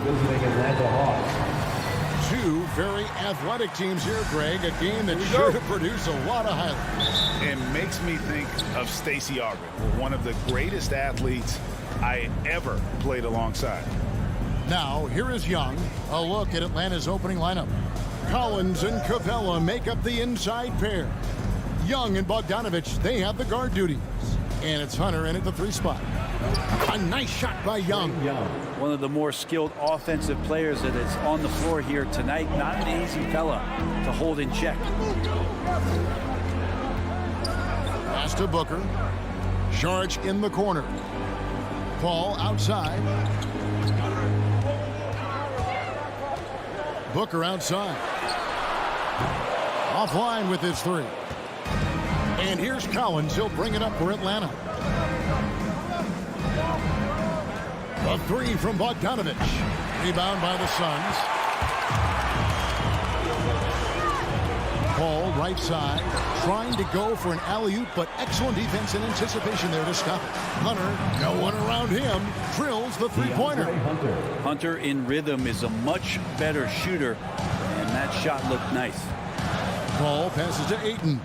visiting Atlanta Hawks. Two very athletic teams here, Greg. A game that sure to produce a lot of highlights. It makes me think of Stacey Augmon, one of the greatest athletes I ever played alongside. Now, here is Young. A look at Atlanta's opening lineup. Collins and Capella make up the inside pair. Young and Bogdanovich, they have the guard duties. And it's Hunter in at the 3 spot. A nice shot by Young. One of the more skilled offensive players that is on the floor here tonight. Not an easy fella to hold in check. Pass to Booker. Saric in the corner. Paul outside. Booker outside. Offline with his 3. And here's Collins. He'll bring it up for Atlanta. A 3 from Bogdanovich. Rebound by the Suns. Paul right side. Trying to go for an alley-oop, but excellent defense and anticipation there to stop it. Hunter, no one around him, drills the 3-pointer. Hunter in rhythm is a much better shooter, and that shot looked nice. Paul passes to Ayton.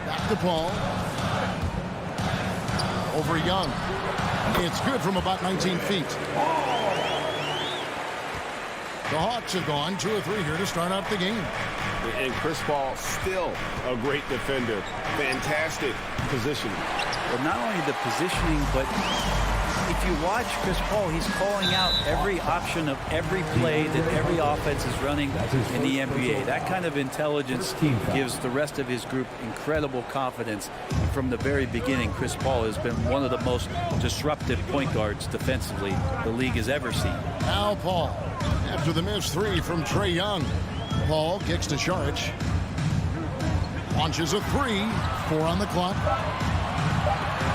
Back to Paul. Over Young. It's good from about 19 feet. The Hawks have gone 2 of 3 here to start out the game. And Chris Paul still a great defender. Fantastic positioning. But not only the positioning, but if you watch Chris Paul, he's calling out every option of every play that every offense is running in the NBA. That kind of intelligence gives the rest of his group incredible confidence. And from the very beginning, Chris Paul has been one of the most disruptive point guards defensively the league has ever seen. Now Paul, after the missed 3 from Trae Young. Paul kicks to Saric. Launches a 3. 4 on the clock.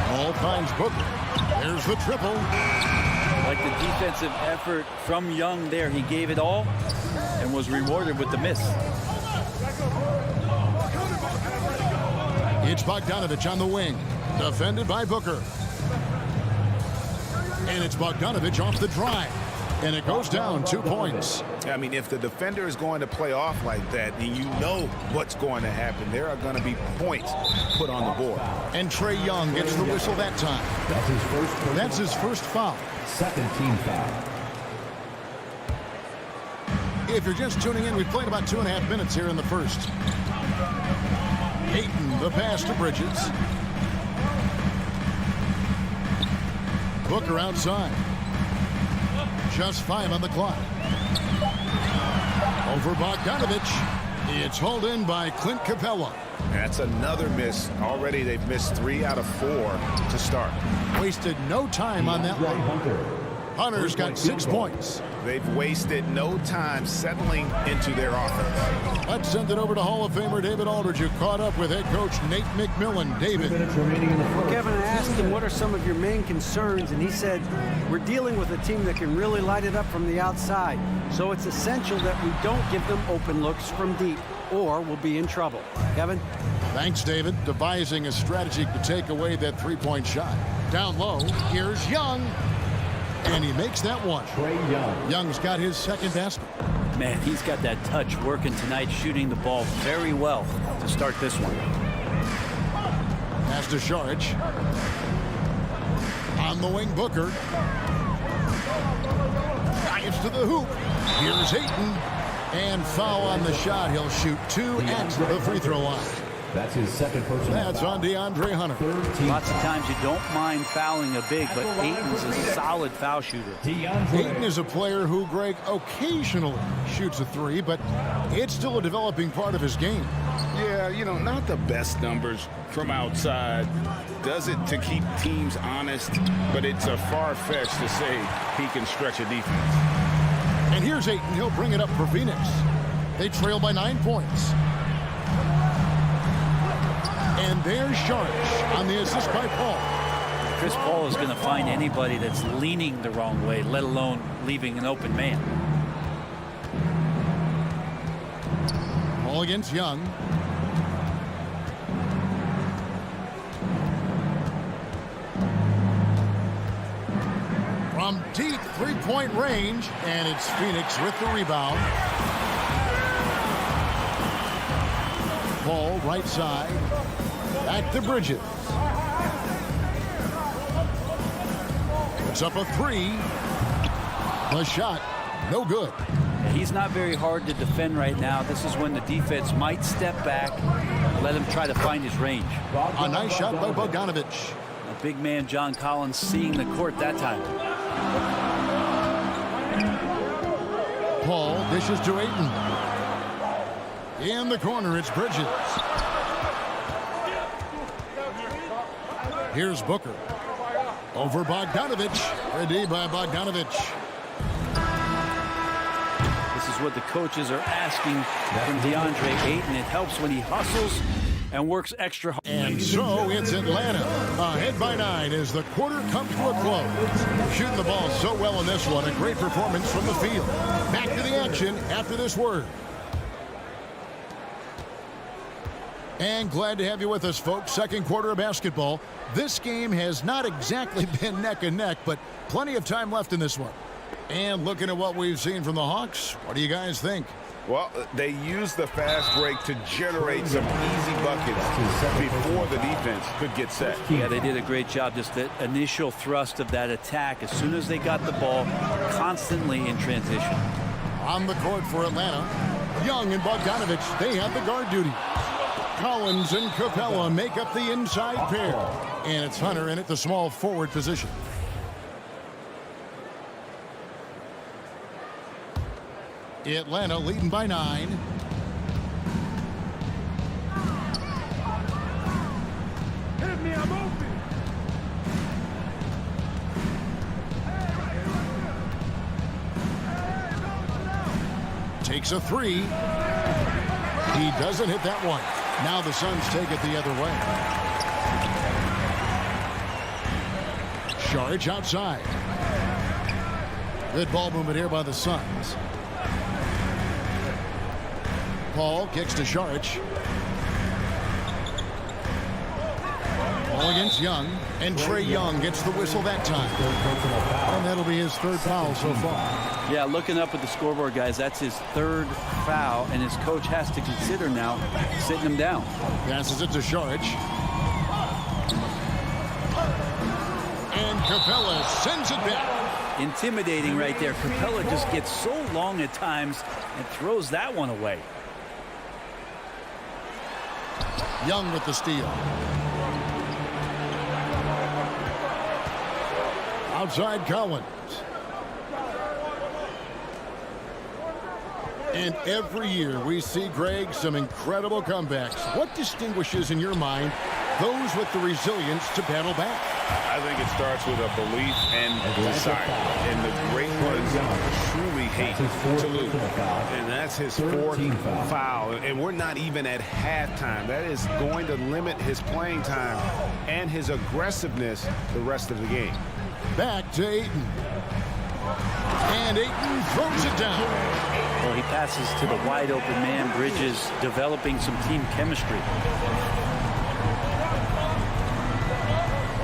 Paul finds Booker. There's the triple. Like the defensive effort from Young there. He gave it all and was rewarded with the miss. It's Bogdanovich on the wing. Defended by Booker. And it's Bogdanovich off the drive. And it goes down 2 points. I mean, if the defender is going to play off like that, then you know what's going to happen. There are going to be points put on the board. And Trae Young gets the whistle that time. That's his first foul. Second team foul. If you're just tuning in, we've played about 2.5 minutes here in the first. Ayton, the pass to Bridges. Booker outside. Just 5 on the clock. Over Bogdanovich. It's hauled in by Clint Capella. That's another miss. Already they've missed 3 out of 4 to start. Wasted no time on that one. Hunter's got 6 points. They've wasted no time settling into their offense. Let's send it over to Hall of Famer David Aldridge, who caught up with head coach Nate McMillan. David. Kevin, I asked him, what are some of your main concerns? And he said, we're dealing with a team that can really light it up from the outside. So it's essential that we don't give them open looks from deep, or we'll be in trouble. Kevin? Thanks, David. Devising a strategy to take away that 3-point shot. Down low, here's Young. And he makes that one. Trae Young. Young's got his second basket. Man, he's got that touch working tonight, shooting the ball very well to start this one. Pass to Saric. On the wing, Booker. Drives to the hoop. Here's Ayton. And foul on the shot. He'll shoot 2 at the free throw line. That's his second personal That's foul. on DeAndre Hunter. Lots of times you don't mind fouling a big, but Ayton's a solid foul shooter. Ayton is a player who, Greg, occasionally shoots a 3, but it's still a developing part of his game. Yeah, you know, not the best numbers from outside. Does it to keep teams honest, but it's a far-fetch to say he can stretch a defense. And here's Ayton. He'll bring it up for Phoenix. They trail by 9 points. And there's Saric on the assist by Paul. Chris Paul is going to find anybody that's leaning the wrong way, let alone leaving an open man. Paul against Young. From deep three-point range, and it's Phoenix with the rebound. Ball right side. Back to Bridges. It's up a three. The shot, no good. He's not very hard to defend right now. This is when the defense might step back, let him try to find his range. A nice shot by Bogdanovich. A big man, John Collins, seeing the court that time. Paul dishes to Ayton. In the corner, it's Bridges. Here's Booker. Over Bogdanovich. Ready by Bogdanovich. This is what the coaches are asking from DeAndre Ayton. It helps when he hustles and works extra hard. And so it's Atlanta ahead by 9 as the quarter comes to a close. Shooting the ball so well in this one. A great performance from the field. Back to the action after this word. And glad to have you with us, folks. Second quarter of basketball. This game has not exactly been neck and neck, but plenty of time left in this one. And looking at what we've seen from the Hawks, what do you guys think? Well, they used the fast break to generate some easy buckets before the defense could get set. Yeah, they did a great job. Just the initial thrust of that attack, as soon as they got the ball, constantly in transition. On the court for Atlanta, Young and Bogdanovich, they have the guard duty. Collins and Capella make up the inside pair. And it's Hunter in at the small forward position. Atlanta leading by 9. Hit me, I'm open. Takes a three. He doesn't hit that one. Now the Suns take it the other way. Sharge outside. Good ball movement here by the Suns. Paul kicks to Sharge. Ball against Young. And Trae Young gets the whistle that time. And that'll be his third foul so far. Yeah, looking up at the scoreboard, guys, that's his third foul, and his coach has to consider now sitting him down. Passes it to Sharge. And Capella sends it back. Intimidating right there. Capella just gets so long at times and throws that one away. Young with the steal. Outside Collins. And every year we see, Greg, some incredible comebacks. What distinguishes in your mind those with the resilience to battle back? I think it starts with a belief and desire. And the great ones truly hate to lose. And that's his fourth foul. And we're not even at halftime. That is going to limit his playing time and his aggressiveness the rest of the game. Back to Ayton. And Ayton throws it down. Well, he passes to the wide open man. Bridges developing some team chemistry.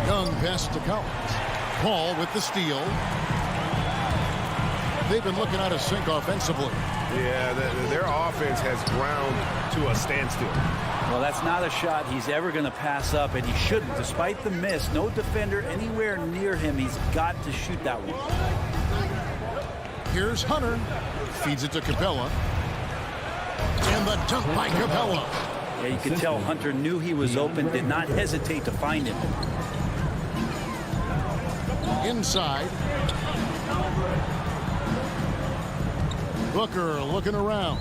Young pass to Collins. Paul with the steal. They've been looking out of sync offensively. Yeah, their offense has ground to a standstill. Well, that's not a shot he's ever going to pass up, and he shouldn't. Despite the miss, no defender anywhere near him. He's got to shoot that one. Here's Hunter. Feeds it to Capella. And the dunk by Capella. Yeah, you could tell Hunter knew he was open, did not hesitate to find him. Inside. Booker looking around.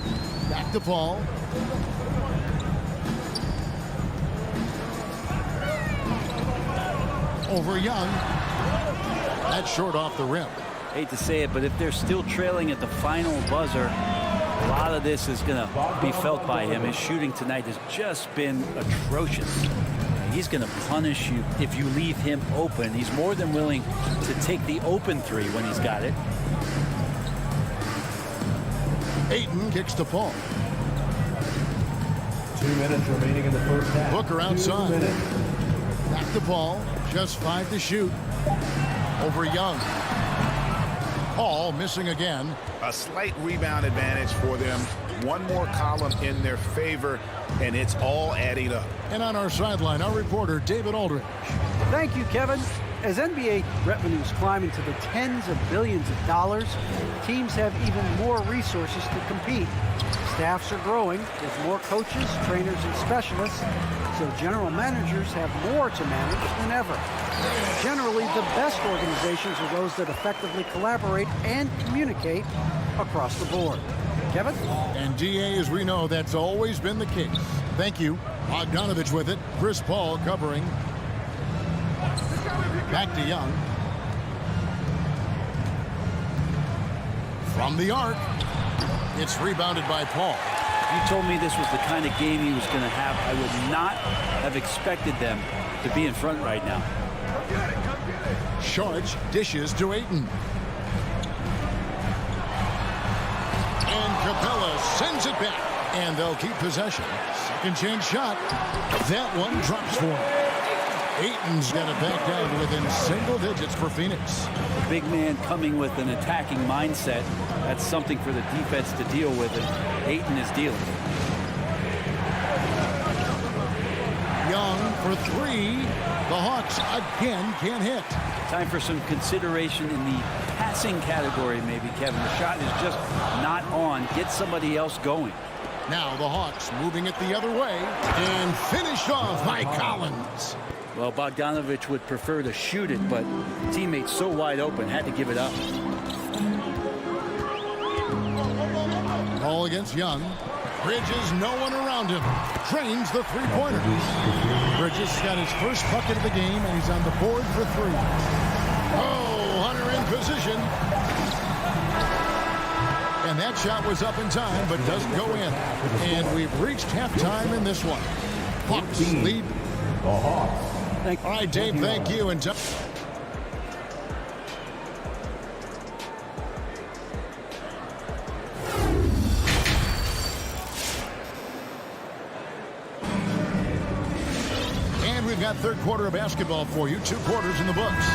Back to Paul. Over Young. That's short off the rim. Hate to say it, but if they're still trailing at the final buzzer, a lot of this is going to be felt by him. His shooting tonight has just been atrocious. He's going to punish you if you leave him open. He's more than willing to take the open three when he's got it. Ayton kicks to Paul. 2 minutes remaining in the first half. Booker outside. Back to Paul. Just 5 to shoot. Over Young. Paul missing again. A slight rebound advantage for them. One more column in their favor, and it's all adding up. And on our sideline, our reporter, David Aldridge. Thank you, Kevin. As NBA revenues climb into the tens of billions of dollars, teams have even more resources to compete. Staffs are growing. There's more coaches, trainers, and specialists, so general managers have more to manage than ever. Generally, the best organizations are those that effectively collaborate and communicate across the board. Kevin? And DA, as we know, that's always been the case. Thank you. Bogdanovich with it. Chris Paul covering. Back to Young. From the arc. It's rebounded by Paul. If you told me this was the kind of game he was going to have, I would not have expected them to be in front right now. Shorts dishes to Ayton. And Capella sends it back. And they'll keep possession. Second chance shot. That one drops for him. Ayton's got it back down to within single digits for Phoenix. A big man coming with an attacking mindset. That's something for the defense to deal with, and Ayton is dealing. Young for three. The Hawks again can't hit. Time for some consideration in the passing category, maybe, Kevin. The shot is just not on. Get somebody else going. Now the Hawks moving it the other way and finished off by Collins. Well, Bogdanovich would prefer to shoot it, but teammates so wide open, had to give it up. Ball against Young. Bridges, no one around him. Drains the three-pointer. Bridges got his first bucket of the game, and he's on the board for three. Oh, Hunter in position. And that shot was up in time, but doesn't go in. And we've reached halftime in this one. Hawks lead. The Hawks. All right, Dave, thank you. And we've got third quarter of basketball for you. 2 quarters in the books.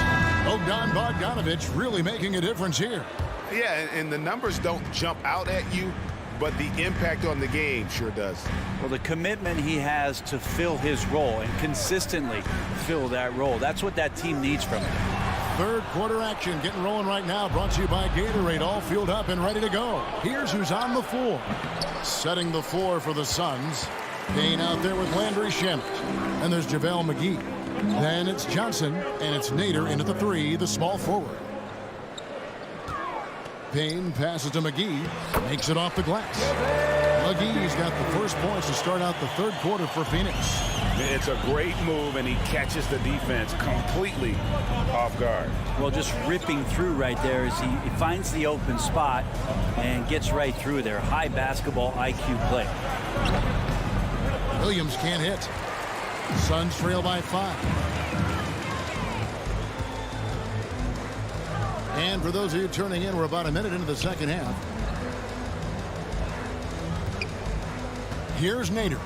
Bogdanovich really making a difference here. Yeah, and the numbers don't jump out at you, but the impact on the game sure does. Well, the commitment he has to fill his role and consistently fill that role, that's what that team needs from him. Third quarter action getting rolling right now. Brought to you by Gatorade. All fueled up and ready to go. Here's who's on the floor. Setting the floor for the Suns. Payne out there with Landry Shamet. And there's JaVale McGee. Then it's Johnson, and it's Nader into the three, the small forward. Payne passes to McGee, makes it off the glass. McGee's got the first points to start out the third quarter for Phoenix. It's a great move, and he catches the defense completely off guard. Well, just ripping through right there as he finds the open spot and gets right through there. High basketball IQ play. Williams can't hit. Suns trail by 5. And for those of you turning in, we're about a minute into the second half. Here's Nader.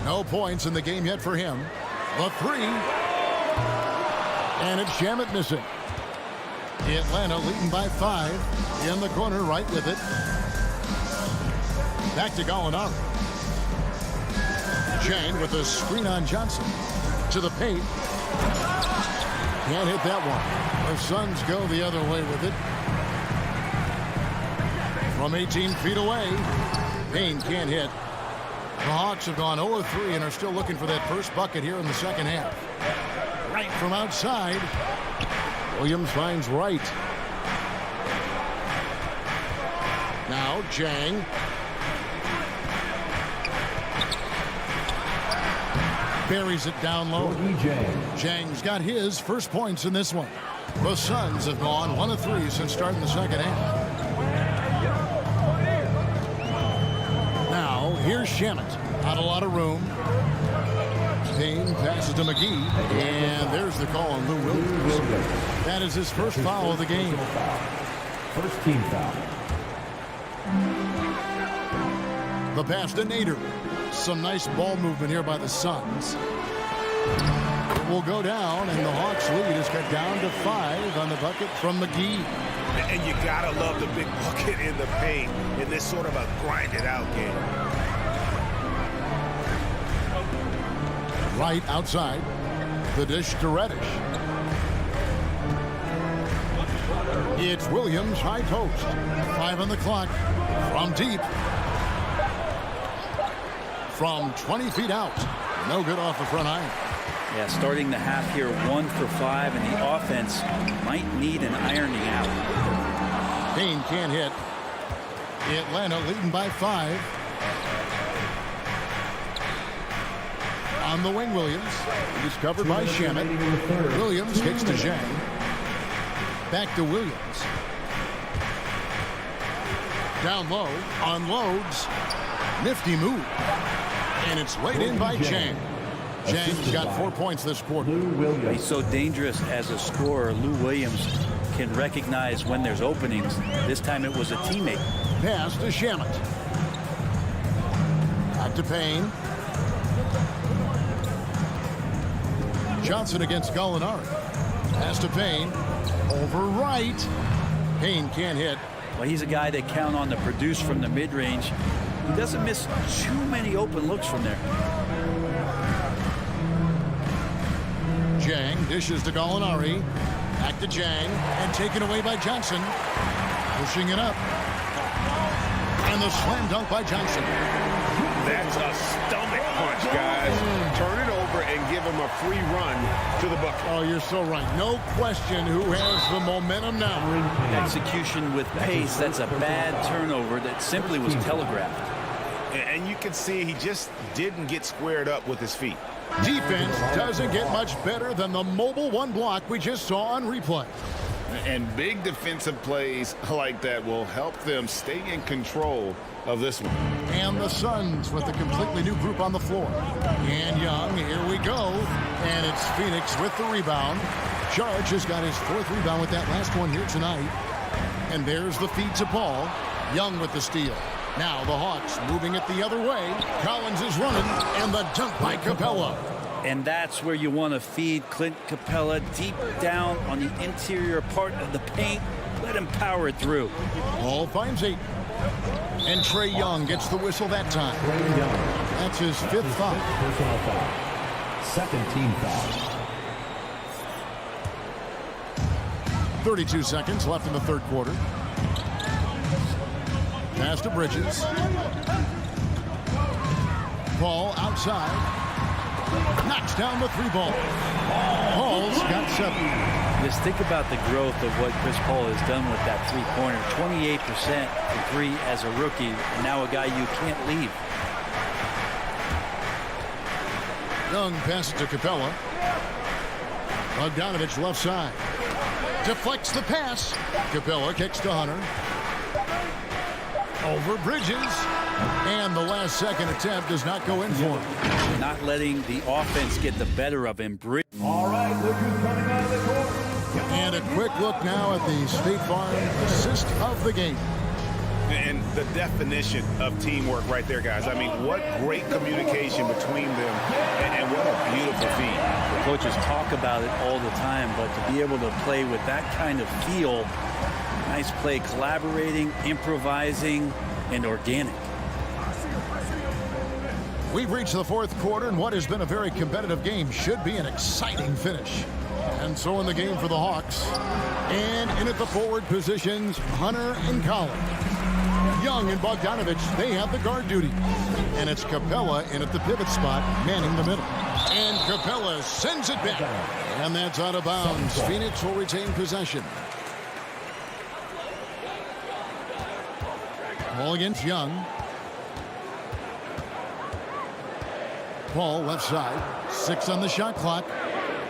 No points in the game yet for him. The three. And it's Shamet missing. Atlanta leading by 5. In the corner, right with it. Back to Gallinari. Chang with the screen on Johnson. To the paint. Can't hit that one. The Suns go the other way with it. From 18 feet away. Payne can't hit. The Hawks have gone 0-3 and are still looking for that first bucket here in the second half. Right from outside. Williams finds Wright. Now Jang. Buries it down low. Jang's got his first points in this one. The Suns have gone 1-3 since starting the second half. Now, here's Shamet. Not a lot of room. Payne passes to McGee. And there's the call on Lou Williams. That is his first foul of the game. First team foul. The pass to Nader. Some nice ball movement here by the Suns. It will go down, and the Hawks lead is cut down to 5 on the bucket from McGee. And you gotta love the big bucket in the paint in this sort of a grinded-out game. Right outside. The dish to Reddish. It's Williams, high post. 5 on the clock. From deep. From 20 feet out. No good off the front iron. Yeah, starting the half here 1 for 5, and the offense might need an ironing out. Payne can't hit. Atlanta leading by 5. On the wing, Williams. He's covered by Shamet. Williams kicks to Zhang. Back to Williams. Down low. Unloads. Nifty move. And it's laid in by Zhang. Zhang's got 4 points this quarter. He's so dangerous as a scorer. Lou Williams can recognize when there's openings. This time it was a teammate. Pass to Shamet. Back to Payne. Johnson against Gallinari. Pass to Payne. Over right. Payne can't hit. Well, he's a guy that count on to produce from the mid-range. He doesn't miss too many open looks from there. Zhang dishes to Gallinari. Back to Zhang. And taken away by Johnson. Pushing it up. And the slam dunk by Johnson. That's a stomach punch, guys. Turn it over and give him a free run to the bucket. Oh, you're so right. No question who has the momentum now. Execution with pace. That's a bad turnover that simply was telegraphed. And you can see he just didn't get squared up with his feet. Defense doesn't get much better than the mobile one block we just saw on replay. And big defensive plays like that will help them stay in control of this one. And the Suns with a completely new group on the floor. And Young, here we go. And it's Phoenix with the rebound. Judge has got his 4th rebound with that last one here tonight. And there's the feed to Paul. Young with the steal. Now the Hawks moving it the other way. Collins is running, and the dunk by Capella. And that's where you want to feed Clint Capella, deep down on the interior part of the paint. Let him power it through. Paul finds 8. And Trae Young gets the whistle that time. That's his 5th foul. Personal foul. 2nd team foul. 32 seconds left in the 3rd quarter. Pass to Bridges. Paul outside. Knocks down the 3-ball. Paul's got 7. Just think about the growth of what Chris Paul has done with that three-pointer. 28% for 3 as a rookie, and now a guy you can't leave. Young passes to Capella. Bogdanovich left side. Deflects the pass. Capella kicks to Hunter. Over Bridges. And the last second attempt does not go in for him. Not letting the offense get the better of him. All right, look who's coming out of the court. And a quick look now at the State Farm assist of the game. And the definition of teamwork right there, guys. I mean, what great communication between them, and what a beautiful feed. The coaches talk about it all the time, but to be able to play with that kind of feel, nice play, collaborating, improvising, and organic. We've reached the 4th quarter, and what has been a very competitive game should be an exciting finish. And so in the game for the Hawks. And in at the forward positions, Hunter and Collins. Young and Bogdanovich, they have the guard duty. And it's Capella in at the pivot spot, manning the middle. And Capella sends it back. And that's out of bounds. Phoenix will retain possession. Paul against Young. Paul left side. 6 on the shot clock.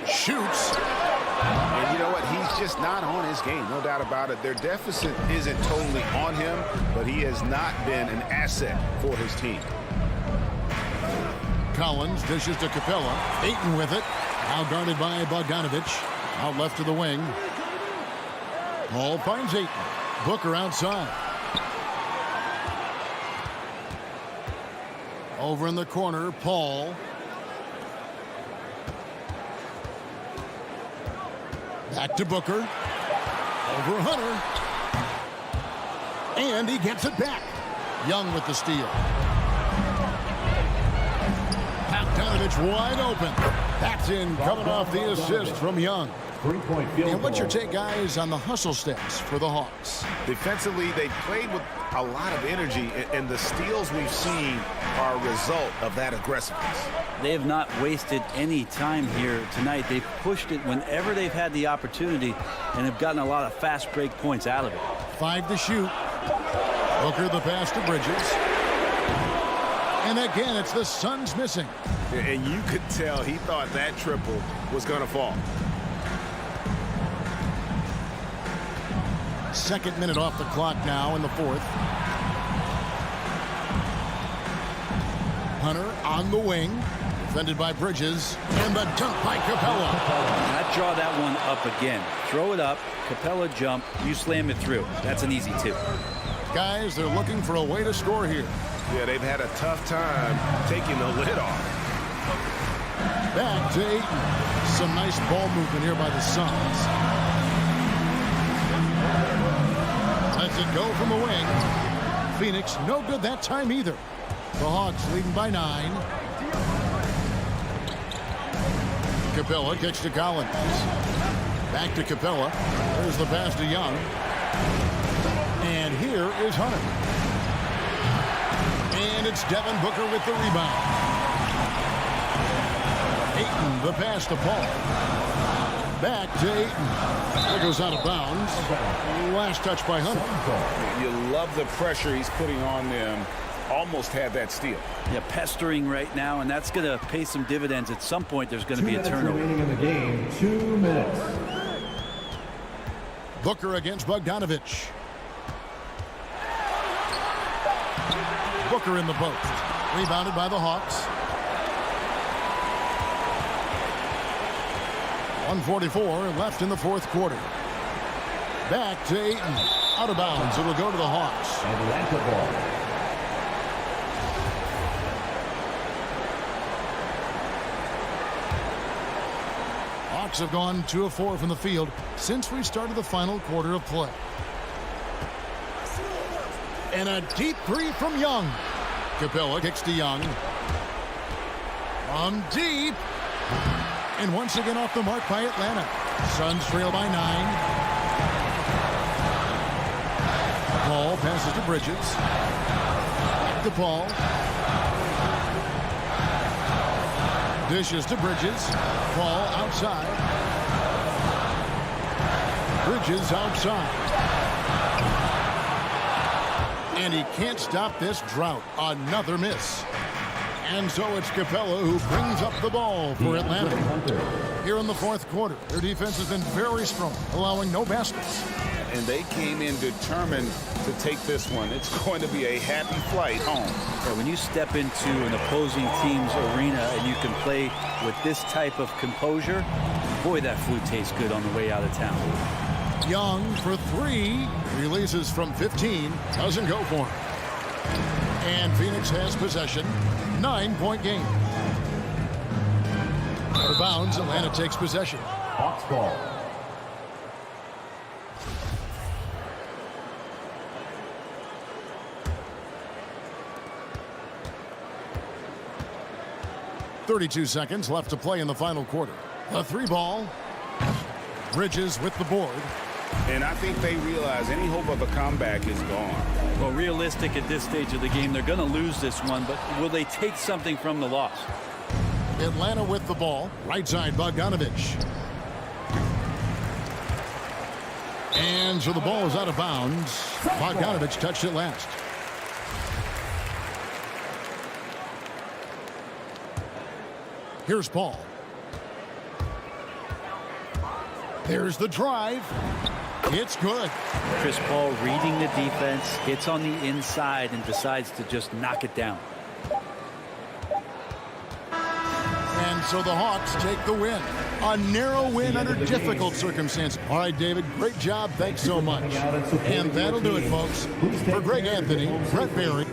Shoots. And you know what? He's just not on his game. No doubt about it. Their deficit isn't totally on him, but he has not been an asset for his team. Collins dishes to Capella. Ayton with it. Now guarded by Bogdanovich. Out left to the wing. Paul finds Ayton. Booker outside. Over in the corner, Paul. Back to Booker. Over Hunter. And he gets it back. Young with the steal. Bogdanovich wide open. That's in, coming off the assist from Young. Three-point field And what's your goal. take, guys, on the hustle stats for the Hawks? Defensively, they played with a lot of energy, and the steals we've seen are a result of that aggressiveness. They have not wasted any time here tonight. They've pushed it whenever they've had the opportunity and have gotten a lot of fast break points out of it. 5 to shoot. Booker the pass to Bridges. And again, it's the Suns missing. And you could tell he thought that triple was going to fall. Second minute off the clock now in the fourth. Hunter on the wing. Defended by Bridges. And the dunk by Capella. Not draw that one up again. Throw it up, Capella jump, you slam it through. That's an easy two. Guys, they're looking for a way to score here. Yeah, they've had a tough time taking the lid off. Back to Ayton. Some nice ball movement here by the Suns. Lets it go from the wing. Phoenix no good that time either. The Hawks leading by 9. Capella kicks to Collins. Back to Capella. There's the pass to Young. And here is Hunter. And it's Devin Booker with the rebound. Ayton, the pass to Paul. Back to Ayton. It goes out of bounds. Last touch by Hunter. You love the pressure he's putting on them. Almost had that steal. Yeah, pestering right now, and that's going to pay some dividends. At some point, there's going to be a 2 minutes turnover. remaining in the game. 2 minutes. Booker against Bogdanovich. Booker in the post. Rebounded by the Hawks. 1:44 left in the fourth quarter. Back to Ayton. Out of bounds. It'll go to the Hawks. Atlanta ball. Hawks have gone 2 of 4 from the field since we started the final quarter of play. And a deep three from Young. Capella kicks to Young. From deep. And once again off the mark by Atlanta. Suns trail by 9. Paul passes to Bridges. Back to Paul. Dishes to Bridges. Paul outside. Bridges outside. And he can't stop this drought. Another miss. And so it's Capella who brings up the ball for Atlanta. Here in the fourth quarter, their defense has been very strong, allowing no baskets. And they came in determined to take this one. It's going to be a happy flight home. Yeah, when you step into an opposing team's arena and you can play with this type of composure, boy, that food tastes good on the way out of town. Young for 3. Releases from 15. Doesn't go for it. And Phoenix has possession. 9-point game. Out of bounds, Atlanta takes possession. Hawks ball. .32 seconds left to play in the final quarter. The 3 ball. Bridges with the board. And I think they realize any hope of a comeback is gone. Well, realistic at this stage of the game, they're going to lose this one, but will they take something from the loss? Atlanta with the ball. Right side, Bogdanovich. And so the ball is out of bounds. Bogdanovich touched it last. Here's Paul. There's the drive. It's good. Chris Paul reading the defense, hits on the inside, and decides to just knock it down. And so the Hawks take the win. A narrow win under difficult circumstances. All right, David, great job. Thanks so much. And that'll do it, folks. For Greg Anthony, Brett Barry.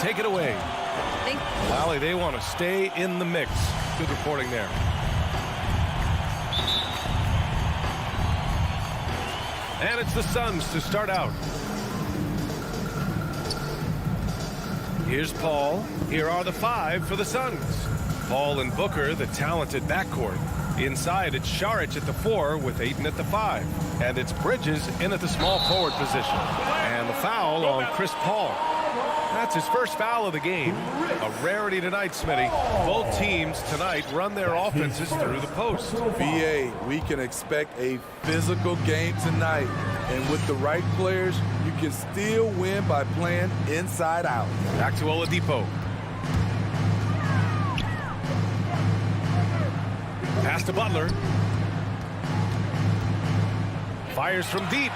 take it away. Lally, they want to stay in the mix. Good reporting there. And it's the Suns to start out. Here's Paul. Here are the 5 for the Suns. Paul and Booker, the talented backcourt. Inside, it's Šarić at the 4 with Ayton at the 5. And it's Bridges in at the small forward position. And the foul on Chris Paul. That's his first foul of the game. A rarity tonight, Smitty. Both teams tonight run their offenses through the post. BA, we can expect a physical game tonight. And with the right players, you can still win by playing inside out. Back to Oladipo. Pass to Butler. Fires from deep.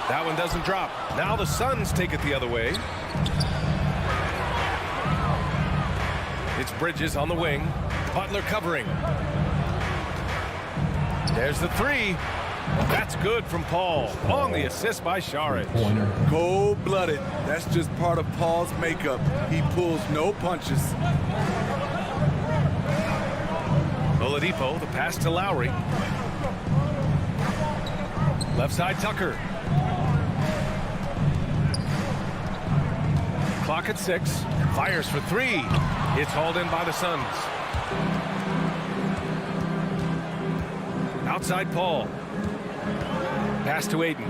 That one doesn't drop. Now the Suns take it the other way. It's Bridges on the wing. Butler covering. There's the 3. That's good from Paul. On the assist by Šarić. Cold-blooded. That's just part of Paul's makeup. He pulls no punches. Oladipo, the pass to Lowry. Left side, Tucker. Clock at 6. Fires for 3. It's hauled in by the Suns. Outside Paul. Pass to Ayton.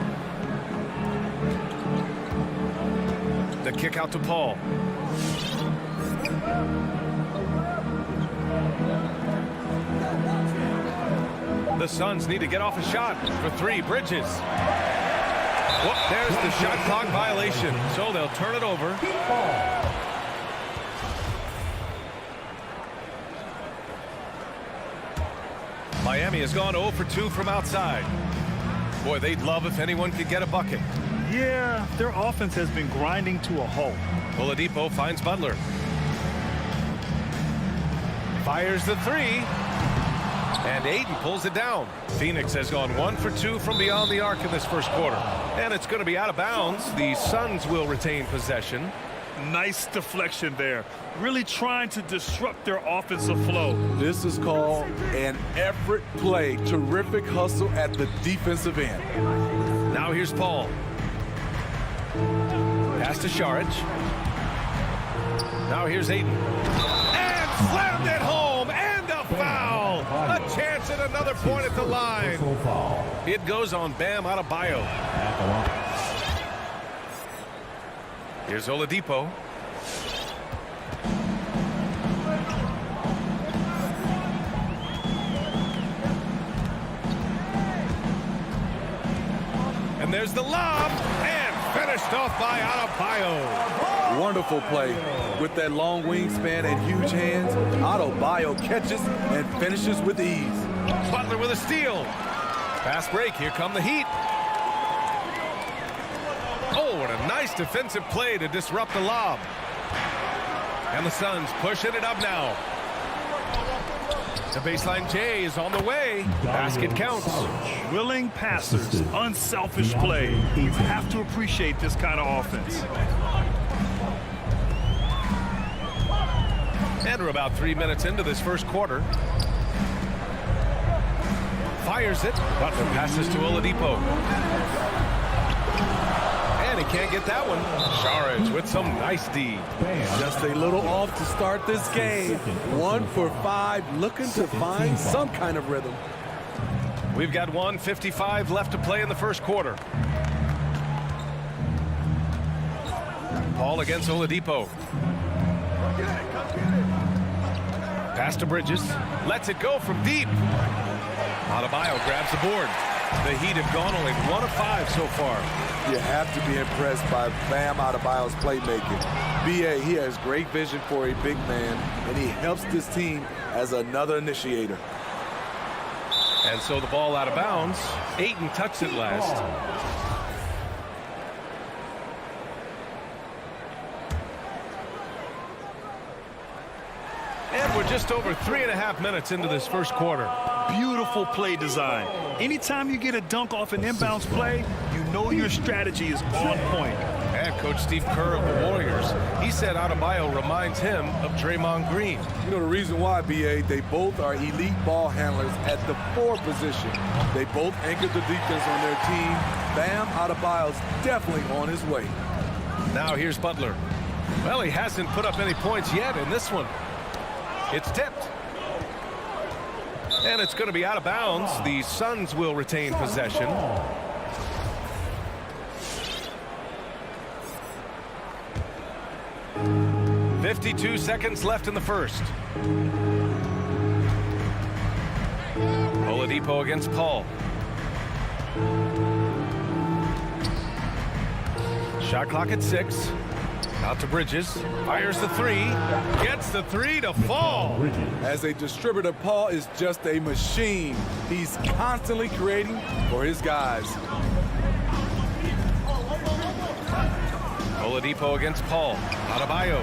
The kick out to Paul. The Suns need to get off a shot for 3. Bridges. Whoop, there's the shot clock violation. So they'll turn it over. Miami has gone 0 for 2 from outside. Boy, they'd love if anyone could get a bucket. Yeah, their offense has been grinding to a halt. Oladipo finds Butler. Fires the 3. And Ayton pulls it down. Phoenix has gone 1 for 2 from beyond the arc in this first quarter. And it's going to be out of bounds. The Suns will retain possession. Nice deflection there. Really trying to disrupt their offensive flow. This is called an effort play. Terrific hustle at the defensive end. Now here's Paul. Pass to Šarić. Now here's Ayton. And slammed it home. And a foul. A chance at another point at the line. It goes on Bam Adebayo. Here's Oladipo. And there's the lob. And finished off by Adebayo. Wonderful play. With that long wingspan and huge hands, Adebayo catches and finishes with ease. Butler with a steal. Fast break. Here come the Heat. Oh, what a nice defensive play to disrupt the lob. And the Suns pushing it up now. The baseline J is on the way. Basket counts. Willing passers, unselfish play. You have to appreciate this kind of offense. And we're about 3 minutes into this first quarter. Fires it. Butler passes to Oladipo. And he can't get that one. Šarić with some nice D. Just a little off to start this game. 1 for 5, looking to find some kind of rhythm. We've got 1:55 left to play in the first quarter. Paul against Oladipo. Pass to Bridges. Lets it go from deep. Adebayo grabs the board. The Heat have gone only 1 of 5 so far. You have to be impressed by Bam Adebayo's playmaking. BA, he has great vision for a big man, and he helps this team as another initiator. And so the ball out of bounds. Ayton touched it last. And we're just over 3.5 minutes into this first quarter. Beautiful play design. Anytime you get a dunk off an inbounds play, you know your strategy is on point. And Coach Steve Kerr of the Warriors, he said Adebayo reminds him of Draymond Green. You know the reason why, B.A., they both are elite ball handlers at the 4 position. They both anchored the defense on their team. Bam Adebayo's definitely on his way. Now here's Butler. Well, he hasn't put up any points yet in this one. It's tipped. And it's going to be out of bounds. The Suns will retain possession. .52 seconds left in the first. Oladipo against Paul. Shot clock at 6. Out to Bridges. Fires the 3. Gets the 3 to fall. As a distributor, Paul is just a machine. He's constantly creating for his guys. Oladipo against Paul. Adebayo.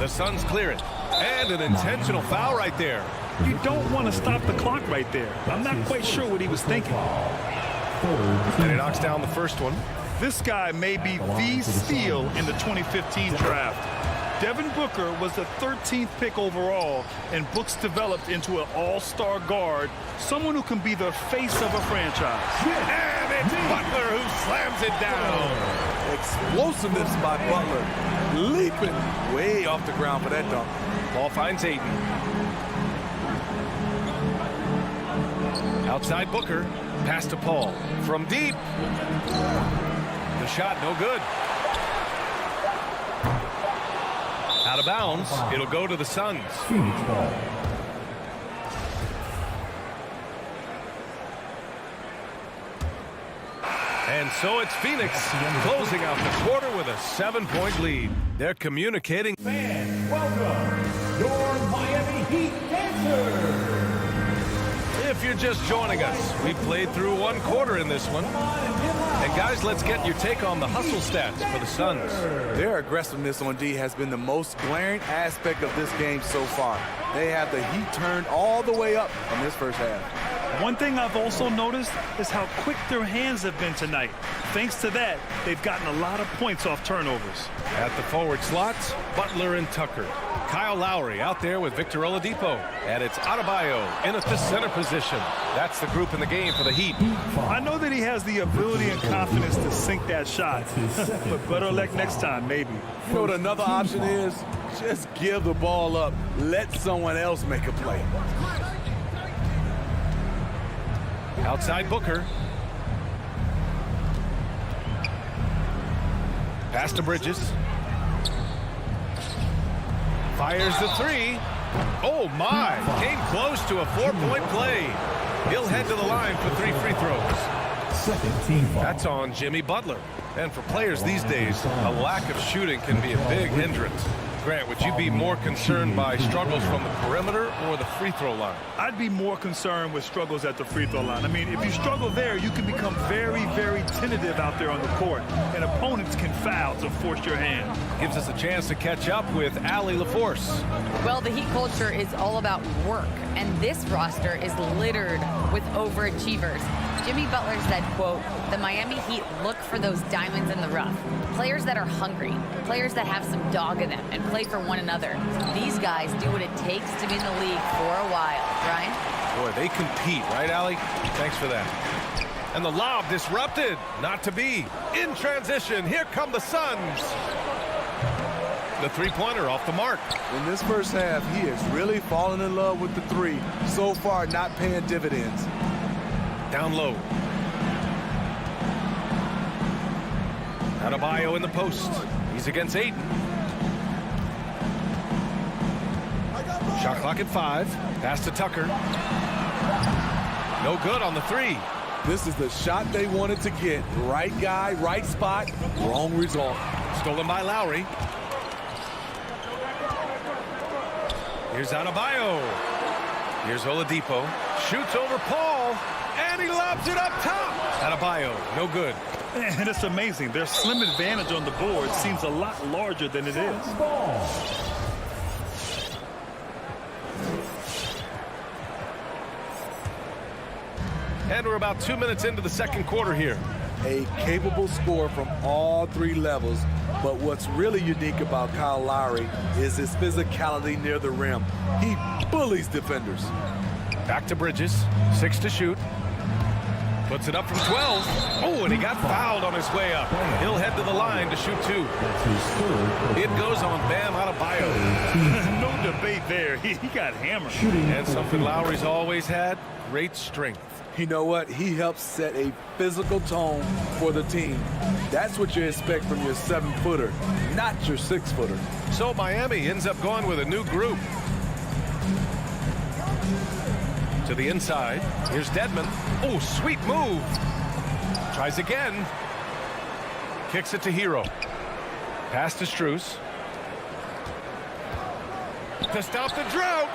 The Suns clear it. And an intentional foul right there. You don't want to stop the clock right there. I'm not quite sure what he was thinking. And he knocks down the first one. This guy may be the steal in the 2015 draft. Devin Booker was the 13th pick overall, and Brooks developed into an all-star guard, someone who can be the face of a franchise. And it's Butler who slams it down. Explosiveness by Butler. Leaping way off the ground for that dunk. Ball finds Ayton. Outside Booker. Pass to Paul. From deep. The shot no good. Out of bounds. It'll go to the Suns. Phoenix ball. And so it's Phoenix closing out the quarter with a 7-point lead. They're communicating. Fans, welcome your Miami Heat dancers. If you're just joining us, we played through 1 quarter in this one. And guys, let's get your take on the hustle stats for the Suns. Their aggressiveness on D has been the most glaring aspect of this game so far. They have the heat turned all the way up in this first half. One thing I've also noticed is how quick their hands have been tonight. Thanks to that, they've gotten a lot of points off turnovers. At the forward slots, Butler and Tucker. Kyle Lowry out there with Victor Oladipo. And it's Adebayo in at the center position. That's the group in the game for the Heat. I know that he has the ability and confidence to sink that shot, but better luck next time, maybe. You know what another option is? Just give the ball up. Let someone else make a play. Outside Booker. Pass to Bridges. Fires the 3. Oh my! Came close to a 4-point play. He'll head to the line for 3 free throws. Second team foul. That's on Jimmy Butler. And for players these days, a lack of shooting can be a big hindrance. Grant, would you be more concerned by struggles from the perimeter or the free throw line? I'd be more concerned with struggles at the free throw line. I mean, if you struggle there, you can become very, very tentative out there on the court, and opponents can foul to force your hand. Gives us a chance to catch up with Allie LaForce. Well, the Heat culture is all about work, and this roster is littered with overachievers. Jimmy Butler said, quote, "The Miami Heat look for those diamonds in the rough. Players that are hungry, players that have some dog in them and play for one another. These guys do what it takes to be in the league for a while." Ryan? Boy, they compete, right, Allie? Thanks for that. And the lob disrupted. Not to be. In transition, here come the Suns. The three-pointer off the mark. In this first half, he is really falling in love with the 3. So far, not paying dividends. Down low. Adebayo in the post. He's against Ayton. Shot clock at 5. Pass to Tucker. No good on the 3. This is the shot they wanted to get. Right guy, right spot, wrong result. Stolen by Lowry. Here's Adebayo. Here's Oladipo. Shoots over Paul. And he lobs it up top. Adebayo, no good. And it's amazing. Their slim advantage on the board seems a lot larger than it is. And we're about 2 minutes into the second quarter here. a capable scorer from all three levels. But what's really unique about Kyle Lowry is his physicality near the rim. He bullies defenders. Back to Bridges, 6 to shoot. Puts it up from 12. Oh, and he got fouled on his way up. He'll head to the line to shoot 2. It goes on Bam Adebayo. No debate there. He got hammered. And something Lowry's always had, great strength. You know what? He helps set a physical tone for the team. That's what you expect from your 7-footer, not your 6-footer. So Miami ends up going with a new group. To the inside. Here's Dedmon. Oh, sweet move. Tries again. Kicks it to Hero. Pass to Strus. To stop the drought.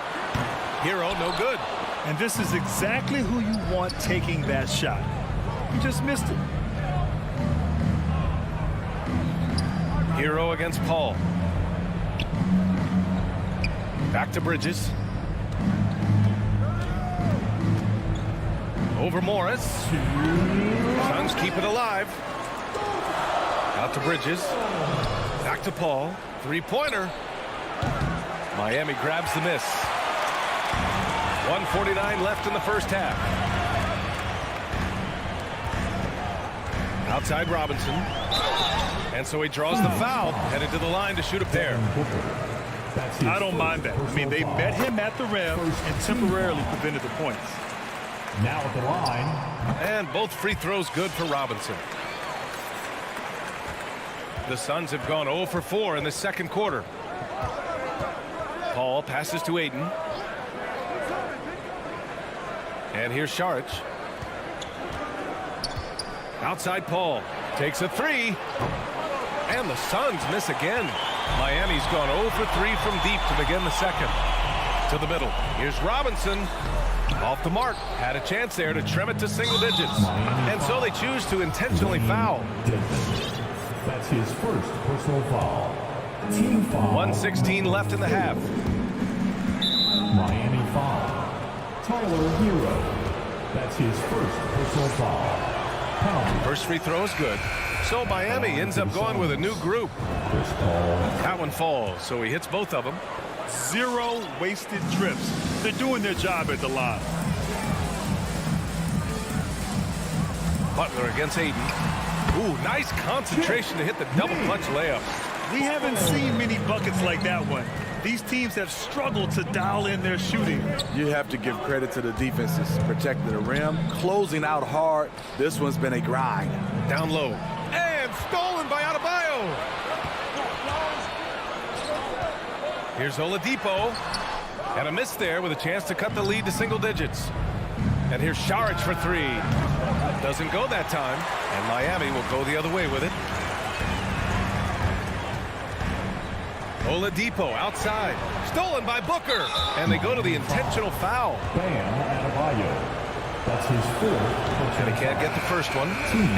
Hero, no good. And this is exactly who you want taking that shot. He just missed it. Hero against Paul. Back to Bridges. Over Morris. Suns keep it alive. Out to Bridges. Back to Paul. 3-pointer. Miami grabs the miss. 1:49 left in the first half. Outside Robinson. And so he draws the foul. Headed to the line to shoot a pair. I don't mind that. I mean, they met him at the rim and temporarily prevented the points. Now at the line. And both free throws good for Robinson. The Suns have gone 0 for 4 in the second quarter. Paul passes to Ayton. And here's Šarić. Outside Paul. Takes a 3. And the Suns miss again. Miami's gone 0 for 3 from deep to begin the second. To the middle. Here's Robinson. Off the mark. Had a chance there to trim it to single digits. And so they choose to intentionally foul. That's his first personal foul. Team foul. 1:16 left in the half. Miami foul. Tyler Hero. That's his first personal foul. Penalty. First free throw is good. So Miami ends up going with a new group. That one falls, so he hits both of them. 0 wasted trips. They're doing their job at the line. Butler against Ayton. Ooh, nice concentration to hit the double clutch layup. We haven't seen many buckets like that one. These teams have struggled to dial in their shooting. You have to give credit to the defenses. Protecting the rim, closing out hard. This one's been a grind. Down low. And stolen by Adebayo. Here's Oladipo. And a miss there with a chance to cut the lead to single digits. And here's Šarić for 3. Doesn't go that time. And Miami will go the other way with it. Oladipo outside. Stolen by Booker. And they go to the intentional foul. Bam Adebayo. That's his fourth. And he can't get the first one.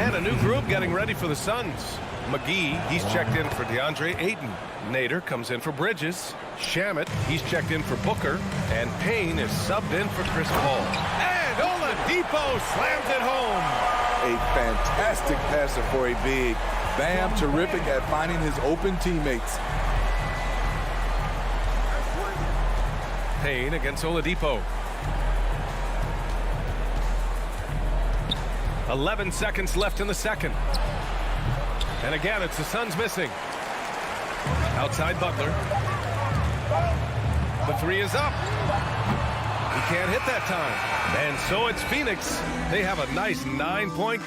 And a new group getting ready for the Suns. McGee, he's checked in for DeAndre Ayton. Nader comes in for Bridges. Shamet, he's checked in for Booker. And Payne is subbed in for Chris Paul. And Oladipo slams it home. A fantastic passer for a big. Bam, terrific at finding his open teammates. Payne against Oladipo. 11 seconds left in the second. And again, it's the Suns missing. Outside Butler. The 3 is up. He can't hit that time. And so it's Phoenix. They have a nice 9-point.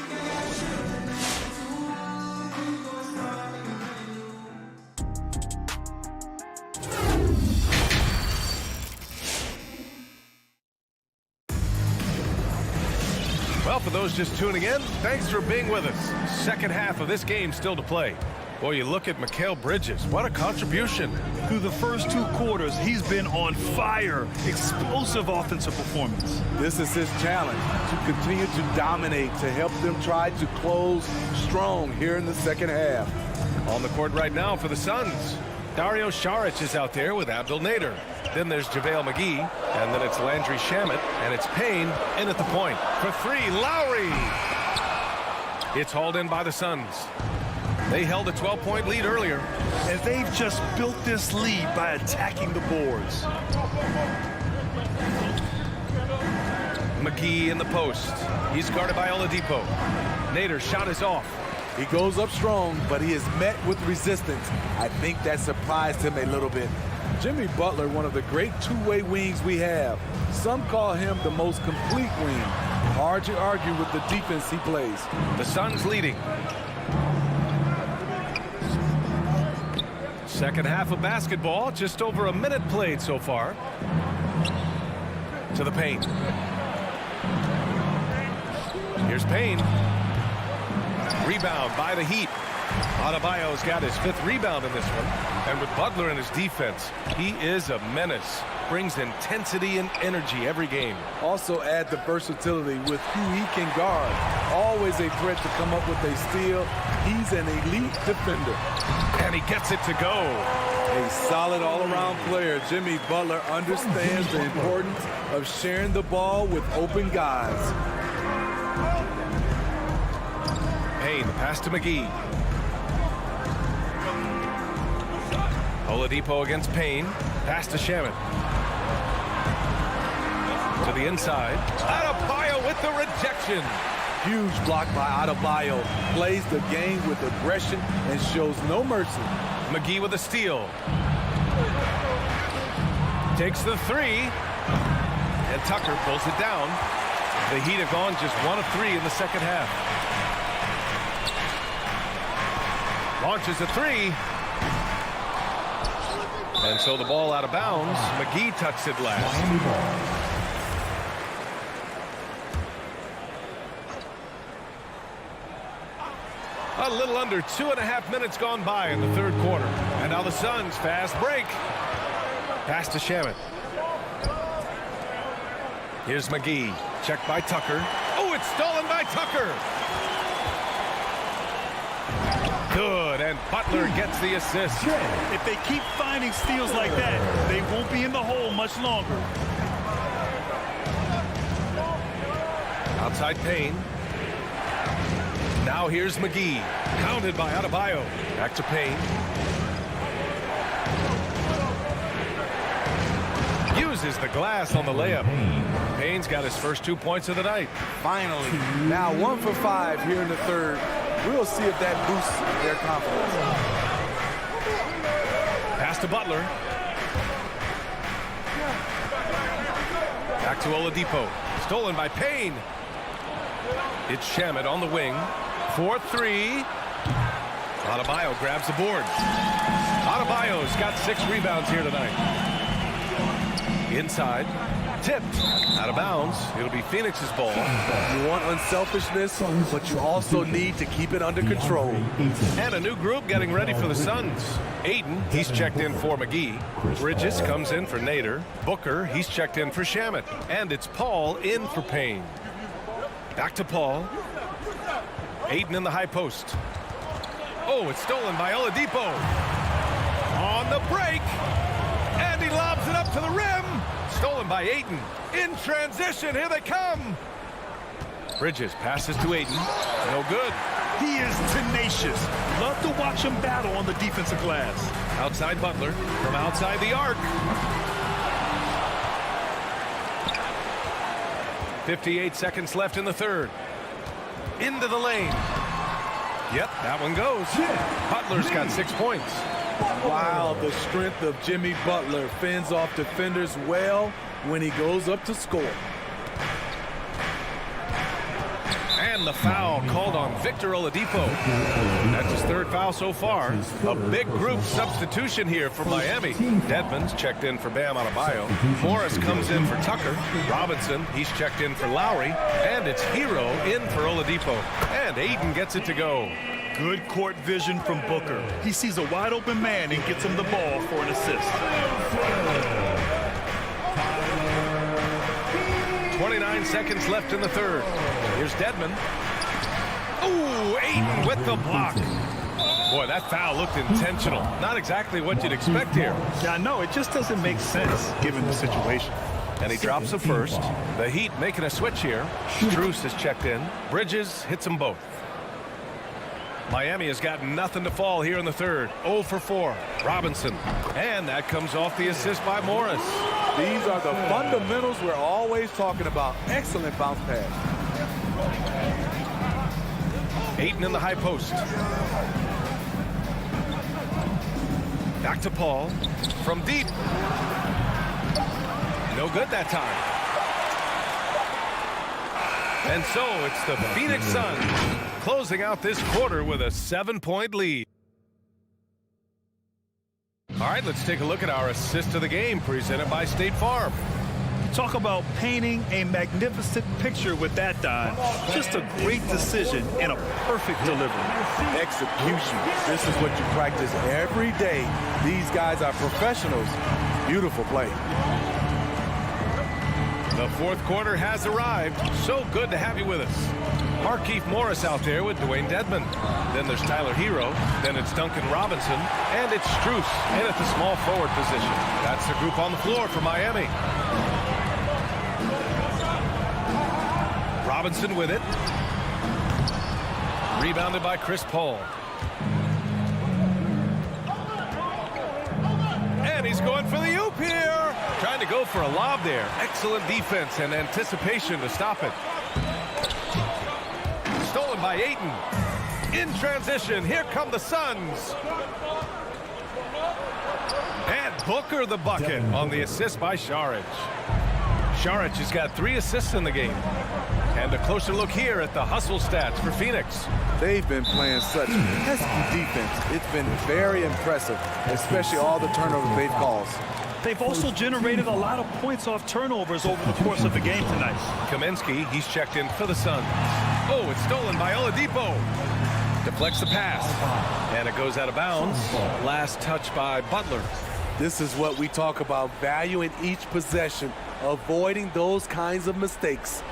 Well, for those just tuning in, thanks for being with us. Second half of this game still to play. Boy, you look at Mikal Bridges. What a contribution. Through the first 2 quarters, he's been on fire. Explosive offensive performance. This is his challenge, to continue to dominate, to help them try to close strong here in the second half. On the court right now for the Suns, Dario Šarić is out there with Abdel Nader. Then there's JaVale McGee, and then it's Landry Shamet, and it's Payne in at the point. For 3, Lowry. It's hauled in by the Suns. They held a 12-point lead earlier. And they've just built this lead by attacking the boards. McGee in the post. He's guarded by Oladipo. Nader's shot is off. He goes up strong, but he is met with resistance. I think that surprised him a little bit. Jimmy Butler, one of the great two-way wings we have. Some call him the most complete wing. Hard to argue with the defense he plays. The Suns leading. Second half of basketball, just over a minute played so far. To the paint. Here's Payne. Rebound by the Heat. Adebayo's got his 5th rebound in this one. And with Butler in his defense, he is a menace. Brings intensity and energy every game. Also add the versatility with who he can guard. Always a threat to come up with a steal. He's an elite defender. And he gets it to go. A solid all-around player. Jimmy Butler understands the importance of sharing the ball with open guys. Payne, pass to McGee. Oladipo against Payne. Pass to Shaman. To the inside. Adebayo with the rejection. Huge block by Adebayo. Plays the game with aggression and shows no mercy. McGee with a steal. Takes the 3. And Tucker pulls it down. The Heat have gone just 1 of 3 in the second half. Launches a 3. And so the ball out of bounds. McGee touched it last. A little under 2.5 minutes gone by in the third quarter. And now the Suns fast break. Pass to Shaman. Here's McGee. Checked by Tucker. Oh, it's stolen by Tucker. Good, and Butler gets the assist. If they keep finding steals like that, they won't be in the hole much longer. Outside Payne. Now here's McGee. Counted by Adebayo. Back to Payne. Uses the glass on the layup. Payne's got his first 2 points of the night. Finally. Now 1 for 5 here in the third. We'll see if that boosts their confidence. Pass to Butler. Back to Oladipo. Stolen by Payne. It's Shamet on the wing. 4-3. Adebayo grabs the board. Adebayo's got 6 rebounds here tonight. Inside. Tipped. Out of bounds. It'll be Phoenix's ball. You want unselfishness, but you also need to keep it under control. And a new group getting ready for the Suns. Aiden, he's checked in for McGee. Bridges comes in for Nader. Booker, he's checked in for Shamet. And it's Paul in for Payne. Back to Paul. Aiden in the high post. Oh, it's stolen by Oladipo. On the break. And he lobs it up to the rim. Stolen by Ayton. In transition, here they come. Bridges passes to Ayton. No good. He is tenacious. Love to watch him battle on the defensive glass. Outside Butler from outside the arc. 58 seconds left in the third. Into the lane. Yep, that one goes. Butler's got 6 points. Wow, the strength of Jimmy Butler fends off defenders well when he goes up to score. And the foul called on Victor Oladipo. That's his 3rd foul so far. A big group substitution here for Miami. Dedmon's checked in for Bam Adebayo. Morris comes in for Tucker. Robinson, he's checked in for Lowry. And it's Hero in for Oladipo. And Aiden gets it to go. Good court vision from Booker. He sees a wide open man and gets him the ball for an assist. 29 seconds left in the third. Here's Dedmon. Ooh, Ayton with the block. Boy, that foul looked intentional. Not exactly what you'd expect here. Yeah, no, it just doesn't make sense given the situation. And he drops the first. The Heat making a switch here. Strus is checked in. Bridges hits them both. Miami has got nothing to fall here in the third. 0 for 4. Robinson. And that comes off the assist by Morris. These are the fundamentals we're always talking about. Excellent bounce pass. Ayton in the high post. Back to Paul. From deep. No good that time. And so it's the Phoenix Suns closing out this quarter with a 7-point lead. All right, let's take a look at our assist of the game presented by State Farm. Talk about painting a magnificent picture with that dime. Just a great decision and a perfect delivery. Execution. This is what you practice every day. These guys are professionals. Beautiful play. The fourth quarter has arrived. So good to have you with us. Markieff Morris out there with Dwayne Dedmon. Then there's Tyler Hero. Then it's Duncan Robinson. And it's Strus in at the small forward position. That's the group on the floor for Miami. Robinson with it. Rebounded by Chris Paul. And he's going for the oop here. Trying to go for a lob there. Excellent defense and anticipation to stop it. Stolen by Ayton. In transition, here come the Suns. And Booker the bucket on the assist by Šarić. Šarić has got 3 assists in the game. And a closer look here at the hustle stats for Phoenix. They've been playing such pesky defense. It's been very impressive, especially all the turnovers they've caused. They've also generated a lot of points off turnovers over the course of the game tonight. Kaminsky, he's checked in for the Suns. Oh, it's stolen by Oladipo. Deflects the pass. And it goes out of bounds. Last touch by Butler. This is what we talk about, value in each possession, avoiding those kinds of mistakes.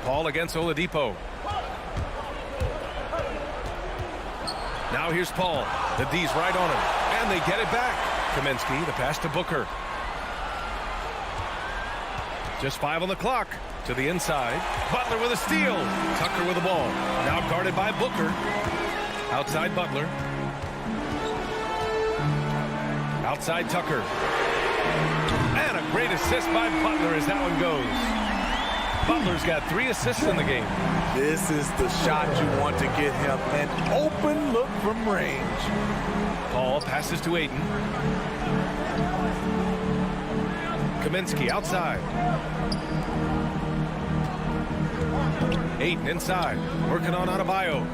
Paul against Oladipo. Now here's Paul. The D's right on him. And they get it back. Kaminsky, the pass to Booker. Just 5 on the clock. To the inside. Butler with a steal. Tucker with the ball. Now guarded by Booker. Outside Butler. Outside Tucker. And a great assist by Butler as that one goes. Butler's got 3 assists in the game. This is the shot you want to get him. An open look from range. Paul passes to Ayton. Kaminsky outside. Ayton inside. Working on Adebayo.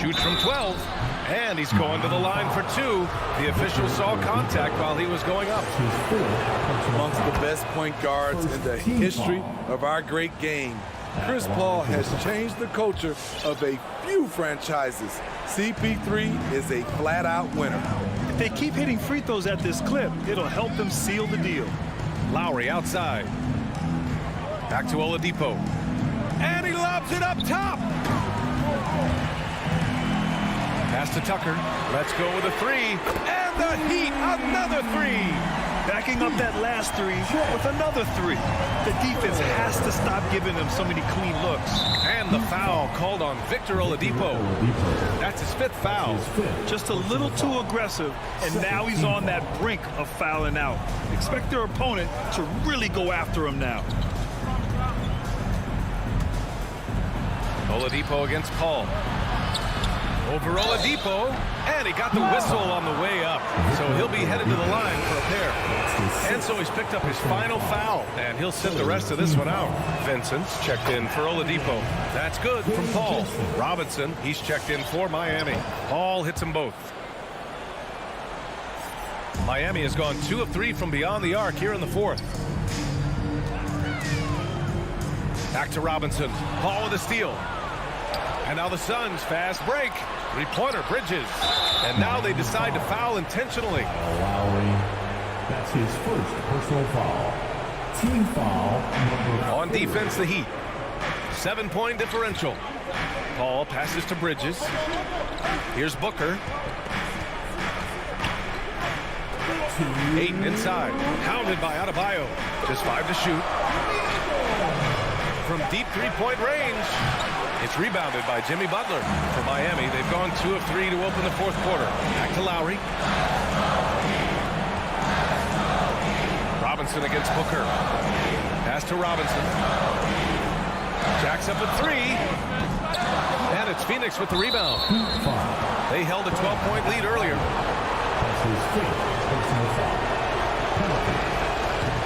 Shoots from 12. And he's going to the line for 2. The official saw contact while he was going up. Amongst the best point guards in the history of our great game. Chris Paul has changed the culture of a few franchises. CP3 is a flat-out winner. If they keep hitting free throws at this clip, it'll help them seal the deal. Lowry outside. Back to Oladipo. And he lobs it up top. Pass to Tucker. Let's go with a 3. And the Heat, another 3. Backing up that last 3 with another 3. The defense has to stop giving them so many clean looks. And the foul called on Victor Oladipo. That's his 5th foul. Just a little too aggressive, and now he's on that brink of fouling out. Expect their opponent to really go after him now. Oladipo against Paul. Over Oladipo, and he got the whistle on the way up. So he'll be headed to the line for a pair. And so he's picked up his final foul, and he'll sit the rest of this one out. Vincent's checked in for Oladipo. That's good from Paul. Robinson, he's checked in for Miami. Paul hits them both. Miami has gone 2 of 3 from beyond the arc here in the 4th. Back to Robinson. Paul with a steal. And now the Suns fast break. 3-pointer Bridges. And now they decide to foul intentionally. Lowry, that's his first personal foul. Team foul number 4. On defense, the Heat. 7-point differential. Paul passes to Bridges. Here's Booker. Ayton inside. Hounded by Adebayo. Just 5 to shoot. from deep three-point range. It's rebounded by Jimmy Butler for Miami. They've gone 2 of 3 to open the fourth quarter. Back to Lowry. Robinson against Booker. Pass to Robinson. Jacks up a 3. And it's Phoenix with the rebound. They held a 12-point lead earlier. That's his fifth personal foul. Penalty.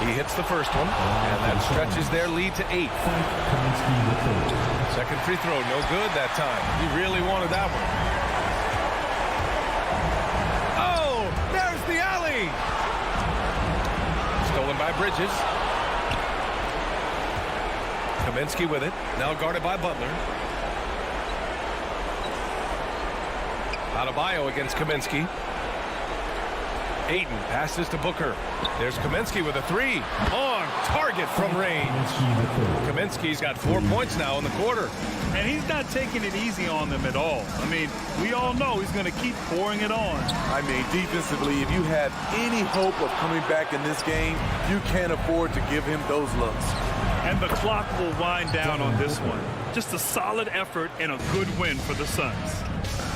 He hits the first one, and that stretches their lead to 8. Second free throw, no good that time. He really wanted that one. Oh, there's the alley. Stolen by Bridges. Kaminsky with it, now guarded by Butler. Adebayo against Kaminsky. Ayton passes to Booker. There's Kaminsky with a 3. On target from range. Kaminsky's got 4 points now in the quarter. And he's not taking it easy on them at all. I mean, we all know he's going to keep pouring it on. I mean, defensively, if you have any hope of coming back in this game, you can't afford to give him those looks. And the clock will wind down on this one. Just a solid effort and a good win for the Suns.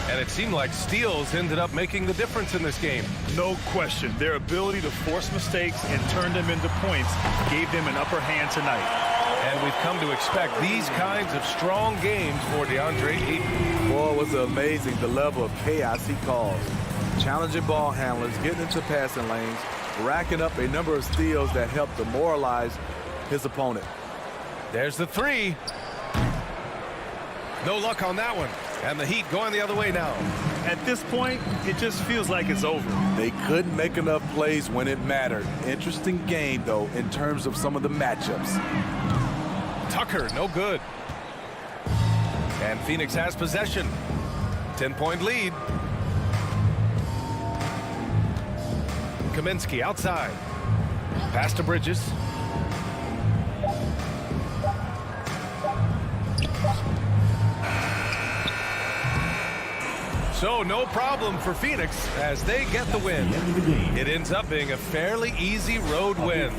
And it seemed like steals ended up making the difference in this game. No question. Their ability to force mistakes and turn them into points gave them an upper hand tonight. And we've come to expect these kinds of strong games for DeAndre Ayton. Boy, it was amazing the level of chaos he caused. Challenging ball handlers, getting into passing lanes, racking up a number of steals that helped demoralize his opponent. There's the 3. No luck on that one. And the Heat going the other way now. At this point, it just feels like it's over. They couldn't make enough plays when it mattered. Interesting game, though, in terms of some of the matchups. Tucker, no good. And Phoenix has possession. 10-point lead. Kaminsky outside. Pass to Bridges. So no problem for Phoenix as they get the win. It ends up being a fairly easy road win.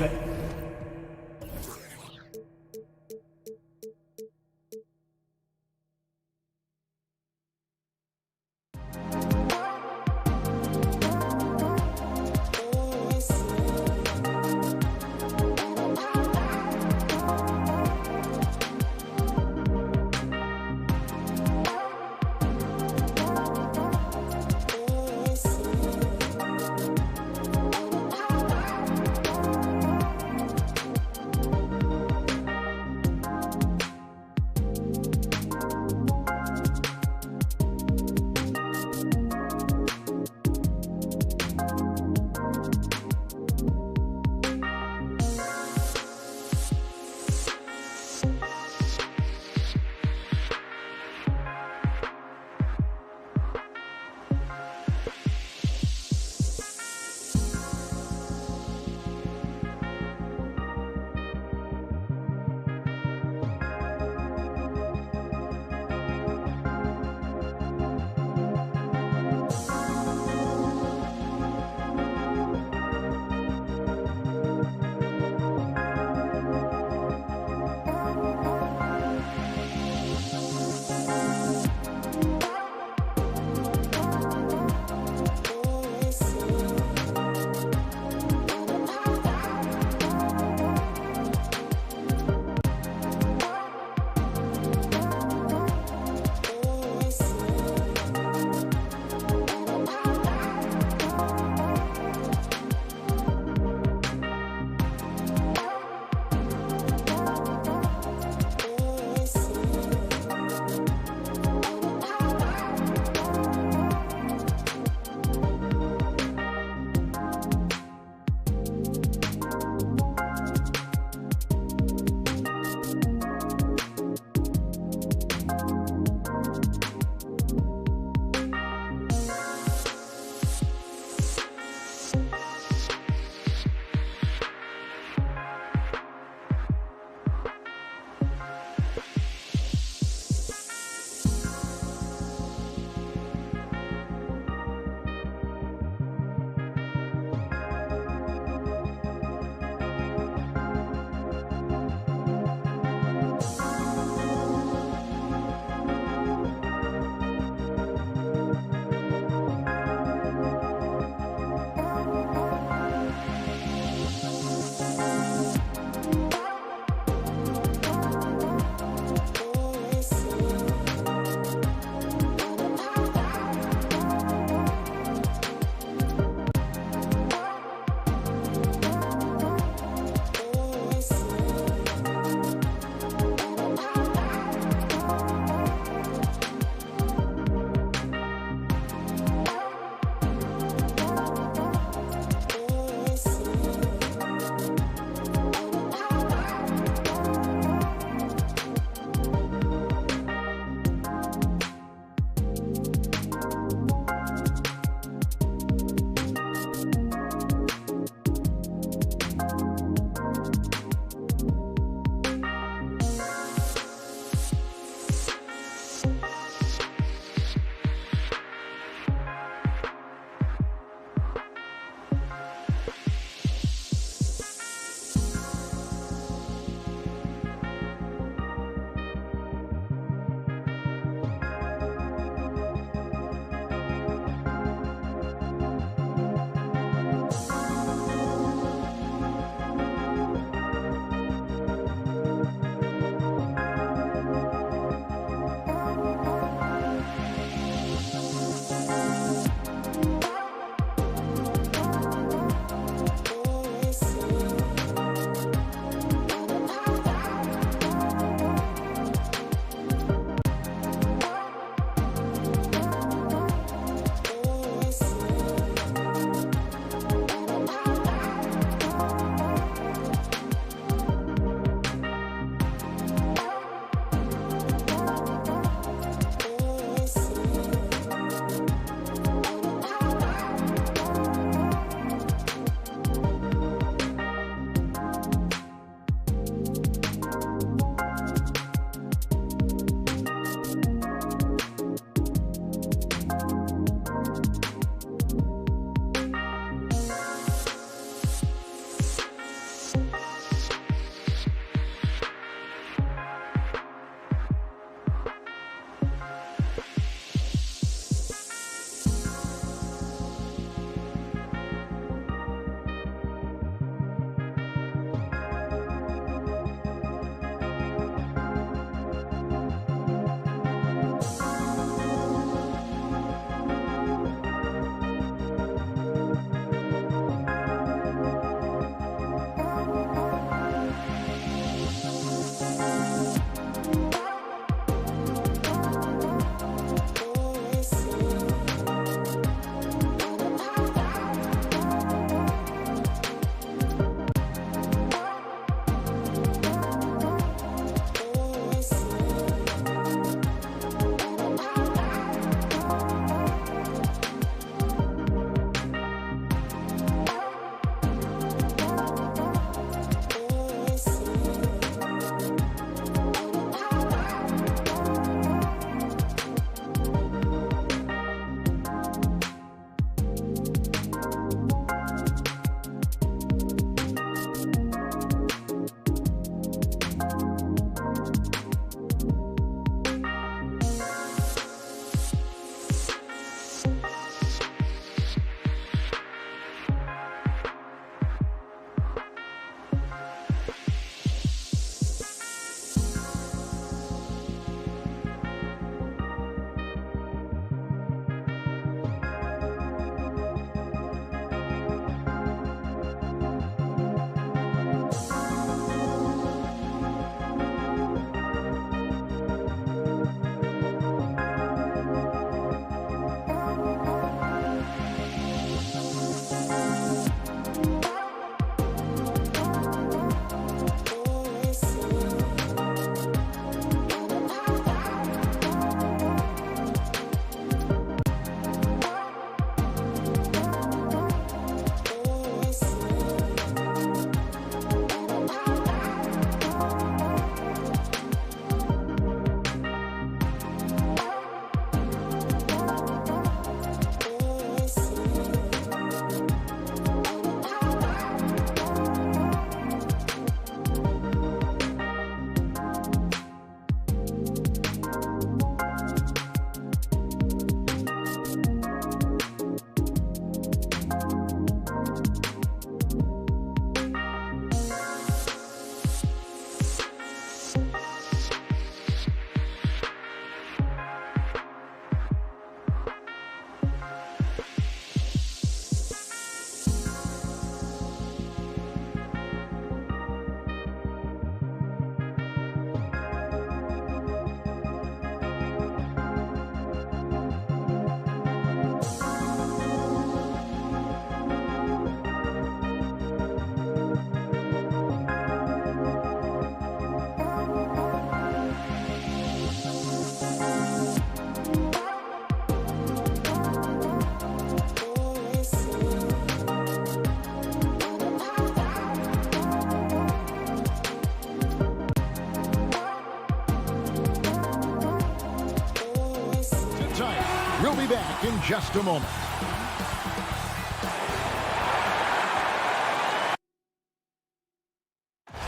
We'll be back in just a moment.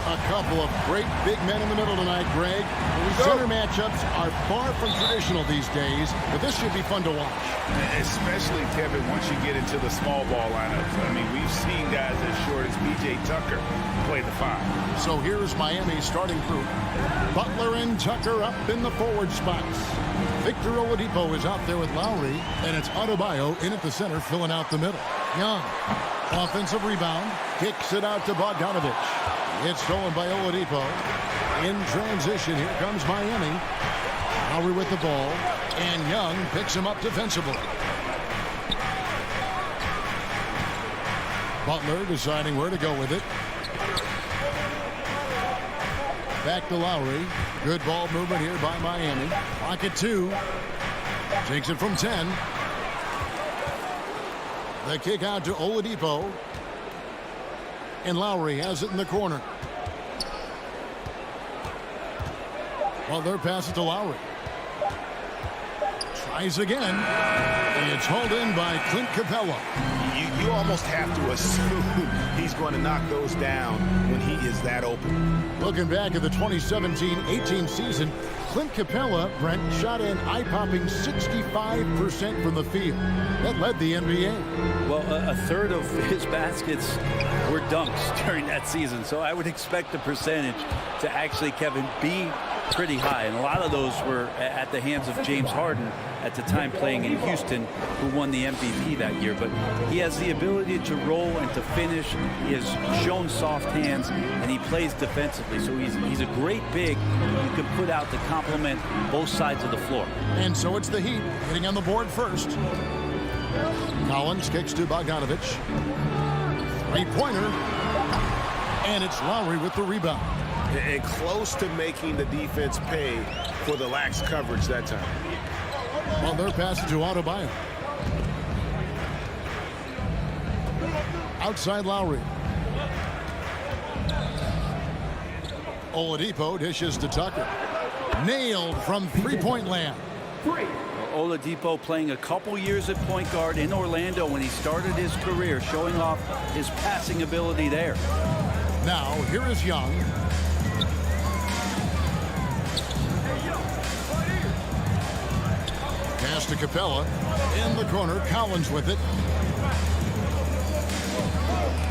A couple of great big men in the middle tonight, Greg. Center matchups are far from traditional these days, but this should be fun to watch. Especially, Kevin, once you get into the small ball lineups. I mean, we've seen guys as short as P.J. Tucker play the 5. So here's Miami's starting group. Butler and Tucker up in the forward spots. Victor Oladipo is out there with Lowry, and it's Adebayo in at the center, filling out the middle. Young, offensive rebound, kicks it out to Bogdanovich. It's stolen by Oladipo. In transition, here comes Miami. Lowry with the ball, and Young picks him up defensively. Butler deciding where to go with it. Back to Lowry. Good ball movement here by Miami. Pocket 2. Takes it from 10. The kick out to Oladipo. And Lowry has it in the corner. Butler passes to Lowry. Tries again. It's hauled in by Clint Capella. You almost have to assume he's going to knock those down when he is that open. Looking back at the 2017-18 season, Clint Capella, Brent, shot an eye-popping 65% from the field. That led the NBA. Well, a third of his baskets were dunks during that season, so I would expect the percentage to actually, Kevin, be pretty high, and a lot of those were at the hands of James Harden at the time playing in Houston, who won the MVP that year. But he has the ability to roll and to finish. He has shown soft hands, and he plays defensively. So he's a great big you can put out to complement both sides of the floor. And so it's the Heat getting on the board first. Collins kicks to Bogdanovich. Three-pointer. And it's Lowry with the rebound. And close to making the defense pay for the lax coverage that time. Well, they're passing to Adebayo. Outside Lowry. Oladipo dishes to Tucker. Nailed from three-point land. Oladipo playing a couple years at point guard in Orlando when he started his career, showing off his passing ability there. Now, here is Young. Pass to Capella. In the corner, Collins with it.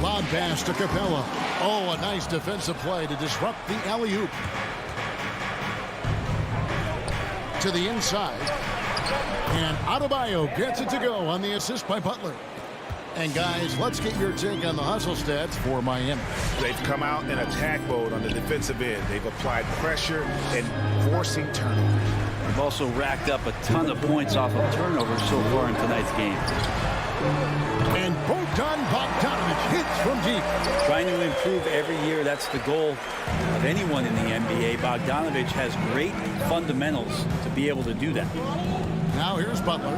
Lob pass to Capella. Oh, a nice defensive play to disrupt the alley-oop. To the inside. And Adebayo gets it to go on the assist by Butler. And guys, let's get your take on the hustle stats for Miami. They've come out in attack mode on the defensive end. They've applied pressure and forcing turnovers. They've also racked up a ton of points off of turnovers so far in tonight's game. And Bogdanovich hits from deep. Trying to improve every year, that's the goal of anyone in the NBA. Bogdanovich has great fundamentals to be able to do that. Now here's Butler.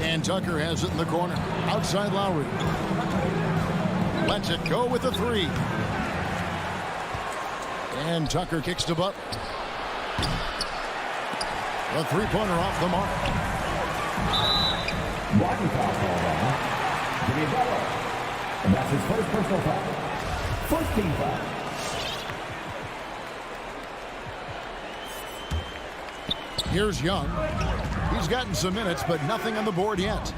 And Tucker has it in the corner. Outside Lowry. Lets it go with a three. And Tucker kicks to Butler. The three-pointer off the mark. Walking foul called on Jimmy Butler. And that's his first personal foul. First team foul. Here's Young. He's gotten some minutes, but nothing on the board yet.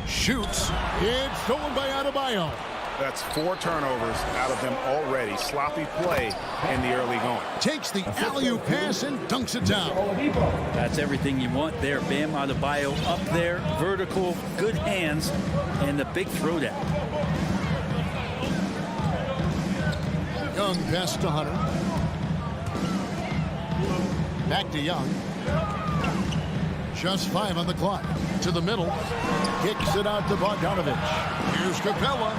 Shoots. It's stolen by Adebayo. That's 4 turnovers out of them already. Sloppy play in the early going. Takes the alley-oop pass and dunks it down. That's everything you want there. Bam Adebayo up there, vertical, good hands, and the big throwdown. Young pass to Hunter. Back to Young. Just 5 on the clock. To the middle. Kicks it out to Bogdanovich. Here's Capella.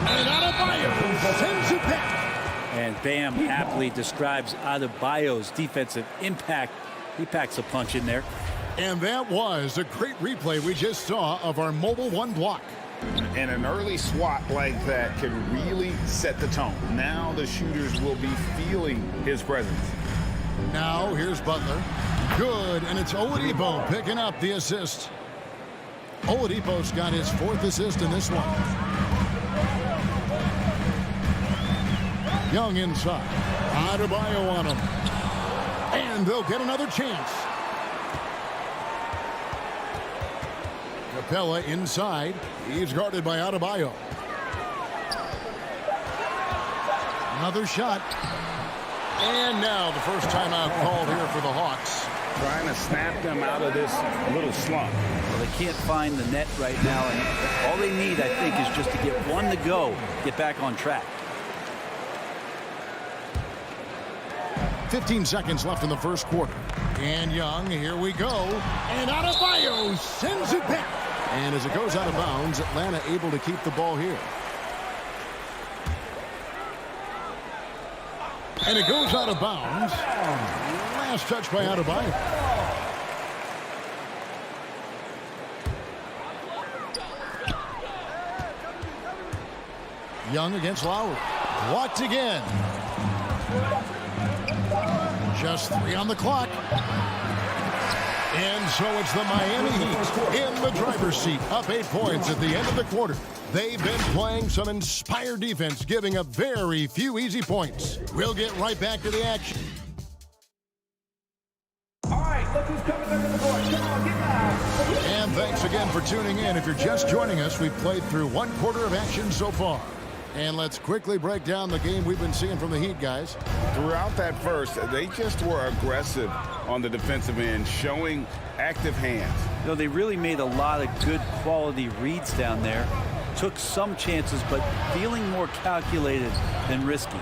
And Adebayo sends it back. And Bam aptly describes Adebayo's defensive impact. He packs a punch in there. And that was a great replay we just saw of our Mobile One block. And an early swat like that can really set the tone. Now the shooters will be feeling his presence. Now here's Butler. Good, and it's Oladipo picking up the assist. Oladipo's got his 4th assist in this one. Young inside. Adebayo on him. And they'll get another chance. Capella inside. He's guarded by Adebayo. Another shot. And now the first timeout called here for the Hawks. Trying to snap them out of this little slump. Well, they can't find the net right now, and all they need, I think, is just to get one to go, get back on track. 15 seconds left in the first quarter. And Young, here we go. And Adebayo sends it back. And as it goes out of bounds, Atlanta able to keep the ball here. And it goes out of bounds. Last touch by Adebayo. Young against Lowry. Blocked again. Just 3 on the clock. And so it's the Miami Heat in the driver's seat, up 8 points at the end of the quarter. They've been playing some inspired defense, giving up very few easy points. We'll get right back to the action. All right, look who's coming under the board. Come on, get down. And thanks again for tuning in. If you're just joining us, we've played through 1 quarter of action so far. And let's quickly break down the game we've been seeing from the Heat, guys. Throughout that first, they just were aggressive on the defensive end, showing active hands. You know, they really made a lot of good quality reads down there. Took some chances, but feeling more calculated than risky.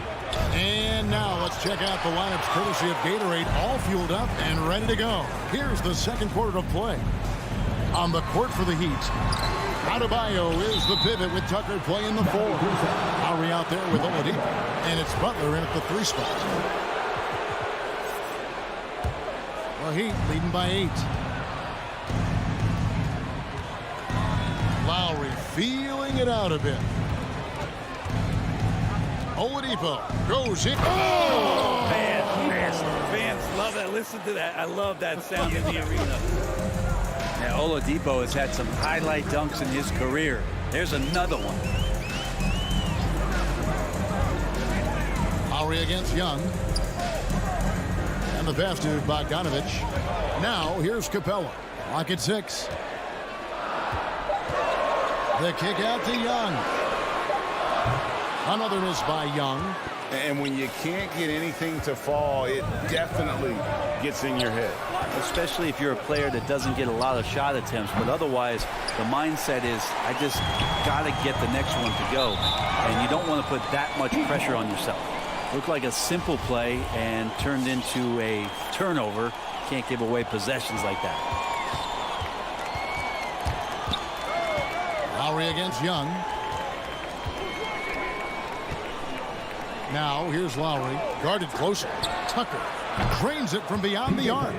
And now let's check out the lineups courtesy of Gatorade, all fueled up and ready to go. Here's the second quarter of play. On the court for the Heat, Adebayo is the pivot with Tucker playing the 4. Lowry out there with Oladipo. And it's Butler in at the 3 spot. The Heat leading by 8. Lowry feeling it out a bit. Oladipo goes in. Oh! Fans love that. Listen to that. I love that sound in the arena. Yeah, Oladipo has had some highlight dunks in his career. There's another one. Lowry against Young. And the pass to Bogdanovich. Now here's Capella. Lock at 6. The kick out to Young. Another miss by Young. And when you can't get anything to fall, it definitely gets in your head. Especially if you're a player that doesn't get a lot of shot attempts, but otherwise the mindset is, I just got to get the next one to go. And you don't want to put that much pressure on yourself. Looked like a simple play and turned into a turnover. Can't give away possessions like that. Lowry against Young. Now here's Lowry, guarded closer. Tucker drains it from beyond the arc.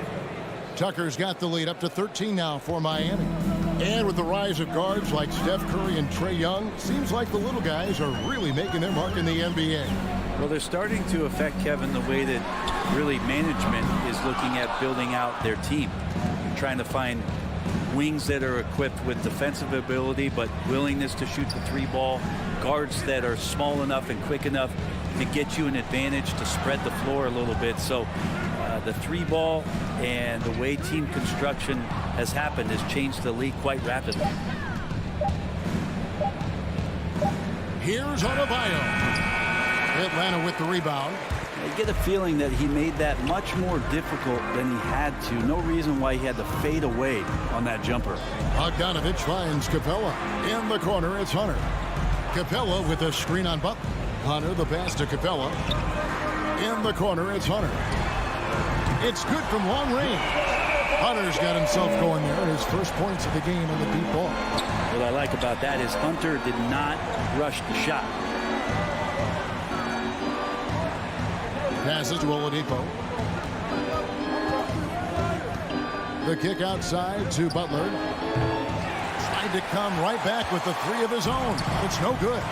Tucker's got the lead up to 13 now for Miami. And with the rise of guards like Steph Curry and Trae Young, seems like the little guys are really making their mark in the NBA. Well, they're starting to affect, Kevin, the way that really management is looking at building out their team. They're trying to find wings that are equipped with defensive ability but willingness to shoot the 3 ball, guards that are small enough and quick enough to get you an advantage to spread the floor a little bit. So the 3 ball and the way team construction has happened has changed the league quite rapidly. Here's Adebayo. Atlanta with the rebound. I get a feeling that he made that much more difficult than he had to. No reason why he had to fade away on that jumper. Bogdanovich finds Capella. In the corner, it's Hunter. Capella with a screen on Butler. Hunter, the pass to Capella. In the corner, it's Hunter. It's good from long range. Hunter's got himself going there. His first points of the game on the deep ball. What I like about that is Hunter did not rush the shot. Passes to Oladipo. The kick outside to Butler. Tried to come right back with the 3 of his own. It's no good.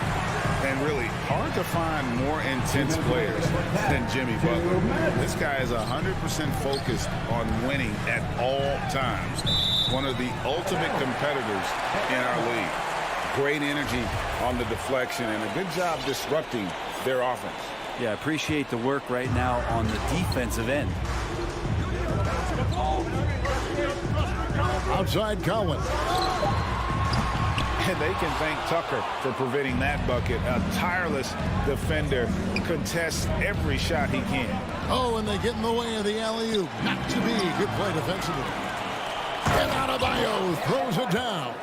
And really hard to find more intense players than Jimmy Butler. This guy is 100% focused on winning at all times. One of the ultimate competitors in our league. Great energy on the deflection and a good job disrupting their offense. Yeah, appreciate the work right now on the defensive end. Outside Collins. And they can thank Tucker for preventing that bucket. A tireless defender contests every shot he can. Oh, and they get in the way of the alley-oop. Not to be. Good play defensively. And Adebayo throws it down.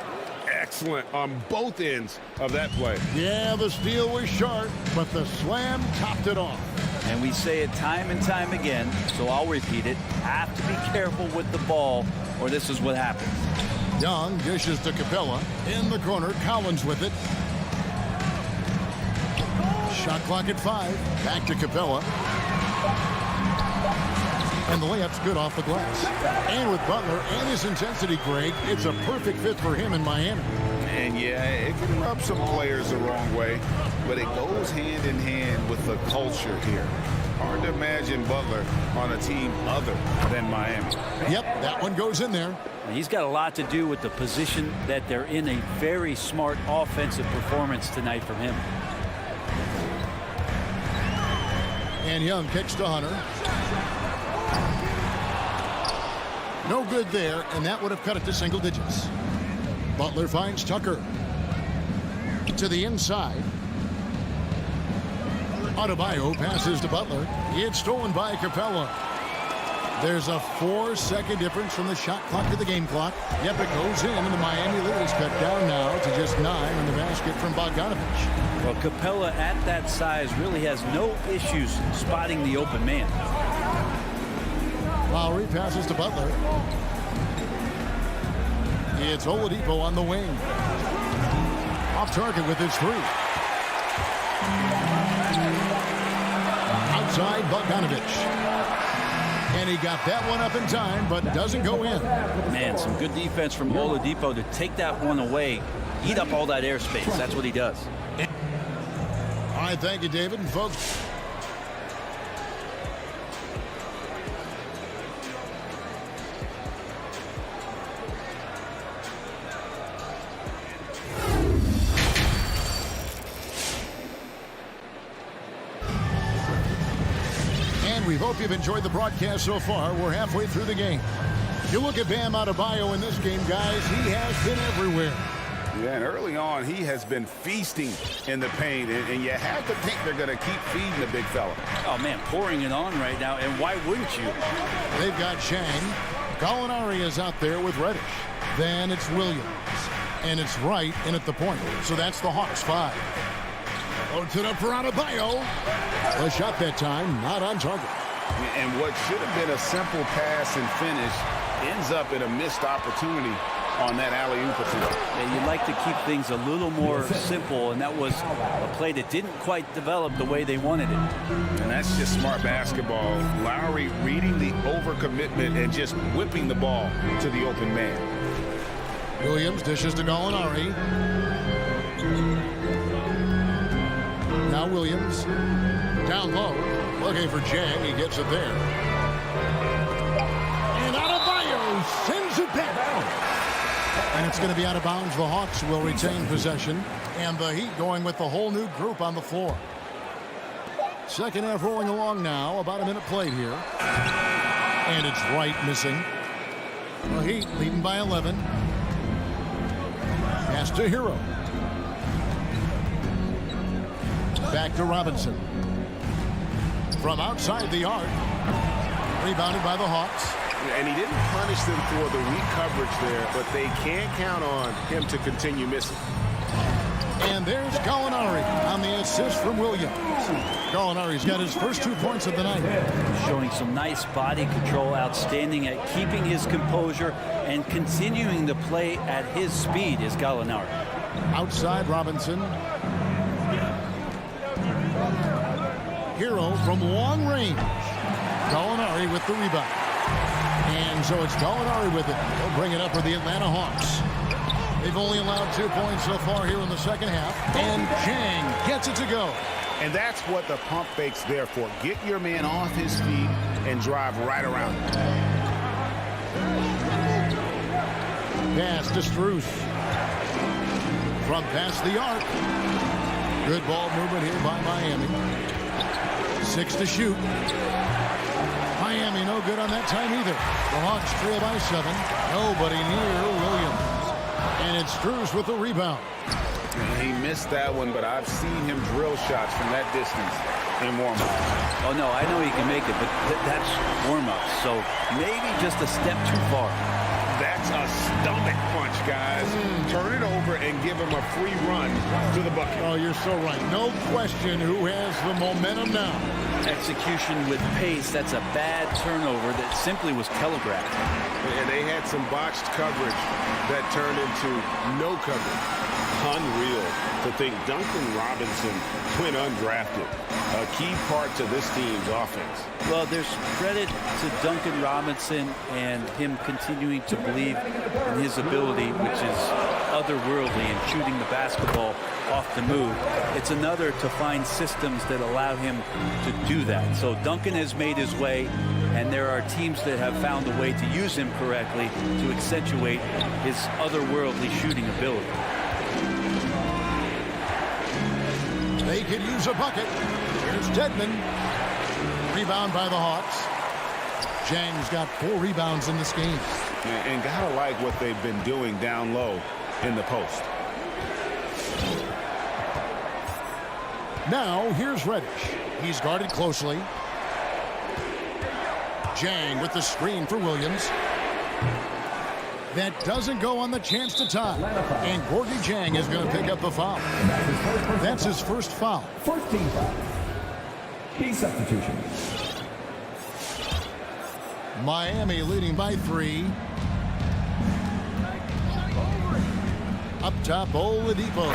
Excellent on both ends of that play. Yeah, the steal was sharp, but the slam topped it off. And we say it time and time again, so I'll repeat it. Have to be careful with the ball, or this is what happens. Young dishes to Capella. In the corner, Collins with it. Shot clock at 5. Back to Capella. And the layup's good off the glass. And with Butler and his intensity, Greg, it's a perfect fit for him in Miami. And yeah, it can rub some players the wrong way, but it goes hand in hand with the culture here. Hard to imagine Butler on a team other than Miami. Yep, that one goes in there. He's got a lot to do with the position that they're in. A very smart offensive performance tonight from him. And Young kicks to Hunter. No good there, and that would have cut it to single digits. Butler finds Tucker. To the inside. Adebayo passes to Butler. It's stolen by Capella. There's a 4-second difference from the shot clock to the game clock. Yep, it goes in, and the Miami lead is cut down now to just 9 on the basket from Bogdanovich. Well, Capella at that size really has no issues spotting the open man. Lowry passes to Butler. It's Oladipo on the wing. Off target with his 3. Outside Bogdanovich. And he got that one up in time, but doesn't go in. Man, some good defense from Oladipo to take that one away, eat up all that airspace. That's what he does. All right, thank you, David. And folks, we hope you've enjoyed the broadcast so far. We're halfway through the game. You look at Bam Adebayo in this game, guys. He has been everywhere. Yeah, and early on, he has been feasting in the paint, and you have to think they're going to keep feeding the big fella. Oh, man, pouring it on right now, and why wouldn't you? They've got Chang. Gallinari is out there with Reddish. Then it's Williams. And it's Wright in at the point. So that's the Hawks 5. Loads it up for Adebayo. A shot that time, not on target. And what should have been a simple pass and finish ends up in a missed opportunity on that alley-oop attempt. Yeah, you'd like to keep things a little more simple, and that was a play that didn't quite develop the way they wanted it. And that's just smart basketball. Lowry reading the overcommitment and just whipping the ball to the open man. Williams dishes to Gallinari. Now Williams down low, looking for Chang. He gets it there. And Adebayo sends it back out. And it's going to be out of bounds. The Hawks will retain possession. And the Heat going with the whole new group on the floor. Second half rolling along now. About a minute played here. And it's Wright missing. The Heat leading by 11. Pass to Hero. Back to Robinson. From outside the arc. Rebounded by the Hawks. And he didn't punish them for the weak coverage there, but they can't count on him to continue missing. And there's Gallinari on the assist from Williams. Gallinari's got his first 2 points of the night. Showing some nice body control, outstanding at keeping his composure and continuing to play at his speed is Gallinari. Outside Robinson. Hero from long range. Gallinari with the rebound. And so it's Gallinari with it. He'll bring it up for the Atlanta Hawks. They've only allowed 2 points so far here in the second half. And Jang gets it to go. And that's what the pump fake's there for. Get your man off his feet and drive right around him. Pass to Strus. From past the arc. Good ball movement here by Miami. 6 to shoot. Miami no good on that time either. The Hawks trail by 7. Nobody near Williams. And it's Strus with the rebound. He missed that one, but I've seen him drill shots from that distance in warm-up. Oh, no, I know he can make it, but that's warm-up. So maybe just a step too far. That's a stomach punch, guys. Turn it over and give him a free run to the bucket. Oh, you're so right. No question who has the momentum now. Execution with pace, that's a bad turnover that simply was telegraphed. And they had some botched coverage that turned into no coverage. Unreal to think Duncan Robinson went undrafted. A key part to this team's offense. Well, there's credit to Duncan Robinson and him continuing to believe in his ability, which is otherworldly in shooting the basketball off the move. It's another to find systems that allow him to do that. So Duncan has made his way, and there are teams that have found a way to use him correctly to accentuate his otherworldly shooting ability. They could use a bucket. Here's Dedman. Rebound by the Hawks. Jang's got 4 rebounds in this game. And gotta like what they've been doing down low in the post. Now here's Reddish. He's guarded closely. Jang with the screen for Williams. That doesn't go on the chance to tie. And Gorgui Dieng is going to pick up the foul. That's his first foul. First team foul. Key substitution. Miami leading by 3. Up top, Oladipo.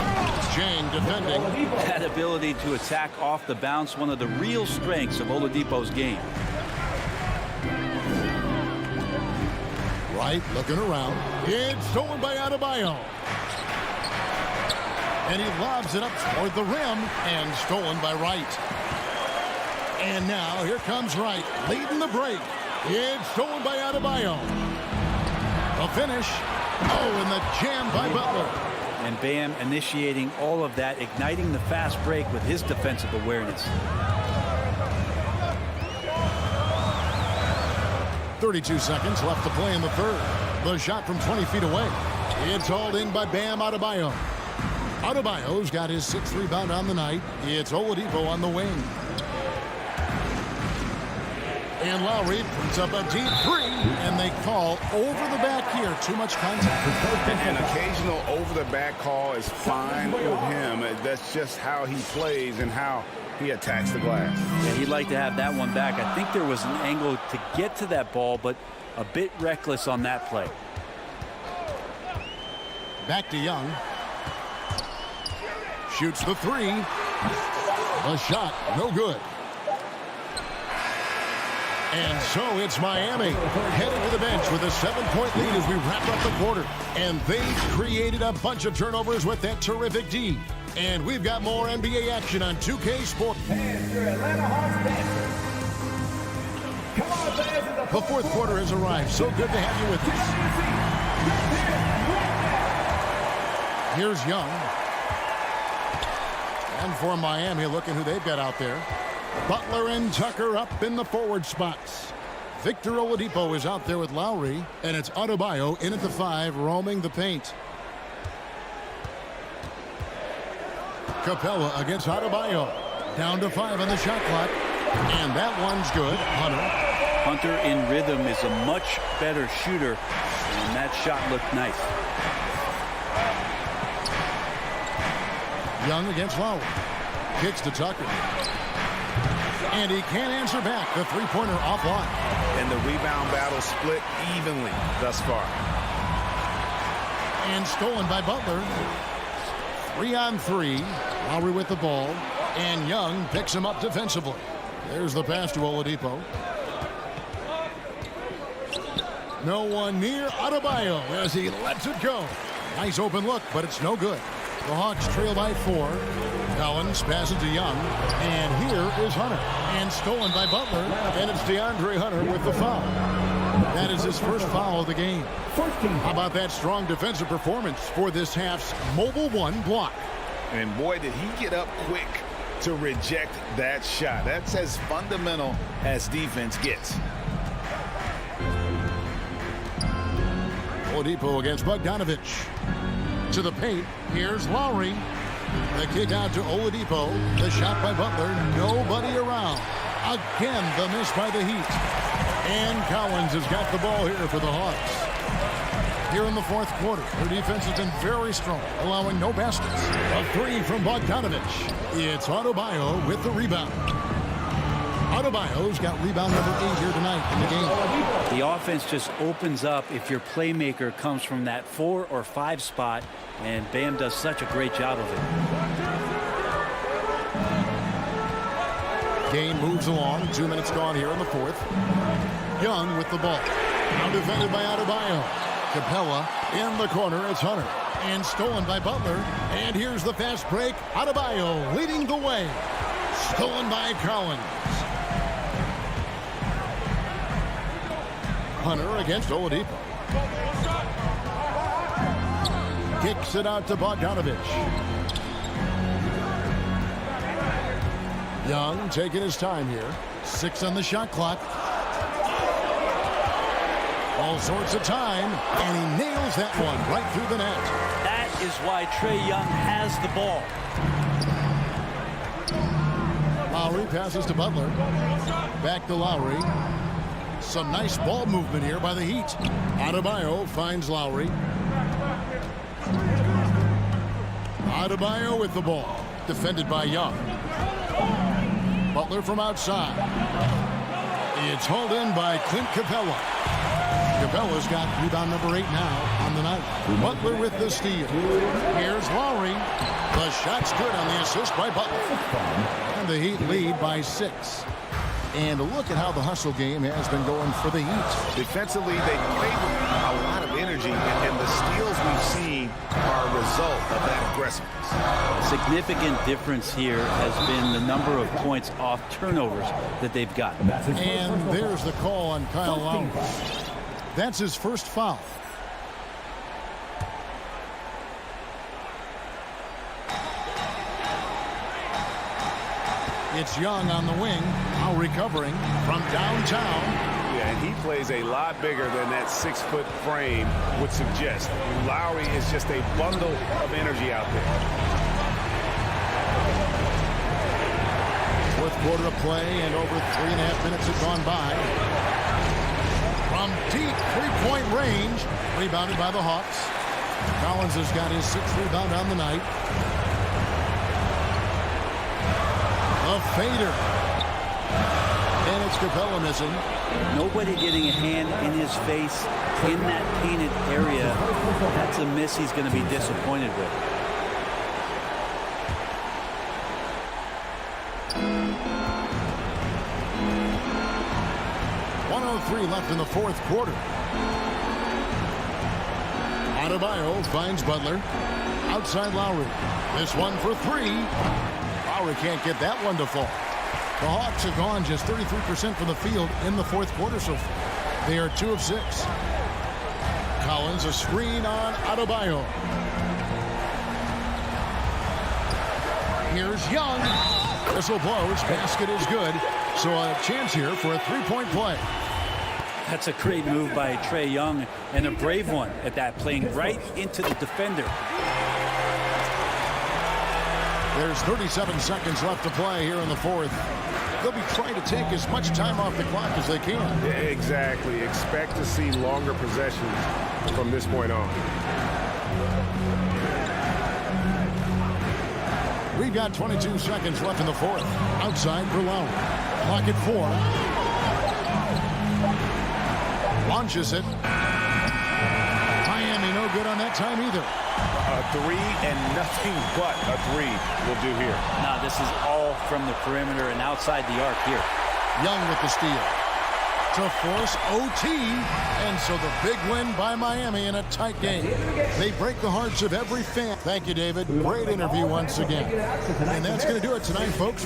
Dieng defending. That ability to attack off the bounce, one of the real strengths of Oladipo's game. Wright looking around. It's stolen by Adebayo. And he lobs it up toward the rim and stolen by Wright. And now here comes Wright leading the break. It's stolen by Adebayo. The finish. Oh, and the jam by Butler. And Bam initiating all of that, igniting the fast break with his defensive awareness. 32 seconds left to play in the third. The shot from 20 feet away. It's hauled in by Bam Adebayo. Adebayo's got his 6th rebound on the night. It's Oladipo on the wing. And Lowry puts up a deep 3, and they call over the back here. Too much contact. An occasional over-the-back call is fine with him. That's just how he plays and how he attacks the glass. And he'd like to have that one back. I think there was an angle to get to that ball, but a bit reckless on that play. Back to Young. Shoots the 3. The shot, no good. And so it's Miami heading to the bench with a 7-point lead as we wrap up the quarter. And they've created a bunch of turnovers with that terrific D. And we've got more NBA action on 2K Sports. The fourth quarter has arrived. So good to have you with us. Here's Young. And for Miami, look at who they've got out there. Butler and Tucker up in the forward spots. Victor Oladipo is out there with Lowry, and it's Adebayo in at the 5, roaming the paint. Capella against Adebayo. Down to 5 on the shot clock, and that one's good. Hunter in rhythm is a much better shooter, and that shot looked nice. Young against Lowry. Kicks to Tucker. And he can't answer back. The three-pointer offline. And the rebound battle split evenly thus far. And stolen by Butler. 3-on-3. Lowry with the ball. And Young picks him up defensively. There's the pass to Oladipo. No one near Adebayo as he lets it go. Nice open look, but it's no good. The Hawks trail by 4. Collins passes to Young, and here is Hunter. And stolen by Butler, and it's DeAndre Hunter with the foul. That is his first foul of the game. How about that strong defensive performance for this half's Mobile 1 block? And boy, did he get up quick to reject that shot. That's as fundamental as defense gets. Oladipo against Bogdanovich. To the paint. Here's Lowry. The kick out to Oladipo. The shot by Butler. Nobody around. Again, the miss by the Heat. And Collins has got the ball here for the Hawks. Here in the fourth quarter, their defense has been very strong, allowing no baskets. A 3 from Bogdanovich. It's Adebayo with the rebound. Adebayo's got rebound number 8 here tonight in the game. The offense just opens up if your playmaker comes from that 4 or 5 spot, and Bam does such a great job of it. Game moves along. 2 minutes gone here in the fourth. Young with the ball. Now defended by Adebayo. Capella in the corner. It's Hunter. And stolen by Butler. And here's the fast break. Adebayo leading the way. Stolen by Collins. Hunter against Oladipo. Kicks it out to Bogdanovich. Young taking his time here. 6 on the shot clock. All sorts of time, and he nails that one right through the net. That is why Trae Young has the ball. Lowry passes to Butler. Back to Lowry. Some nice ball movement here by the Heat. Adebayo finds Lowry. Adebayo with the ball. Defended by Young. Butler from outside. It's hauled in by Clint Capella. Capella's got rebound number 8 now on the night. Butler with the steal. Here's Lowry. The shot's good on the assist by Butler. And the Heat lead by 6. And look at how the hustle game has been going for the Heat. Defensively, they play with a lot of energy, and the steals we've seen are a result of that aggressiveness. Significant difference here has been the number of points off turnovers that they've gotten. And there's the call on Kyle Lowry. That's his first foul. It's Young on the wing, now recovering from downtown. Yeah, and he plays a lot bigger than that 6-foot frame would suggest. Lowry is just a bundle of energy out there. Fourth quarter of play, and over 3.5 minutes have gone by. From deep three-point range, rebounded by the Hawks. Collins has got his 6th rebound on the night. A fader. And it's Capella missing. Nobody getting a hand in his face in that painted area. That's a miss he's going to be disappointed with. .103 left in the fourth quarter. Adebayo finds Butler. Outside Lowry. This one for 3. Lowry can't get that one to fall. The Hawks have gone just 33% from the field in the fourth quarter so far. They are 2 of 6. Collins, a screen on Adebayo. Here's Young. Whistle blows. Basket is good. So a chance here for a 3-point play. That's a great move by Trae Young, and a brave one at that, playing right into the defender. There's 37 seconds left to play here in the fourth. They'll be trying to take as much time off the clock as they can. Exactly. Expect to see longer possessions from this point on. We've got 22 seconds left in the fourth. Outside for Lowry. Clock at 4. Launches it. Miami no good on that time either. A 3 and nothing but a 3 will do here. Now this is all from the perimeter and outside the arc here. Young with the steal. to force OT. And so the big win by Miami in a tight game. They break the hearts of every fan. Thank you, David. Great interview once again. And that's going to do it tonight, folks.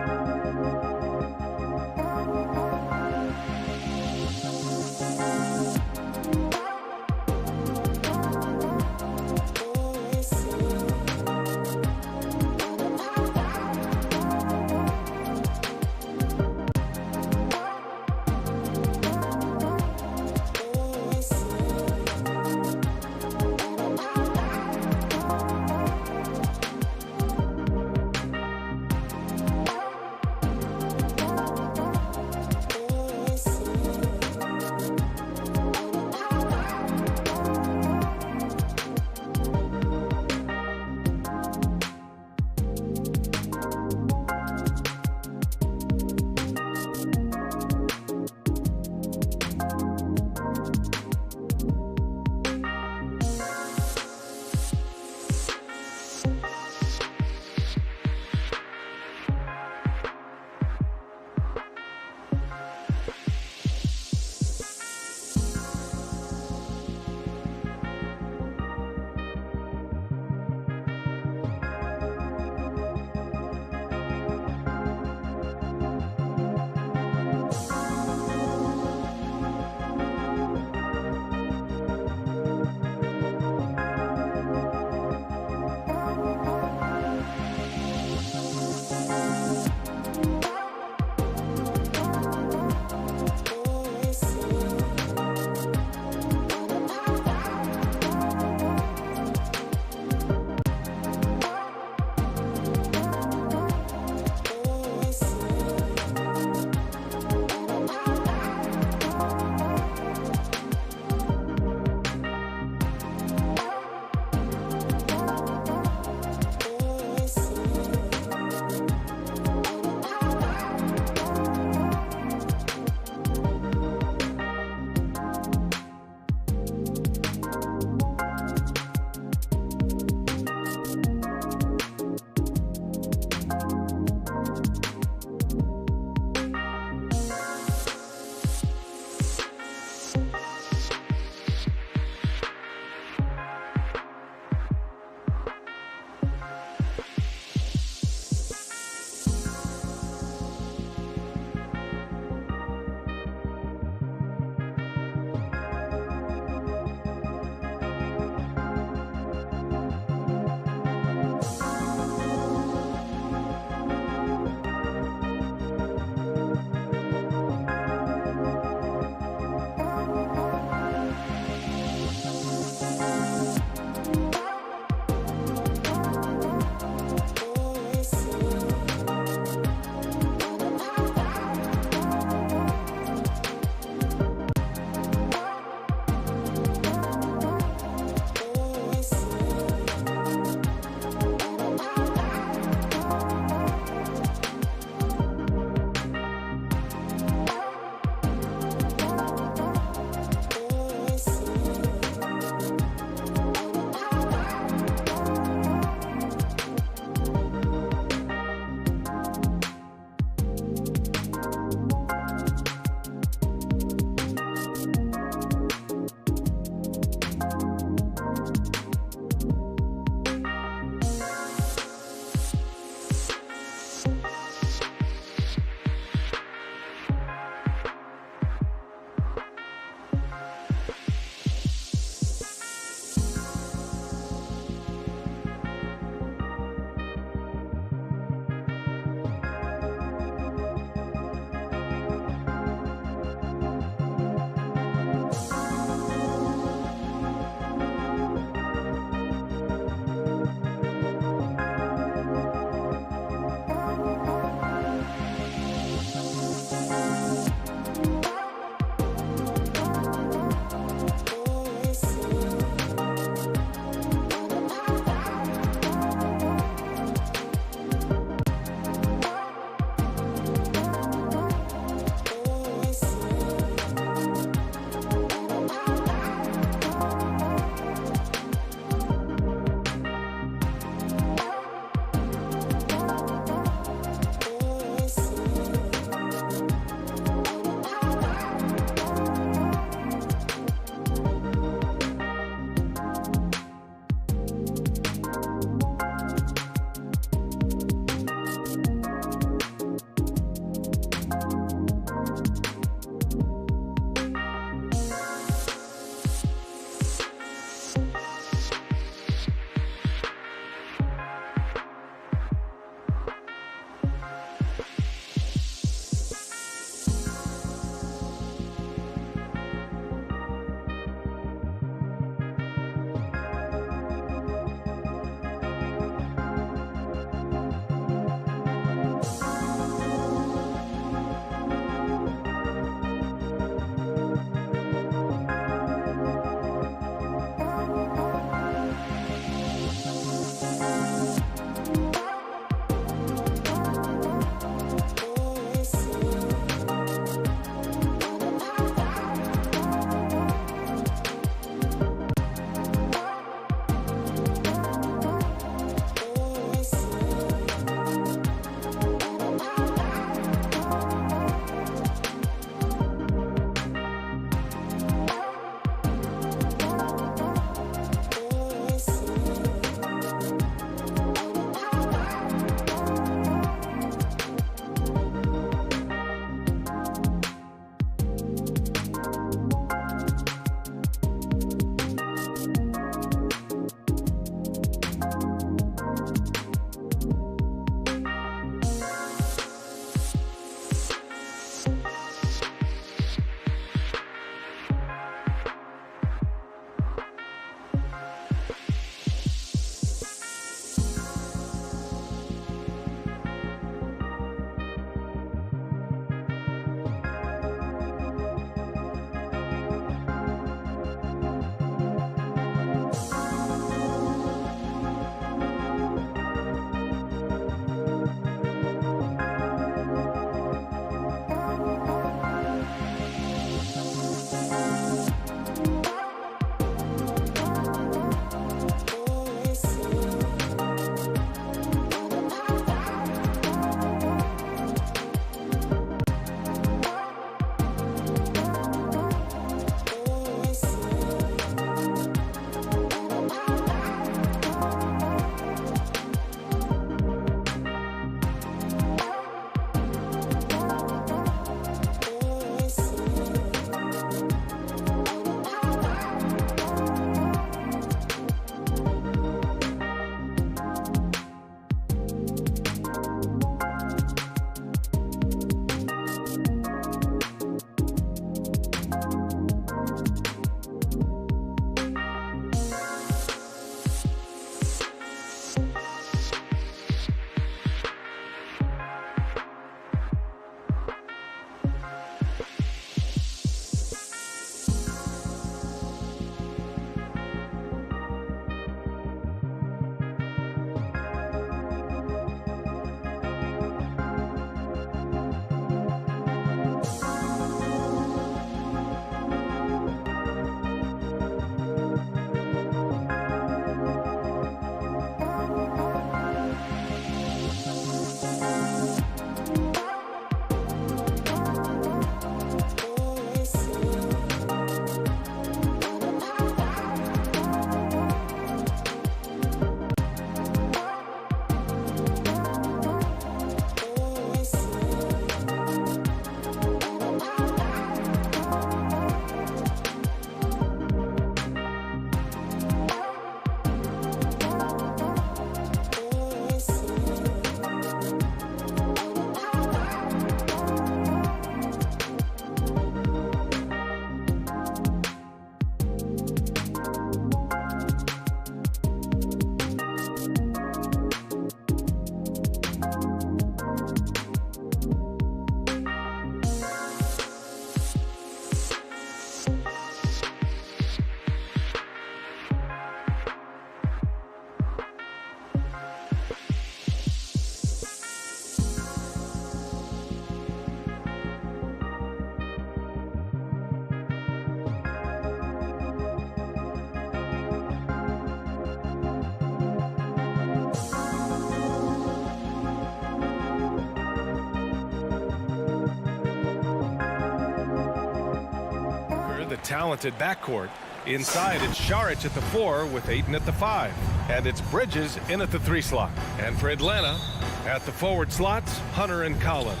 the talented backcourt. Inside, it's Šarić at the 4 with Ayton at the 5. And it's Bridges in at the 3 slot. And for Atlanta, at the forward slots, Hunter and Collins.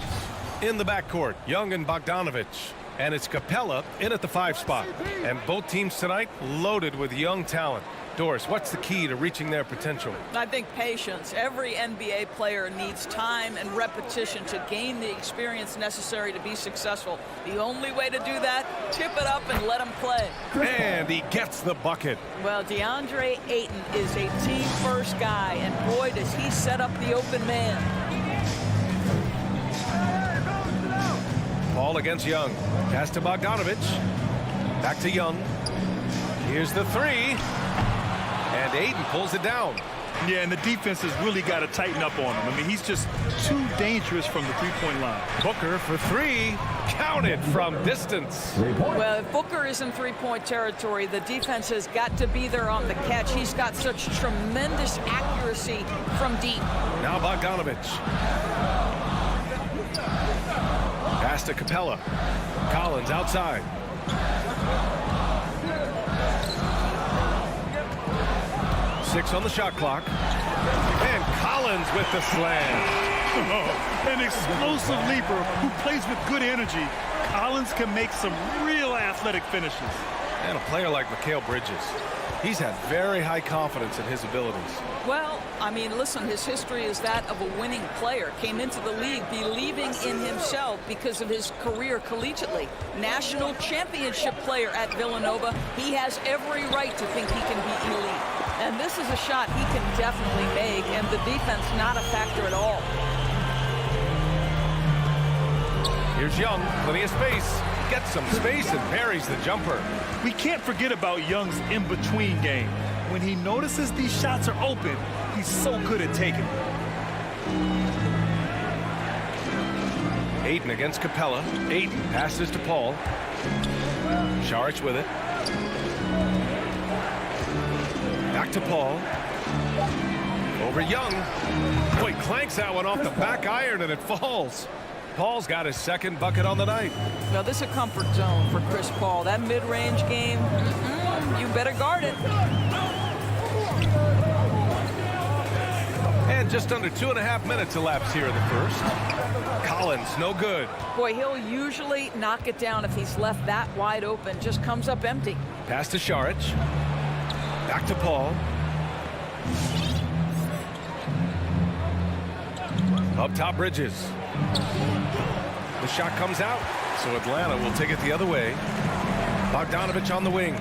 In the backcourt, Young and Bogdanović. And it's Capella in at the 5 spot. And both teams tonight loaded with young talent. Doris, what's the key to reaching their potential? I think patience. Every NBA player needs time and repetition to gain the experience necessary to be successful. The only way to do that, tip it up and let them play. And he gets the bucket. Well, DeAndre Ayton is a team-first guy, and boy, does he set up the open man. Ball against Young. Pass to Bogdanović. Back to Young. Here's the 3. And Ayton pulls it down. Yeah, and the defense has really got to tighten up on him. I mean, he's just too dangerous from the three-point line. Booker for 3. Counted from distance. Well, if Booker is in three-point territory, the defense has got to be there on the catch. He's got such tremendous accuracy from deep. Now Bogdanović. Pass to Capella. Collins outside. Six on the shot clock. And Collins with the slam. Oh, an explosive leaper who plays with good energy. Collins can make some real athletic finishes. And a player like Mikal Bridges. He's had very high confidence in his abilities. Well, I mean, listen, his history is that of a winning player. Came into the league believing in himself because of his career collegiately. National championship player at Villanova. He has every right to think he can be elite. And this is a shot he can definitely make, and the defense not a factor at all. Here's Young, plenty of space. Gets some space and parries the jumper. We can't forget about Young's in-between game. When he notices these shots are open, he's so good at taking them. Ayton against Capella. Ayton passes to Paul. Šarić with it. Back to Paul. Over Young. Boy, clanks that one off the back iron and it falls. Paul's got his second bucket on the night. Now, this is a comfort zone for Chris Paul. That mid-range game, you better guard it. And just under 2.5 minutes elapsed here in the first. Collins, no good. Boy, he'll usually knock it down if he's left that wide open. Just comes up empty. Pass to Šarić. Back to Paul. Up top, Bridges. The shot comes out, so Atlanta will take it the other way. Bogdanović on the wing.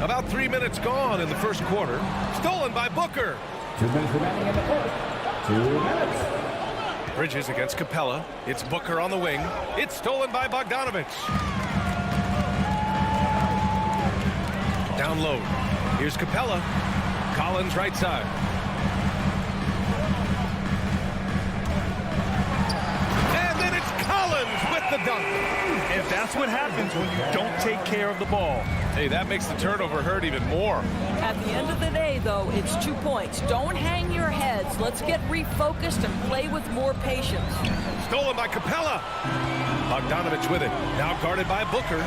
About 3 minutes gone in the first quarter. Stolen by Booker. 2 minutes remaining in the first. 2 minutes. Bridges against Capella. It's Booker on the wing. It's stolen by Bogdanović. Down low. Here's Capella. Collins right side. And then it's Collins with the dunk. And that's what happens when you don't take care of the ball. Hey, that makes the turnover hurt even more. At the end of the day, though, it's 2 points. Don't hang your heads. Let's get refocused and play with more patience. Stolen by Capella. Bogdanović with it. Now guarded by Booker.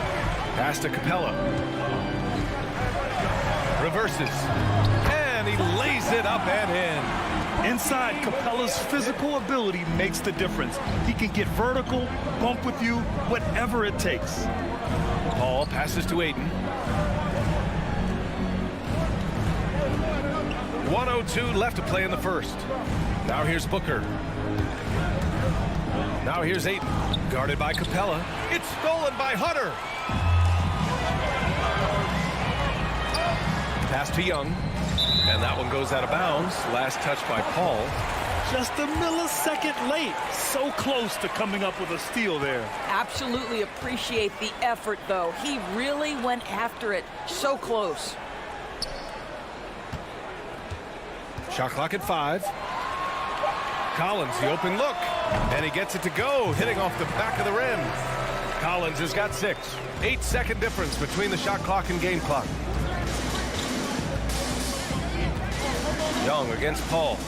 Pass to Capella. Reverses. And he lays it up and in. Inside, Capella's physical ability makes the difference. He can get vertical, bump with you, whatever it takes. Paul passes to Ayton. 1:02 left to play in the first. Now here's Booker. Now here's Ayton. Guarded by Capella. It's stolen by Hunter. Pass to Young. And that one goes out of bounds. Last touch by Paul. Just a millisecond late. So close to coming up with a steal there. Absolutely appreciate the effort, though. He really went after it. So close. Shot clock at 5. Collins, the open look. And he gets it to go, hitting off the back of the rim. Collins has got 6. 8-second difference between the shot clock and game clock. Young against Paul.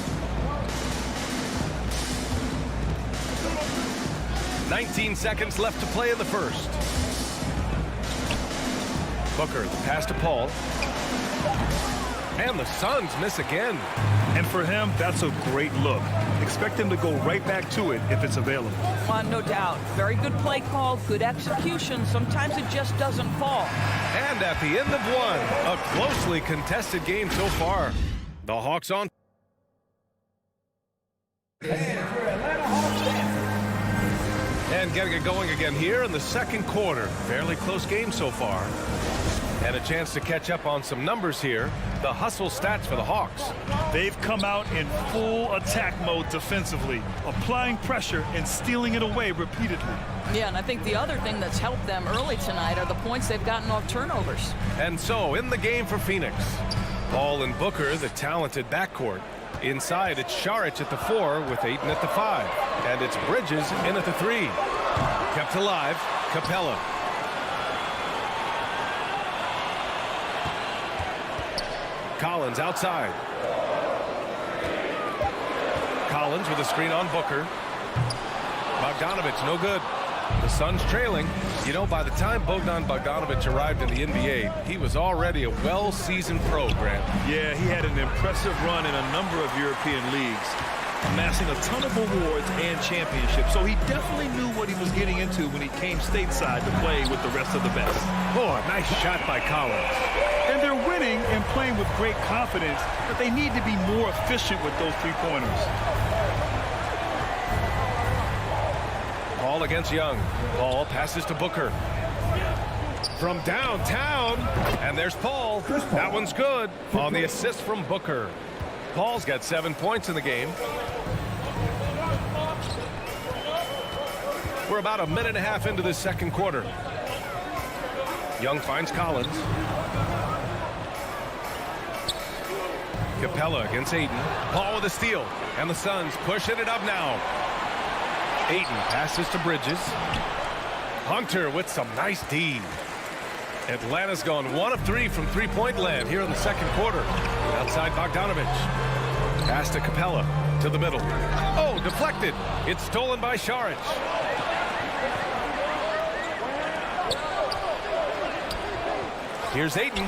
19 seconds left to play in the first. Booker, the pass to Paul. And the Suns miss again. And for him, that's a great look. Expect him to go right back to it if it's available. No doubt. Very good play call, good execution. Sometimes it just doesn't fall. And at the end of one, a closely contested game so far. The Hawks on. And getting it going again here in the second quarter. Fairly close game so far. And a chance to catch up on some numbers here. The hustle stats for the Hawks. They've come out in full attack mode defensively, applying pressure and stealing it away repeatedly. Yeah, and I think the other thing that's helped them early tonight are the points they've gotten off turnovers. And so in the game for Phoenix, Paul and Booker, the talented backcourt. Inside, it's Šarić at the 4 with Ayton at the 5. And it's Bridges in at the 3. Kept alive, Capella. Collins outside. Collins with a screen on Booker. Bogdanović, no good. The Suns trailing. You know, by the time Bogdanović arrived in the NBA, he was already a well-seasoned pro, Grant. Yeah, he had an impressive run in a number of European leagues, amassing a ton of awards and championships. So he definitely knew what he was getting into when he came stateside to play with the rest of the best. Oh, a nice shot by Collins. And they're winning and playing with great confidence, but they need to be more efficient with those three-pointers. Paul against Young. Paul passes to Booker. From downtown, and there's Paul. That one's good on the assist from Booker. Paul's got 7 points in the game. We're about a minute and a half into this second quarter. Young finds Collins. Capella against Ayton. Paul with a steal. And the Suns pushing it up now. Ayton passes to Bridges. Hunter with some nice D. Atlanta's gone 1 of 3 from three-point land here in the second quarter. Outside Bogdanović. Pass to Capella. To the middle. Oh, deflected. It's stolen by Šarić. Here's Ayton.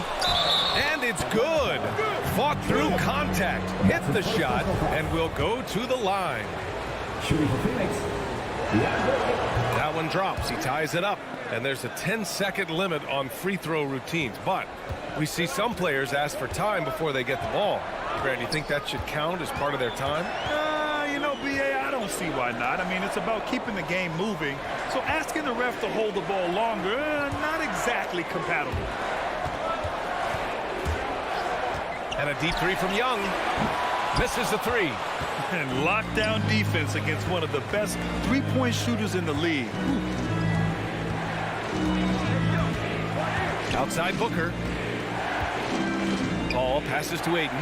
And it's good. Fought through contact. Hit the shot and will go to the line. Shooting for Phoenix. That one drops. He ties it up. And there's a 10-second limit on free throw routines. But we see some players ask for time before they get the ball. Grant, do you think that should count as part of their time? You know, B.A., I don't see why not. I mean, it's about keeping the game moving. So asking the ref to hold the ball longer, not exactly compatible. And a deep three from Young. Misses the 3. And lockdown defense against one of the best three-point shooters in the league. Outside Booker. Paul passes to Ayton.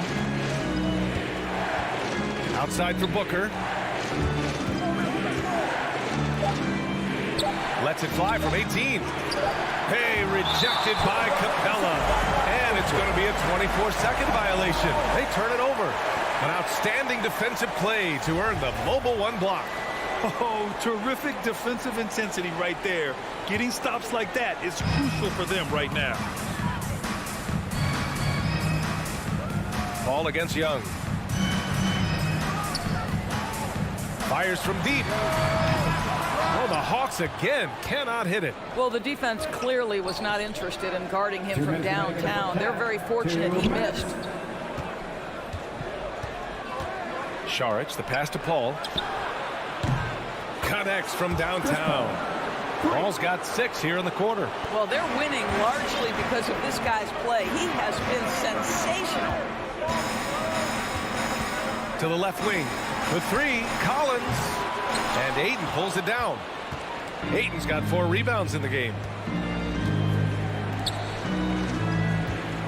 Outside for Booker. Lets it fly from 18. Hey, rejected by Capella. And it's going to be a 24-second violation. They turn it over. An outstanding defensive play to earn the mobile 1 block. Oh, terrific defensive intensity right there. Getting stops like that is crucial for them right now. Paul against Young. Fires from deep. Oh, the Hawks again cannot hit it. Well, the defense clearly was not interested in guarding him from downtown. They're very fortunate he missed. Šarić, the pass to Paul. Connects from downtown. Paul's got 6 here in the quarter. Well, they're winning largely because of this guy's play. He has been sensational. To the left wing. The 3, Collins. And Ayton pulls it down. Ayton's got 4 rebounds in the game.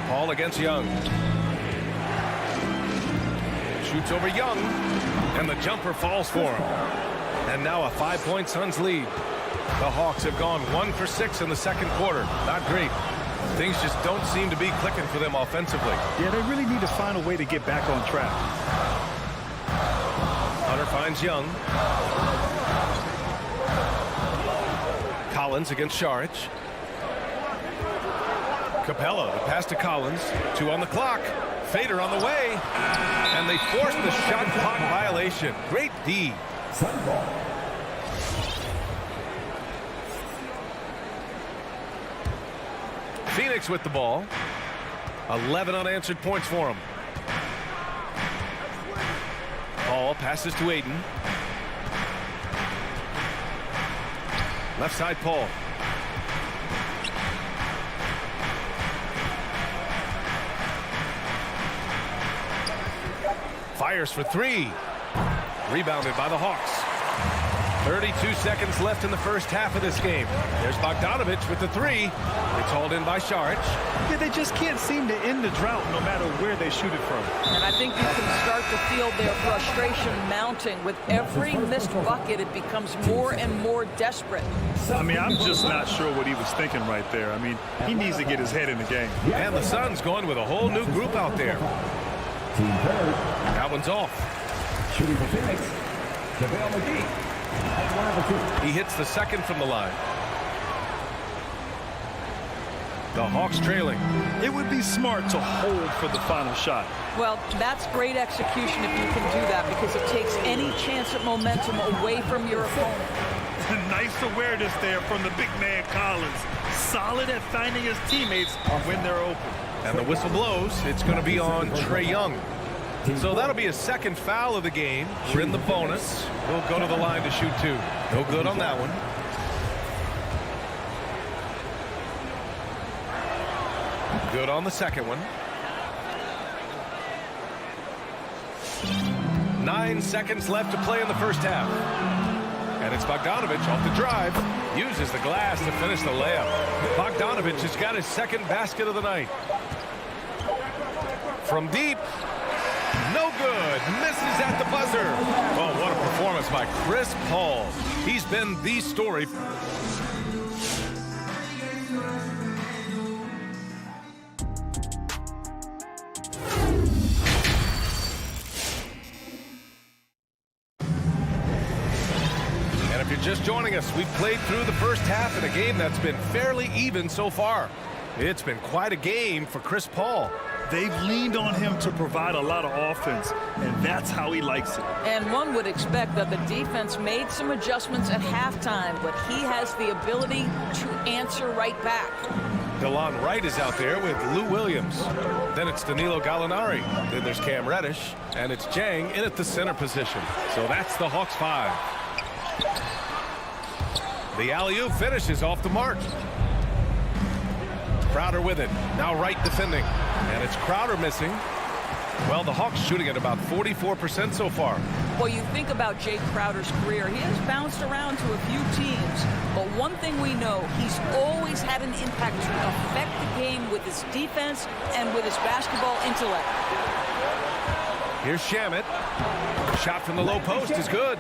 Paul against Young. Shoots over Young. And the jumper falls for him. And now a 5-point Suns lead. The Hawks have gone 1 for 6 in the second quarter. Not great. Things just don't seem to be clicking for them offensively. Yeah, they really need to find a way to get back on track. Hunter finds Young. Collins against Šarić. Capella, the pass to Collins. 2 on the clock. Fader on the way. And they forced the shot clock violation. Great D. Sun ball. Phoenix with the ball. 11 unanswered points for him. Paul passes to Ayton. Left side, Paul. Fires for 3. Rebounded by the Hawks. 32 seconds left in the first half of this game. There's Bogdanović with the 3. It's hauled in by Šarić. Yeah, they just can't seem to end the drought no matter where they shoot it from. And I think you can start to feel their frustration mounting. With every missed bucket, it becomes more and more desperate. I mean, I'm just not sure what he was thinking right there. I mean, he needs to get his head in the game. And the Suns going with a whole new group out there. Team third. That one's off. Shooting for Phoenix. JaVale McGee. He hits the second from the line. The Hawks trailing. It would be smart to hold for the final shot. Well, that's great execution if you can do that, because it takes any chance at momentum away from your opponent. Nice awareness there from the big man Collins. Solid at finding his teammates when they're open. And the whistle blows. It's going to be on Trae Young. So that'll be a second foul of the game. We're in the bonus. We'll go to the line to shoot 2. No good on that one. Good on the second one. 9 seconds left to play in the first half. And it's Bogdanović off the drive. Uses the glass to finish the layup. Bogdanović has got his second basket of the night. From deep. No good. Misses at the buzzer. Oh, what a performance by Chris Paul. He's been the story. And if you're just joining us, we've played through the first half in a game that's been fairly even so far. It's been quite a game for Chris Paul. They've leaned on him to provide a lot of offense, and that's how he likes it. And one would expect that the defense made some adjustments at halftime, but he has the ability to answer right back. DeLon Wright is out there with Lou Williams. Then it's Danilo Gallinari. Then there's Cam Reddish, and it's Jang in at the center position. So that's the Hawks 5. The alley-oop finishes off the mark. Crowder with it. Now Wright defending. And it's Crowder missing. Well, the Hawks shooting at about 44% so far. Well, you think about Jay Crowder's career. He has bounced around to a few teams. But one thing we know, he's always had an impact to affect the game with his defense and with his basketball intellect. Here's Shamet. Shot from the low post is good.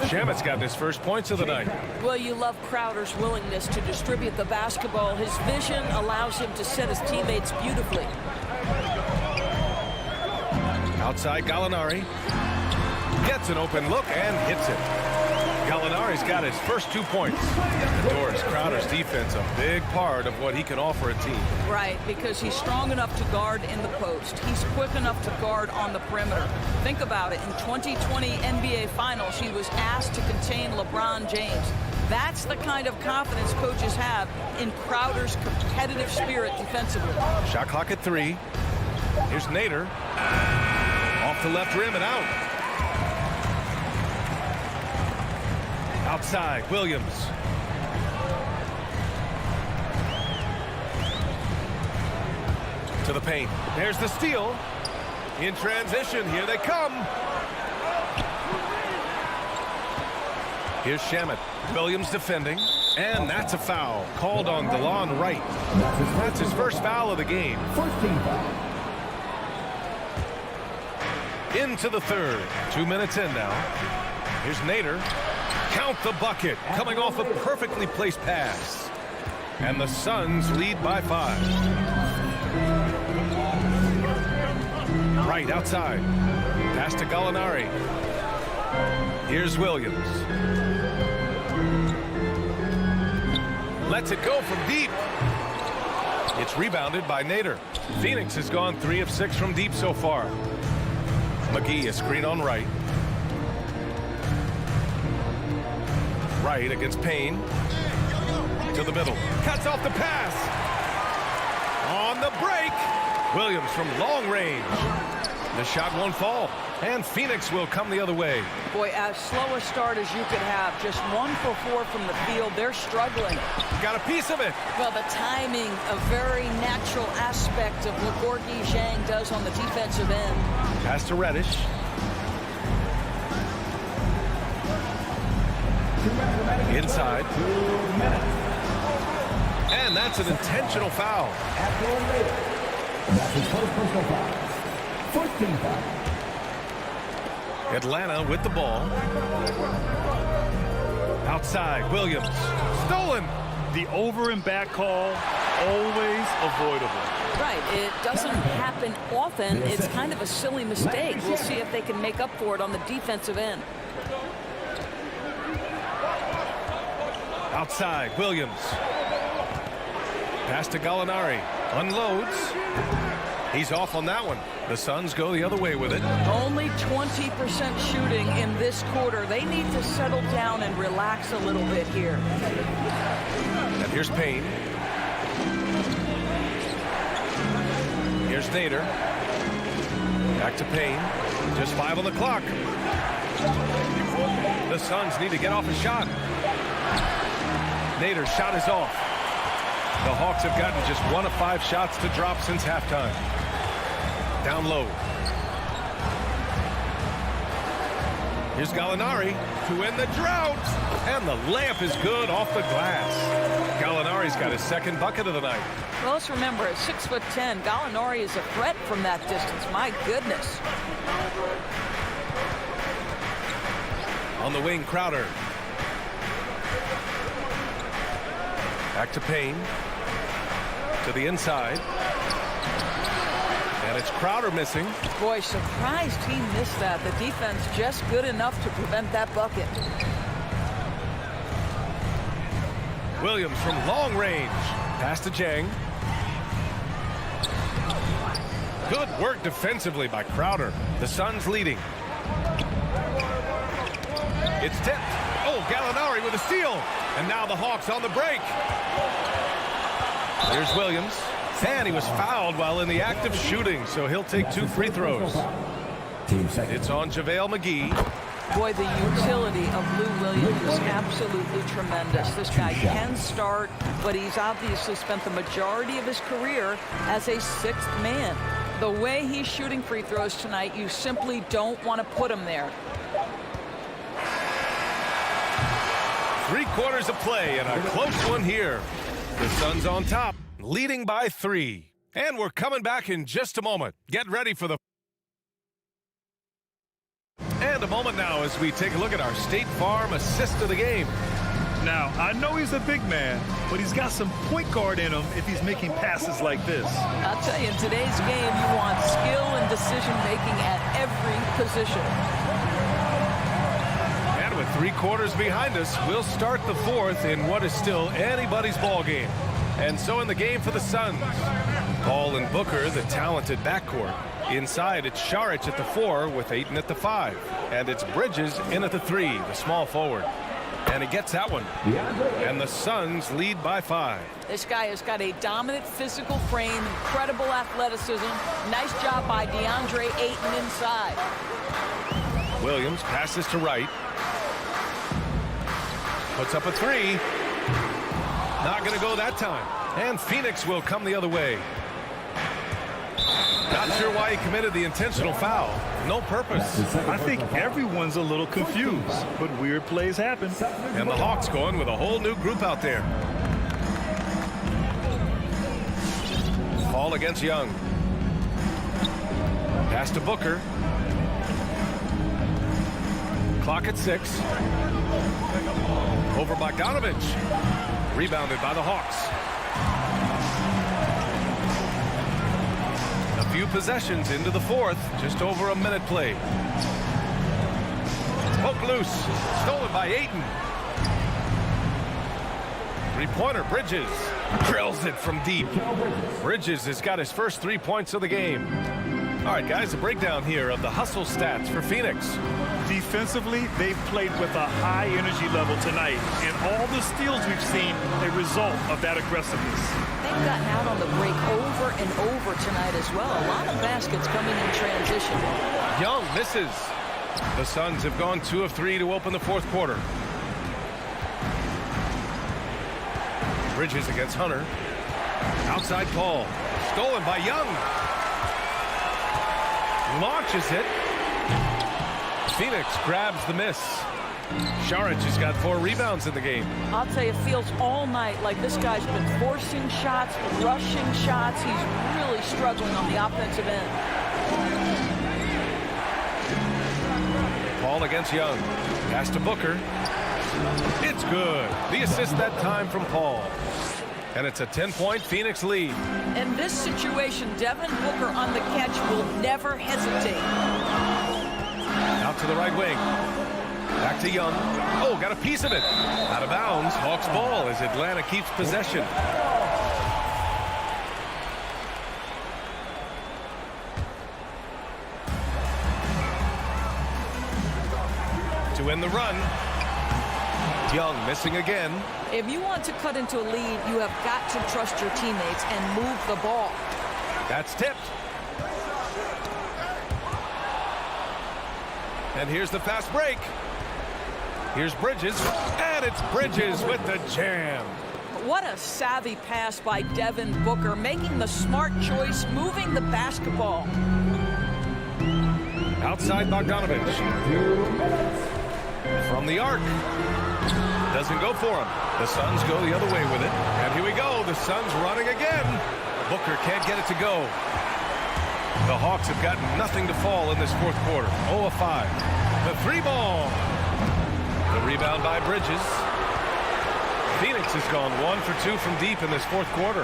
Shamet's got his first points of the night. Well, you love Crowder's willingness to distribute the basketball. His vision allows him to set his teammates beautifully. Outside Gallinari. Gets an open look and hits it. Gallinari's got his first 2 points. And Doris Crowder's defense a big part of what he can offer a team. Right, because he's strong enough to guard in the post. He's quick enough to guard on the perimeter. Think about it. In 2020 NBA Finals, he was asked to contain LeBron James. That's the kind of confidence coaches have in Crowder's competitive spirit defensively. Shot clock at 3. Here's Nader. Off the left rim and out. Outside, Williams. To the paint. There's the steal. In transition, here they come. Here's Shamet. Williams defending. And that's a foul. Called on DeLon Wright. That's his first foul of the game. First team foul. Into the third. 2 minutes in now. Here's Nader. Count the bucket. Coming off a perfectly placed pass. And the Suns lead by 5. Right outside. Pass to Gallinari. Here's Williams. Lets it go from deep. It's rebounded by Nader. Phoenix has gone 3 of 6 from deep so far. McGee, a screen on Wright. Wright against Payne. To the middle. Cuts off the pass. On the break. Williams from long range. The shot won't fall. And Phoenix will come the other way. Boy, as slow a start as you could have. Just 1 for 4 from the field. They're struggling. Got a piece of it. Well, the timing, a very natural aspect of what Gorgui Dieng does on the defensive end. Pass to Reddish. Inside. And that's an intentional foul. That's his first personal foul. First team foul. Atlanta with the ball. Outside, Williams. Stolen. The over and back call, always avoidable. Right, it doesn't happen often. It's kind of a silly mistake. We'll see if they can make up for it on the defensive end. Outside, Williams. Pass to Gallinari. Unloads. He's off on that one. The Suns go the other way with it. Only 20% shooting in this quarter. They need to settle down and relax a little bit here. And here's Payne. Here's Nader. Back to Payne. Just 5 on the clock. The Suns need to get off a shot. Nader's shot is off. The Hawks have gotten just 1 of 5 shots to drop since halftime. Down low. Here's Gallinari to end the drought. And the layup is good off the glass. Gallinari's got his second bucket of the night. Well, let's remember, at 6'10", Gallinari is a threat from that distance. My goodness. On the wing, Crowder. Back to Payne. To the inside. And it's Crowder missing. Boy, surprised he missed that. The defense just good enough to prevent that bucket. Williams from long range. Pass to Dieng. Good work defensively by Crowder. The Suns leading. It's tipped. Oh, Gallinari with a steal. And now the Hawks on the break. Here's Williams. And he was fouled while in the act of shooting, so he'll take 2 free throws. It's on JaVale McGee. Boy, the utility of Lou Williams is absolutely tremendous. This guy can start, but he's obviously spent the majority of his career as a 6th man. The way he's shooting free throws tonight, you simply don't want to put him there. 3 quarters of play and a close one here. The Suns on top, leading by 3. And we're coming back in just a moment. Get ready for the... And a moment now as we take a look at our State Farm assist of the game. Now, I know he's a big man, but he's got some point guard in him if he's making passes like this. I'll tell you, in today's game, you want skill and decision-making at every position. And with 3 quarters behind us, we'll start the 4th in what is still anybody's ball game. And so in the game for the Suns, Paul and Booker, the talented backcourt. Inside, it's Šarić at the 4 with Ayton at the 5. And it's Bridges in at the 3, the small forward. And he gets that one. And the Suns lead by 5. This guy has got a dominant physical frame, incredible athleticism. Nice job by DeAndre Ayton inside. Williams passes to Wright. Puts up a 3. Not going to go that time. And Phoenix will come the other way. Not sure why he committed the intentional foul. No purpose. I think everyone's a little confused, but weird plays happen. And the Hawks going with a whole new group out there. Paul against Young. Pass to Booker. Clock at 6. Over Bogdanovich. Rebounded by the Hawks. A few possessions into the 4th. Just over a minute played. Poke loose. Stolen by Ayton. Three-pointer, Bridges drills it from deep. Bridges has got his first 3 points of the game. All right, guys, a breakdown here of the hustle stats for Phoenix. Defensively, they've played with a high energy level tonight, and all the steals we've seen a result of that aggressiveness. They've gotten out on the break over and over tonight as well. A lot of baskets coming in transition. Young misses. The Suns have gone 2 of 3 to open the fourth quarter. Bridges against Hunter. Outside Paul. Stolen by Young. Launches it. Phoenix grabs the miss. Šarić has got 4 rebounds in the game. I'll tell you, it feels all night like this guy's been forcing shots, rushing shots. He's really struggling on the offensive end. Paul against Young. Pass to Booker. It's good. The assist that time from Paul. And it's a 10-point Phoenix lead. In this situation, Devin Booker on the catch will never hesitate. Out to the right wing. Back to Young. Oh, got a piece of it. Out of bounds. Hawks ball as Atlanta keeps possession. To win the run. Young missing again. If you want to cut into a lead, you have got to trust your teammates and move the ball. That's tipped. And here's the fast break. Here's Bridges. And it's Bridges with the jam. What a savvy pass by Devin Booker, making the smart choice, moving the basketball. Outside Bogdanovich. From the arc. Doesn't go for him. The Suns go the other way with it. And here we go. The Suns running again. Booker can't get it to go. The Hawks have got nothing to fall in this fourth quarter. 0 of 5. The 3-ball. The rebound by Bridges. Phoenix has gone 1 for 2 from deep in this fourth quarter.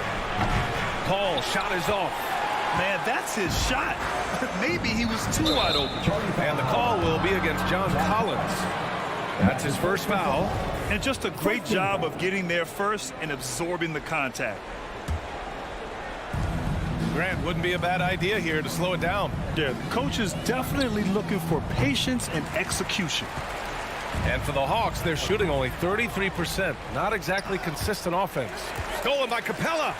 Paul shot is off. Man, that's his shot. Maybe he was too wide open. And the call will be against John Collins. That's his first foul. And just a great job of getting there first and absorbing the contact. Grant, wouldn't be a bad idea here to slow it down. Yeah, the coach is definitely looking for patience and execution. And for the Hawks, they're shooting only 33%. Not exactly consistent offense. Stolen by Capella.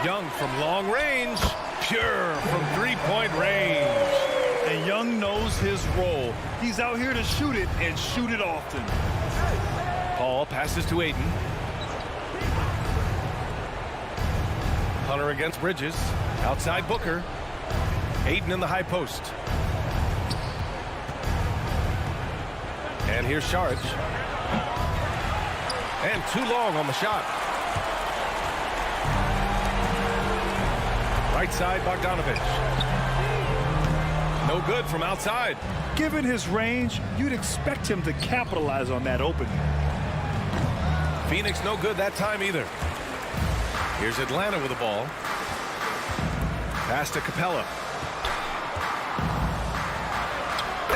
Young from long range. Pure from 3-point range. And Young knows his role. He's out here to shoot it and shoot it often. Paul passes to Ayton. Hunter against Bridges. Outside Booker. Ayton in the high post. And here's Šarić. And too long on the shot. Right side, Bogdanovich. No good from outside. Given his range, you'd expect him to capitalize on that opening. Phoenix no good that time either. Here's Atlanta with the ball. Pass to Capella.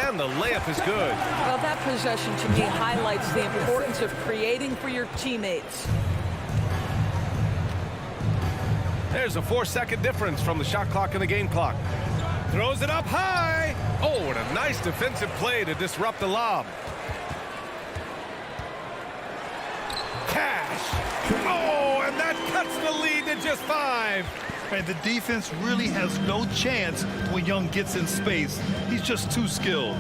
And the layup is good. Well, that possession to me highlights the importance of creating for your teammates. There's a 4-second difference from the shot clock and the game clock. Throws it up high. Oh, and a nice defensive play to disrupt the lob. Cash. Oh, and that cuts the lead to just 5. And the defense really has no chance when Young gets in space. He's just too skilled.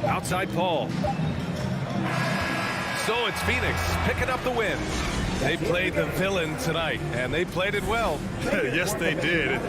Outside Paul. So it's Phoenix picking up the win. They played the villain tonight, and they played it well. Yes, they did.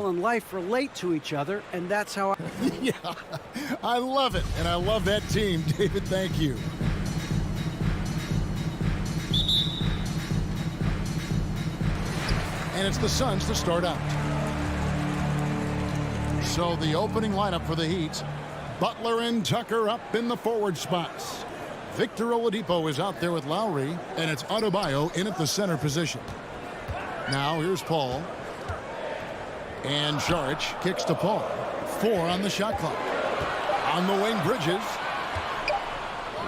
basketball and life relate to each other, and that's how Yeah, I love it, and I love that team. David, thank you. And it's the Suns to start out. So the opening lineup for the Heat, Butler and Tucker up in the forward spots. Victor Oladipo is out there with Lowry, and it's Adebayo in at the center position. Now here's Paul. And Saric kicks to Paul. 4 on the shot clock. On the wing, Bridges.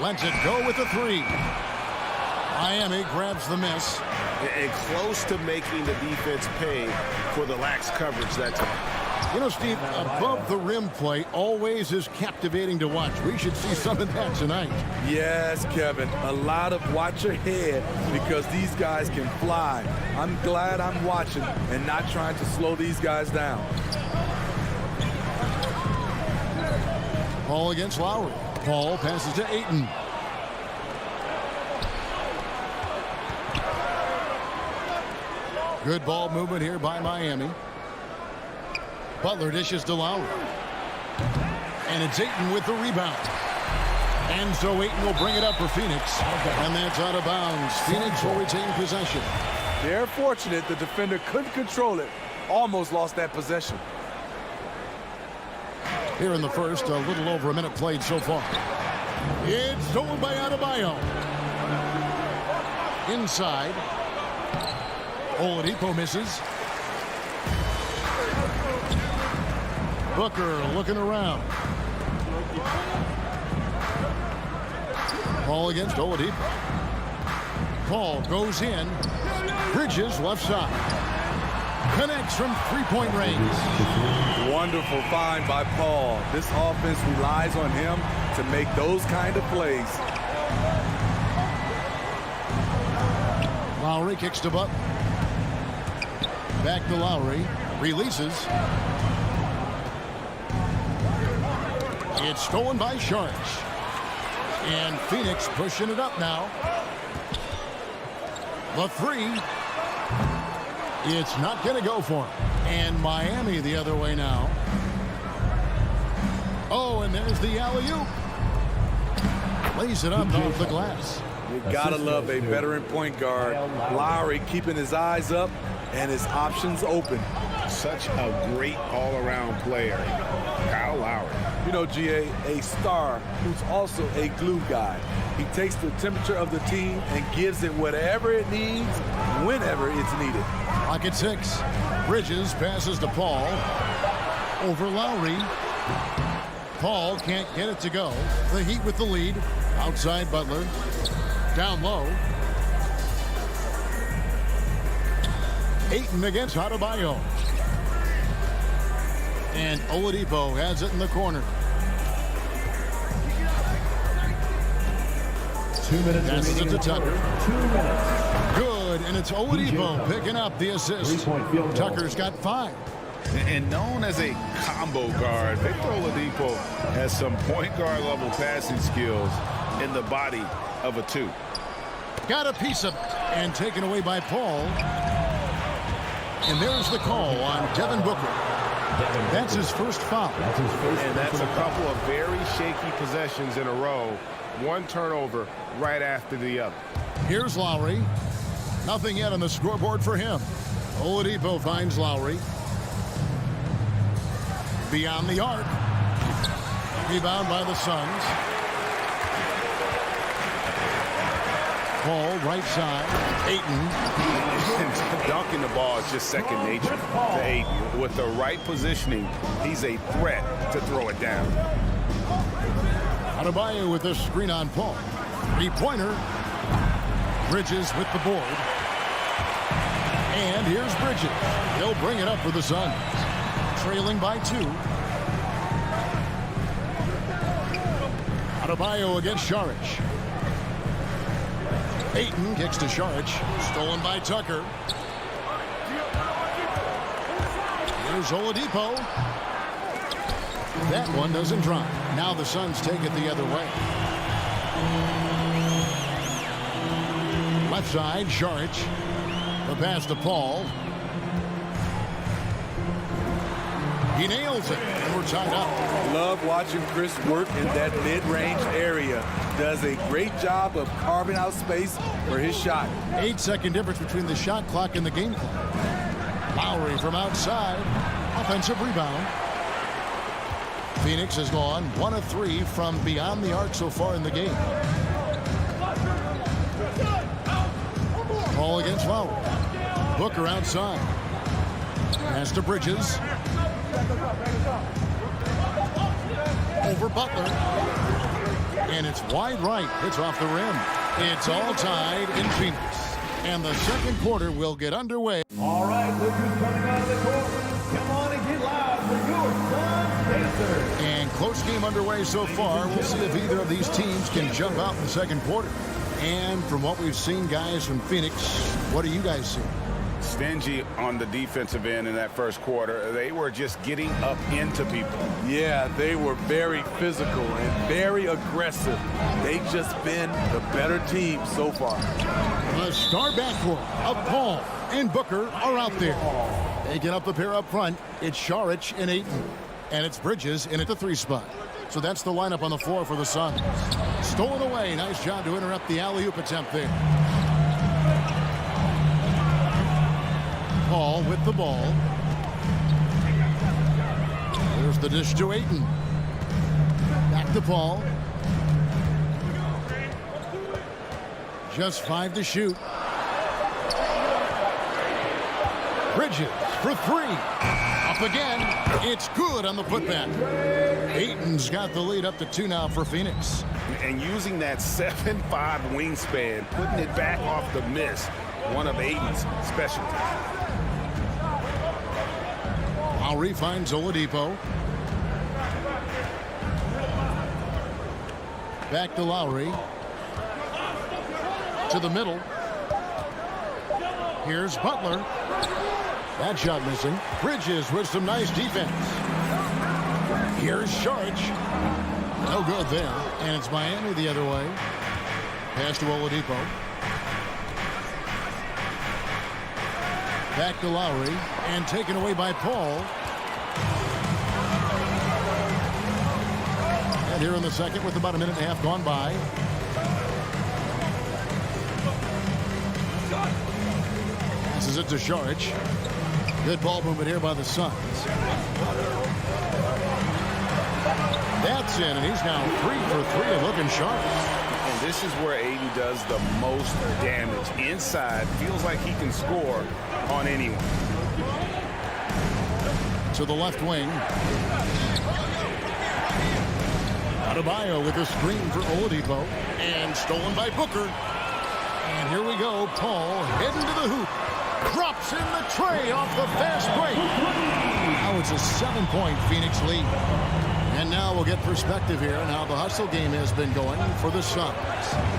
Lets it go with the 3. Miami grabs the miss. And close to making the defense pay for the lax coverage that time. You know, Steve, above the rim play always is captivating to watch. We should see some of that tonight. Yes, Kevin. A lot of watch your head because these guys can fly. I'm glad I'm watching and not trying to slow these guys down. Paul against Lowry. Paul passes to Ayton. Good ball movement here by Miami. Butler dishes to Lowry. And it's Ayton with the rebound. And so Ayton will bring it up for Phoenix. And that's out of bounds. Phoenix will retain possession. They're fortunate the defender couldn't control it. Almost lost that possession. Here in the first, a little over a minute played so far. It's stolen by Adebayo. Inside. Oladipo misses. Booker looking around. Paul against Oladipo. Paul goes in. Bridges left side. Connects from three-point range. Wonderful find by Paul. This offense relies on him to make those kind of plays. Lowry kicks to Butler. Back to Lowry. Releases. It's stolen by Saric. And Phoenix pushing it up now. The 3. It's not going to go for him. And Miami the other way now. Oh, and there's the alley-oop. Lays it up off the glass. You gotta love a veteran point guard. Lowry keeping his eyes up and his options open. Such a great all-around player, Kyle Lowry. You know, GA, a star who's also a glue guy. He takes the temperature of the team and gives it whatever it needs, whenever it's needed. Clock at 6. Bridges passes to Paul. Over Lowry. Paul can't get it to go. The Heat with the lead. Outside Butler. Down low. Ayton against Adebayo. And Oladipo has it in the corner. 2 minutes. Passes it to Tucker. 2 minutes. Good, and it's Oladipo picking up the assist. Tucker's got 5. And known as a combo guard, Victor Oladipo has some point guard level passing skills in the body of a 2. Got a piece of it, and taken away by Paul. And there's the call on Devin Booker. That's his first foul. And that's a couple of very shaky possessions in a row. One turnover right after the other. Here's Lowry. Nothing yet on the scoreboard for him. Oladipo finds Lowry. Beyond the arc. Rebound by the Suns. Paul right side. Ayton. Dunking the ball is just second nature to Ayton. With the right positioning, he's a threat to throw it down. Adebayo with the screen on Paul. 3-pointer. Bridges with the board. And here's Bridges. He'll bring it up for the Suns. Trailing by 2. Adebayo against Saric. Ayton kicks to Saric. Stolen by Tucker. Here's Oladipo. That one doesn't drop. Now the Suns take it the other way. Left side, Saric. The pass to Paul. He nails it, and we're tied up. Love watching Chris work in that mid-range area. Does a great job of carving out space for his shot. 8-second difference between the shot clock and the game clock. Lowry from outside. Offensive rebound. Phoenix has gone 1 of 3 from beyond the arc so far in the game. Ball against Lowry. Booker outside. Pass to Bridges. Over Butler. And it's wide right. It's off the rim. It's all tied in Phoenix. And the second quarter will get underway. All right, look who's coming out of the court. Come on and get loud for your Suns Pacers. And close game underway so far. We'll see if either of these teams can jump out in the second quarter. And from what we've seen, guys, from Phoenix, what do you guys see? Stingy on the defensive end in that first quarter. They were just getting up into people. Yeah, they were very physical and very aggressive. They've just been the better team so far. The star backcourt of Paul and Booker are out there. Taking up the pair up front, it's Šarić and Ayton. And it's Bridges in at the 3 spot. So that's the lineup on the floor for the Suns. Stolen away. Nice job to interrupt the alley-oop attempt there. Paul with the ball. There's the dish to Ayton. Back to Paul. Just 5 to shoot. Bridges for 3. Up again. It's good on the putback. Ayton's got the lead up to 2 now for Phoenix. And using that 7'5" wingspan, putting it back off the miss, one of Ayton's specialties. Lowry finds Oladipo. Back to Lowry. To the middle. Here's Butler. That shot missing. Bridges with some nice defense. Here's Šarić. No good there. And it's Miami the other way. Pass to Oladipo. Back to Lowry. And taken away by Paul. And here in the second with about a minute and a half gone by. Passes it to Šarić. Good ball movement here by the Suns. That's in, and he's now 3 for 3 and looking sharp. And this is where Ayton does the most damage. Inside, feels like he can score on anyone. To the left wing. Adebayo with a screen for Oladipo. And stolen by Booker. And here we go. Paul heading to the hoop. Drops in the tray off the fast break. Now it's a 7-point Phoenix lead. And now we'll get perspective here on how the hustle game has been going for the Suns.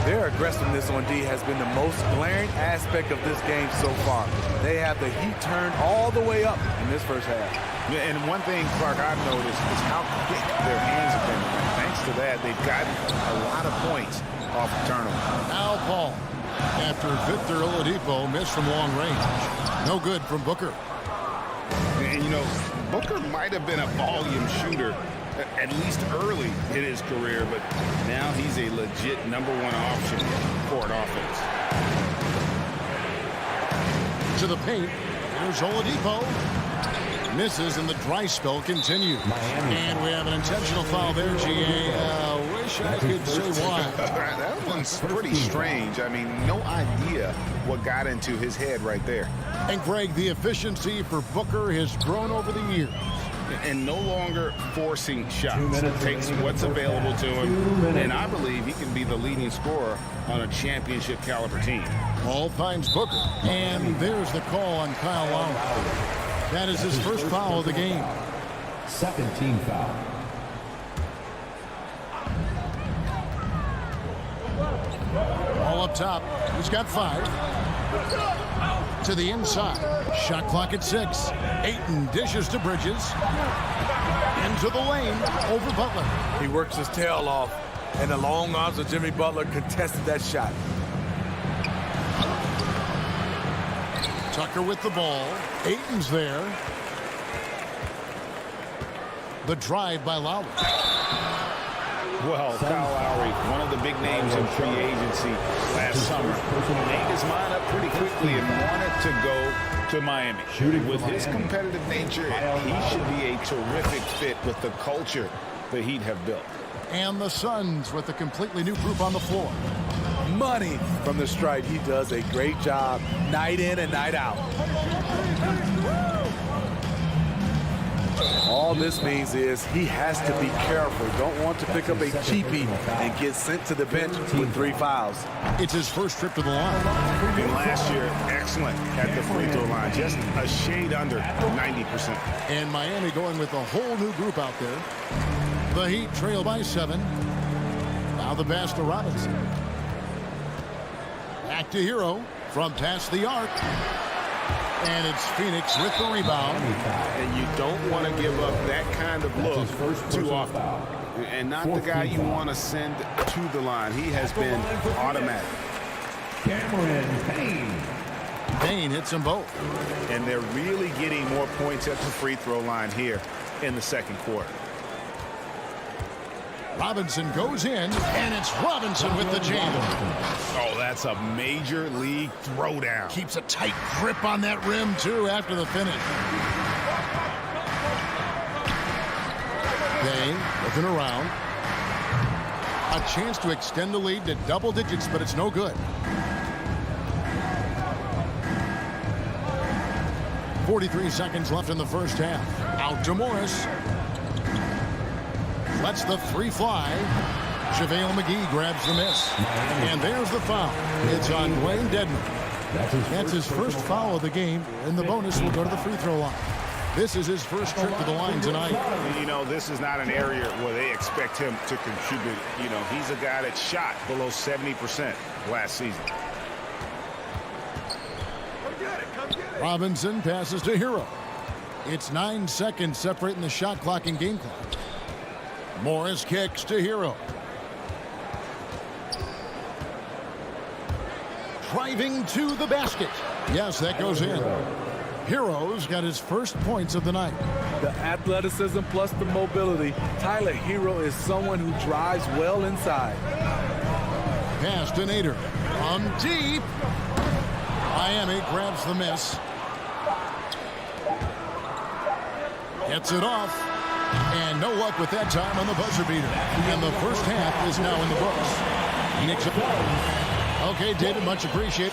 Their aggressiveness on D has been the most glaring aspect of this game so far. They have the heat turned all the way up in this first half. Yeah, and one thing, Clark, I've noticed is how quick their hands have been. And thanks to that, they've gotten a lot of points off the turnover. Now Paul, after Victor Oladipo missed from long range. No good from Booker. And, you know, Booker might have been a volume shooter at least early in his career, but now he's a legit #1 option for an offense. To the paint. There's Oladipo. Misses, and the dry spell continues. And we have an intentional foul there, GA. Wish I could say why. That one's pretty strange. I mean, no idea what got into his head right there. And, Greg, the efficiency for Booker has grown over the years. And no longer forcing shots. Takes what's available to him. And I believe he can be the leading scorer on a championship caliber team. Paul finds Booker. And there's the call on Kyle Lowry. That is his first foul of the game. Second team foul. All up top. He's got 5. To the inside. Shot clock at 6. Ayton dishes to Bridges. Into the lane. Over Butler. He works his tail off, and the long arms of Jimmy Butler contested that shot. Tucker with the ball. Ayton's there. The drive by Lowry. Well, Kyle Lowry, one of the big names in free agency last summer, made his mind up pretty quickly and wanted to go to Miami. With his competitive nature, he should be a terrific fit with the culture the Heat have built. And the Suns with a completely new group on the floor. Money from the stripe. He does a great job night in and night out. All this means is he has to be careful. Don't want to pick up a cheapie and get sent to the bench with 3 fouls. It's his first trip to the line. And last year, excellent at the free throw line. Just a shade under 90%. And Miami going with a whole new group out there. The Heat trail by 7. Now the pass to Robinson. Back to Hero from past the arc. And it's Phoenix with the rebound. And you don't want to give up that kind of look too often. And not the guy you want to send to the line. He has been automatic. Cameron Payne. Payne hits them both. And they're really getting more points at the free throw line here in the second quarter. Robinson goes in, and it's Robinson with the jam. Oh, that's a major league throwdown. Keeps a tight grip on that rim, too, after the finish. Payne looking around. A chance to extend the lead to double digits, but it's no good. 43 seconds left in the first half. Out to Morris. Lets the 3 fly. JaVale McGee grabs the miss. And there's the foul. It's on Dwayne Dedmon. That's his first foul of the game, and the bonus will go to the free throw line. This is his first trip to the line tonight. You know, this is not an area where they expect him to contribute. You know, he's a guy that shot below 70% last season. Robinson passes to Hero. It's 9 seconds separating the shot clock and game clock. Morris kicks to Hero. Driving to the basket. Yes, that goes in. Hero's got his first points of the night. The athleticism plus the mobility. Tyler Hero is someone who drives well inside. Pass to Nader. From deep. Miami grabs the miss. Gets it off. And no luck with that time on the buzzer beater. And the first half is now in the books. Knicks are... Okay, David, much appreciated.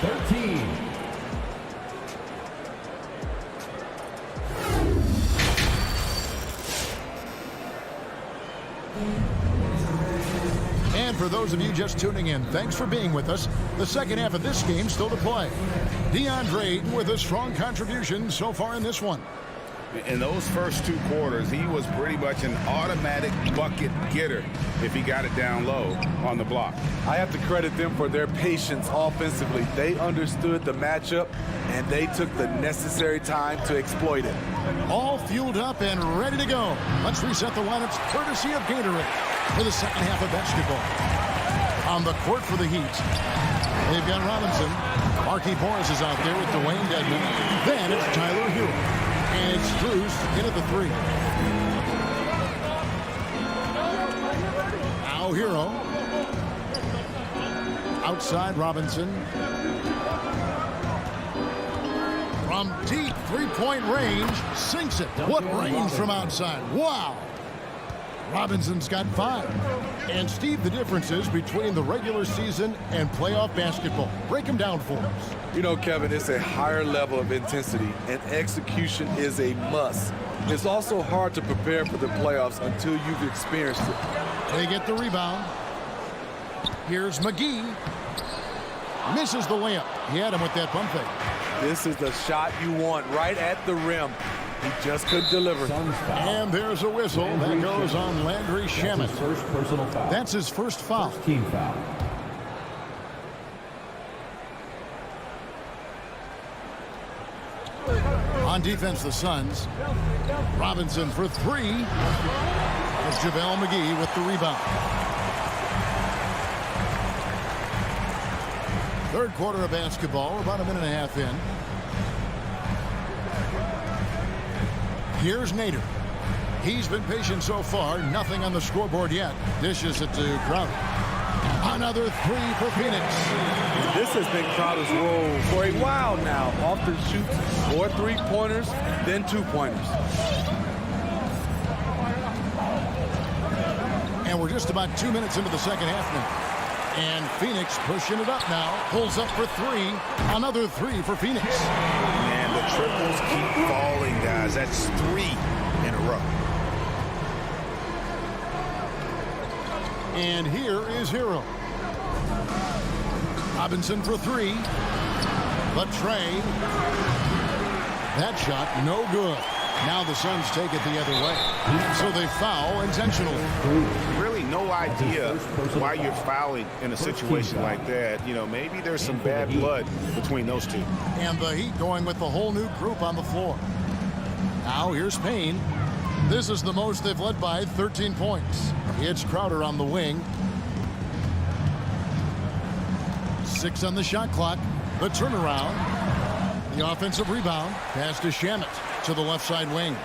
13. And for those of you just tuning in, thanks for being with us. The second half of this game still to play. DeAndre with a strong contribution so far in this one. In those first 2 quarters, he was pretty much an automatic bucket getter if he got it down low on the block. I have to credit them for their patience offensively. They understood the matchup, and they took the necessary time to exploit it. All fueled up and ready to go. Let's reset the lineups courtesy of Gatorade for the second half of basketball. On the court for the Heat, they've got Robinson. Marquise Morris is out there with Dwayne Dedmon. Then it's Tyler Hero. And it's Strus in at the 3. Now Hero. Outside Robinson. From deep 3-point range. Sinks it. What range from outside. Wow. Robinson's got 5. And Steve, the differences between the regular season and playoff basketball. Break them down for us. You know, Kevin, it's a higher level of intensity, and execution is a must. It's also hard to prepare for the playoffs until you've experienced it. They get the rebound. Here's McGee. Misses the layup. He had him with that pump fake. This is the shot you want right at the rim. He just couldn't deliver. And there's a whistle that goes on Landry Shamet. That's his first personal foul. That's his first foul. Team foul. On defense, the Suns. Robinson for 3. There's JaVale McGee with the rebound. Third quarter of basketball. We're about a minute and a half in. Here's Nader He's been patient so far. Nothing on the scoreboard yet. Dishes it to Crowder. Another three for Phoenix. This has been Crowder's role for a while now. Often shoots more three-pointers than two-pointers. And we're just about 2 minutes into the second half now. And Phoenix pushing it up now. Pulls up for three. Another three for Phoenix. And the triples keep falling, guys. That's 3 in a row. And here is Hero. Robinson for three. The tray. That shot no good. Now the Suns take it the other way. So they foul intentionally. Really no idea why you're fouling in a situation like that. You know, maybe there's some bad blood between those two. And the Heat going with the whole new group on the floor. Now here's Payne. This is the most they've led by 13 points. It's Crowder on the wing. 6 on the shot clock. The turnaround. The offensive rebound. Pass to Shamet to the left side wing.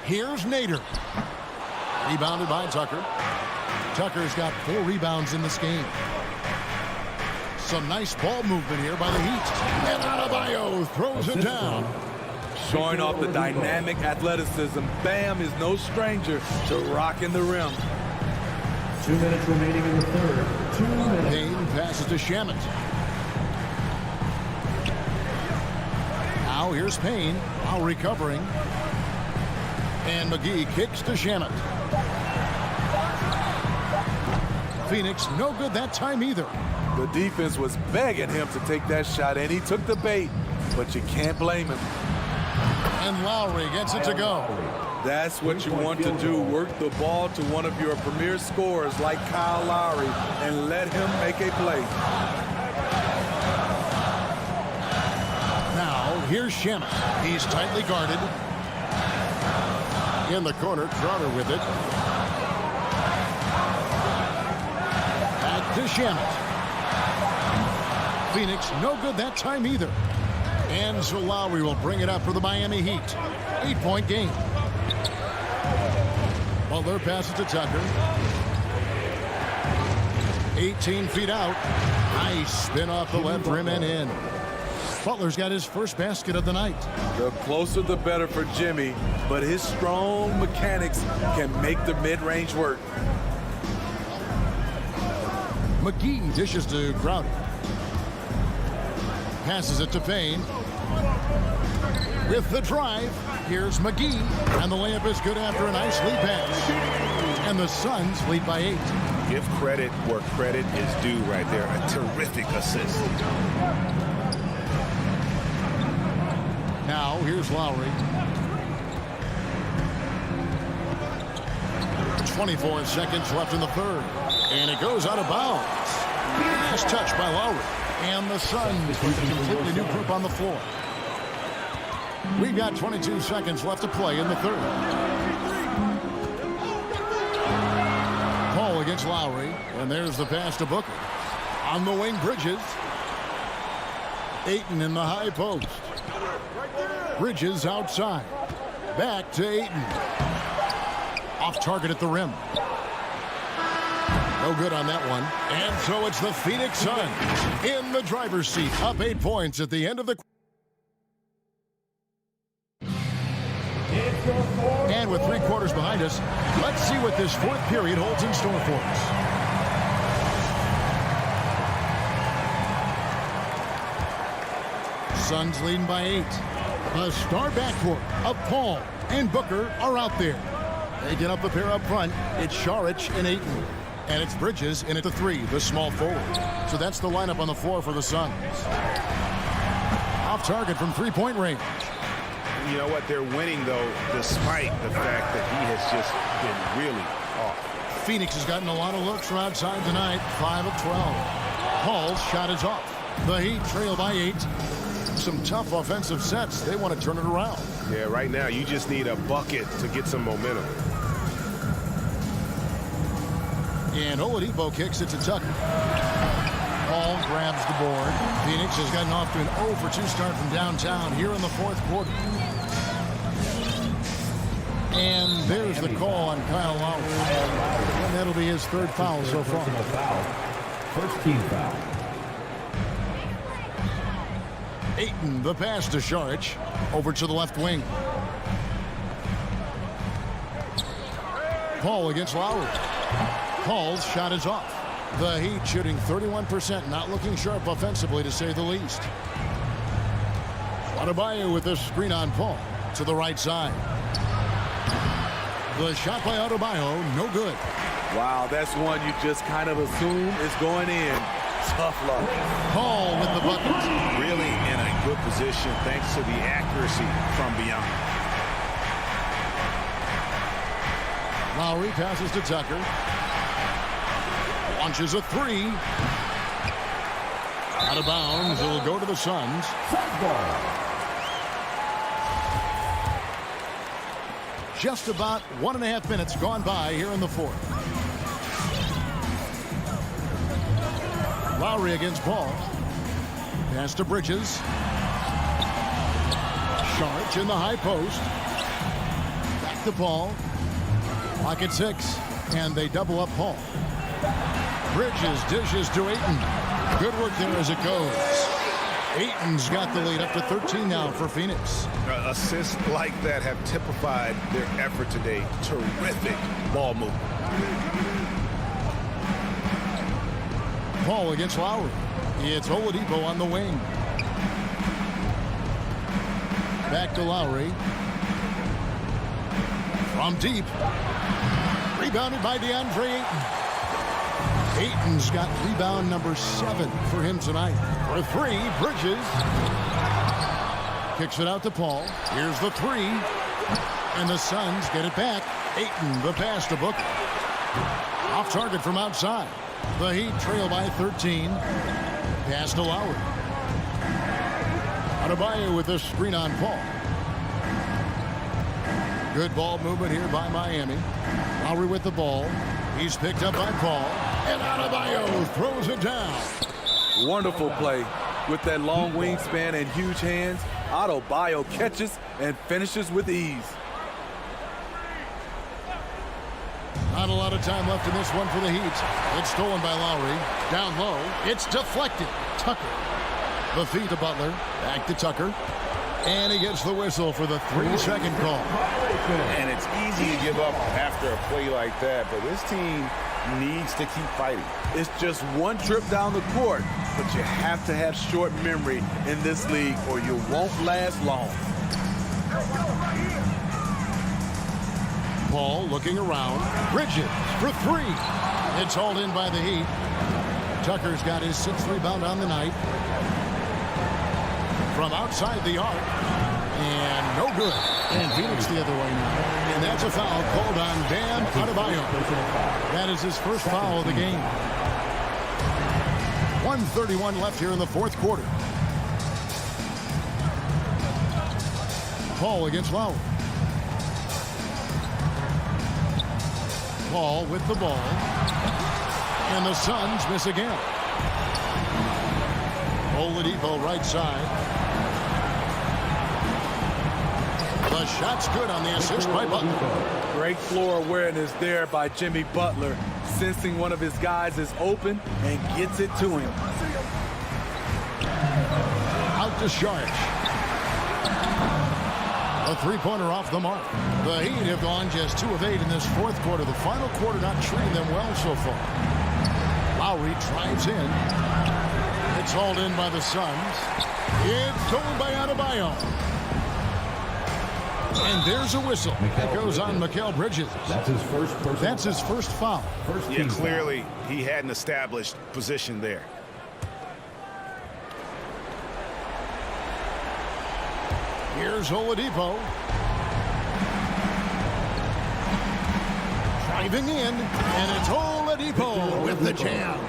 Here's Nader. Rebounded by Tucker. Tucker's got 4 rebounds in this game. Some nice ball movement here by the Heat. And Adebayo throws it down. Showing off the dynamic athleticism. Bam is no stranger to rocking the rim. 2 minutes remaining in the third. 2 minutes. Payne passes to Shamet. Now here's Payne, while recovering. And McGee kicks to Shamet. Phoenix no good that time either. The defense was begging him to take that shot, and he took the bait, but you can't blame him. And Lowry gets it to go. That's what you want to do. Work the ball to one of your premier scorers like Kyle Lowry and let him make a play. Now, here's Shamet. He's tightly guarded. In the corner, Crowder with it. Back to Shamet. Phoenix no good that time either. And so Lowry will bring it up for the Miami Heat. 8-point game. Butler passes to Tucker. 18 feet out. Nice spin off the left rim and in. Butler's got his first basket of the night. The closer the better for Jimmy, but his strong mechanics can make the mid-range work. McGee dishes to Crowder. Passes it to Payne. With the drive, here's McGee. And the layup is good after a nice lead pass. And the Suns lead by 8. Give credit where credit is due right there. A terrific assist. Now, here's Lowry. 24 seconds left in the third. And it goes out of bounds. Nice touch by Lowry. And the Suns with a completely new group on the floor. We've got 22 seconds left to play in the third. Paul against Lowry. And there's the pass to Booker. On the wing, Bridges. Ayton in the high post. Bridges outside. Back to Ayton. Off target at the rim. No good on that one. And so it's the Phoenix Suns in the driver's seat. Up 8 points at the end of the... And with 3 quarters behind us, let's see what this fourth period holds in store for us. Suns leading by 8. The star backcourt of Paul and Booker are out there. They get up the pair up front. It's Šarić and Ayton. And it's Bridges in at the 3, the small forward. So that's the lineup on the floor for the Suns. Off target from 3-point range. You know what? They're winning, though, despite the fact that he has just been really off. Phoenix has gotten a lot of looks from outside tonight. 5 of 12. Paul's shot is off. The Heat trail by 8. Some tough offensive sets. They want to turn it around. Yeah, right now you just need a bucket to get some momentum. And Oladipo kicks it to Tucker. Paul grabs the board. Phoenix has gotten off to an 0 for 2 start from downtown here in the fourth quarter. And there's the call on Kyle Lowry. And that'll be his third foul so far. First team foul. Ayton, the pass to Šarić. Over to the left wing. Paul against Lowry. Paul's shot is off. The Heat shooting 31%, not looking sharp offensively to say the least. Adebayo with this screen on Paul to the right side. The shot by Adebayo, no good. Wow, that's one you just kind of assume is going in. Tough luck. Paul with the bucket. Really in a good position thanks to the accuracy from beyond. Lowry passes to Tucker. Launches a three. Out of bounds. It'll go to the Suns. Just about 1.5 minutes gone by here in the fourth. Lowry against Paul. Pass to Bridges. Šarić in the high post. Back to Paul. Clock at 6. And they double up Paul. Bridges dishes to Ayton. Good work there as it goes. Ayton's got the lead up to 13 now for Phoenix. Assists like that have typified their effort today. Terrific ball movement. Paul against Lowry. It's Oladipo on the wing. Back to Lowry. From deep. Rebounded by DeAndre Ayton. Ayton's got rebound number 7 for him tonight. For 3, Bridges. Kicks it out to Paul. Here's the 3. And the Suns get it back. Ayton, the pass to Booker. Off target from outside. The Heat trail by 13. Pass to Lowry. Adebayo with the screen on Paul. Good ball movement here by Miami. Lowry with the ball. He's picked up by Paul. And Adebayo throws it down. Wonderful play. With that long wingspan and huge hands, Adebayo catches and finishes with ease. Not a lot of time left in this one for the Heat. It's stolen by Lowry. Down low. It's deflected. Tucker. The feed to Butler. Back to Tucker. And he gets the whistle for the 3-second call. And it's easy to give up after a play like that, but this team needs to keep fighting. It's just one trip down the court, but you have to have short memory in this league or you won't last long. Paul looking around. Bridges for 3. It's hauled in by the Heat. Tucker's got his 6th rebound on the night. From outside the arc. And no good. And Phoenix the other way now. And that's a foul called on Bam Adebayo. That is his first foul of the game. 1:31 left here in the fourth quarter. Paul against Lowry. Paul with the ball. And the Suns miss again. Oladipo right side. The shot's good on the assist by Butler. Great floor awareness there by Jimmy Butler, sensing one of his guys is open and gets it to him. Out to Šarić. A three-pointer off the mark. The Heat have gone just 2 of 8 in this fourth quarter. The final quarter not treating them well so far. Lowry drives in. It's hauled in by the Suns. It's stolen by Adebayo. And there's a whistle. It goes on Mikal Bridges. That's his first foul. Yeah, clearly he hadn't established position there. Here's Oladipo. Driving in, and it's Oladipo with the jam.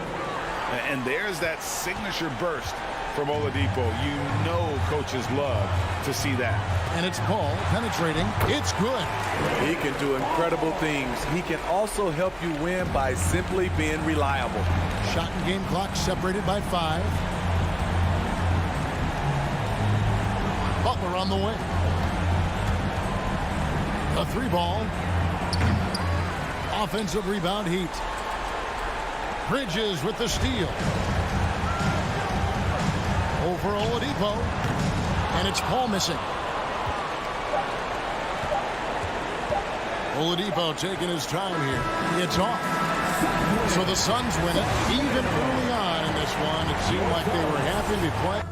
And there's that signature burst from Oladipo. You know coaches love to see that. And it's Paul penetrating. It's good. He can do incredible things. He can also help you win by simply being reliable. Shot and game clock separated by 5. Butler on the wing. A 3-ball. Offensive rebound Heat. Bridges with the steal. Over Oladipo. And it's Paul missing. Oladipo taking his time here. It's off. So the Suns win it. Even early on in this one, it seemed like they were happy to be playing.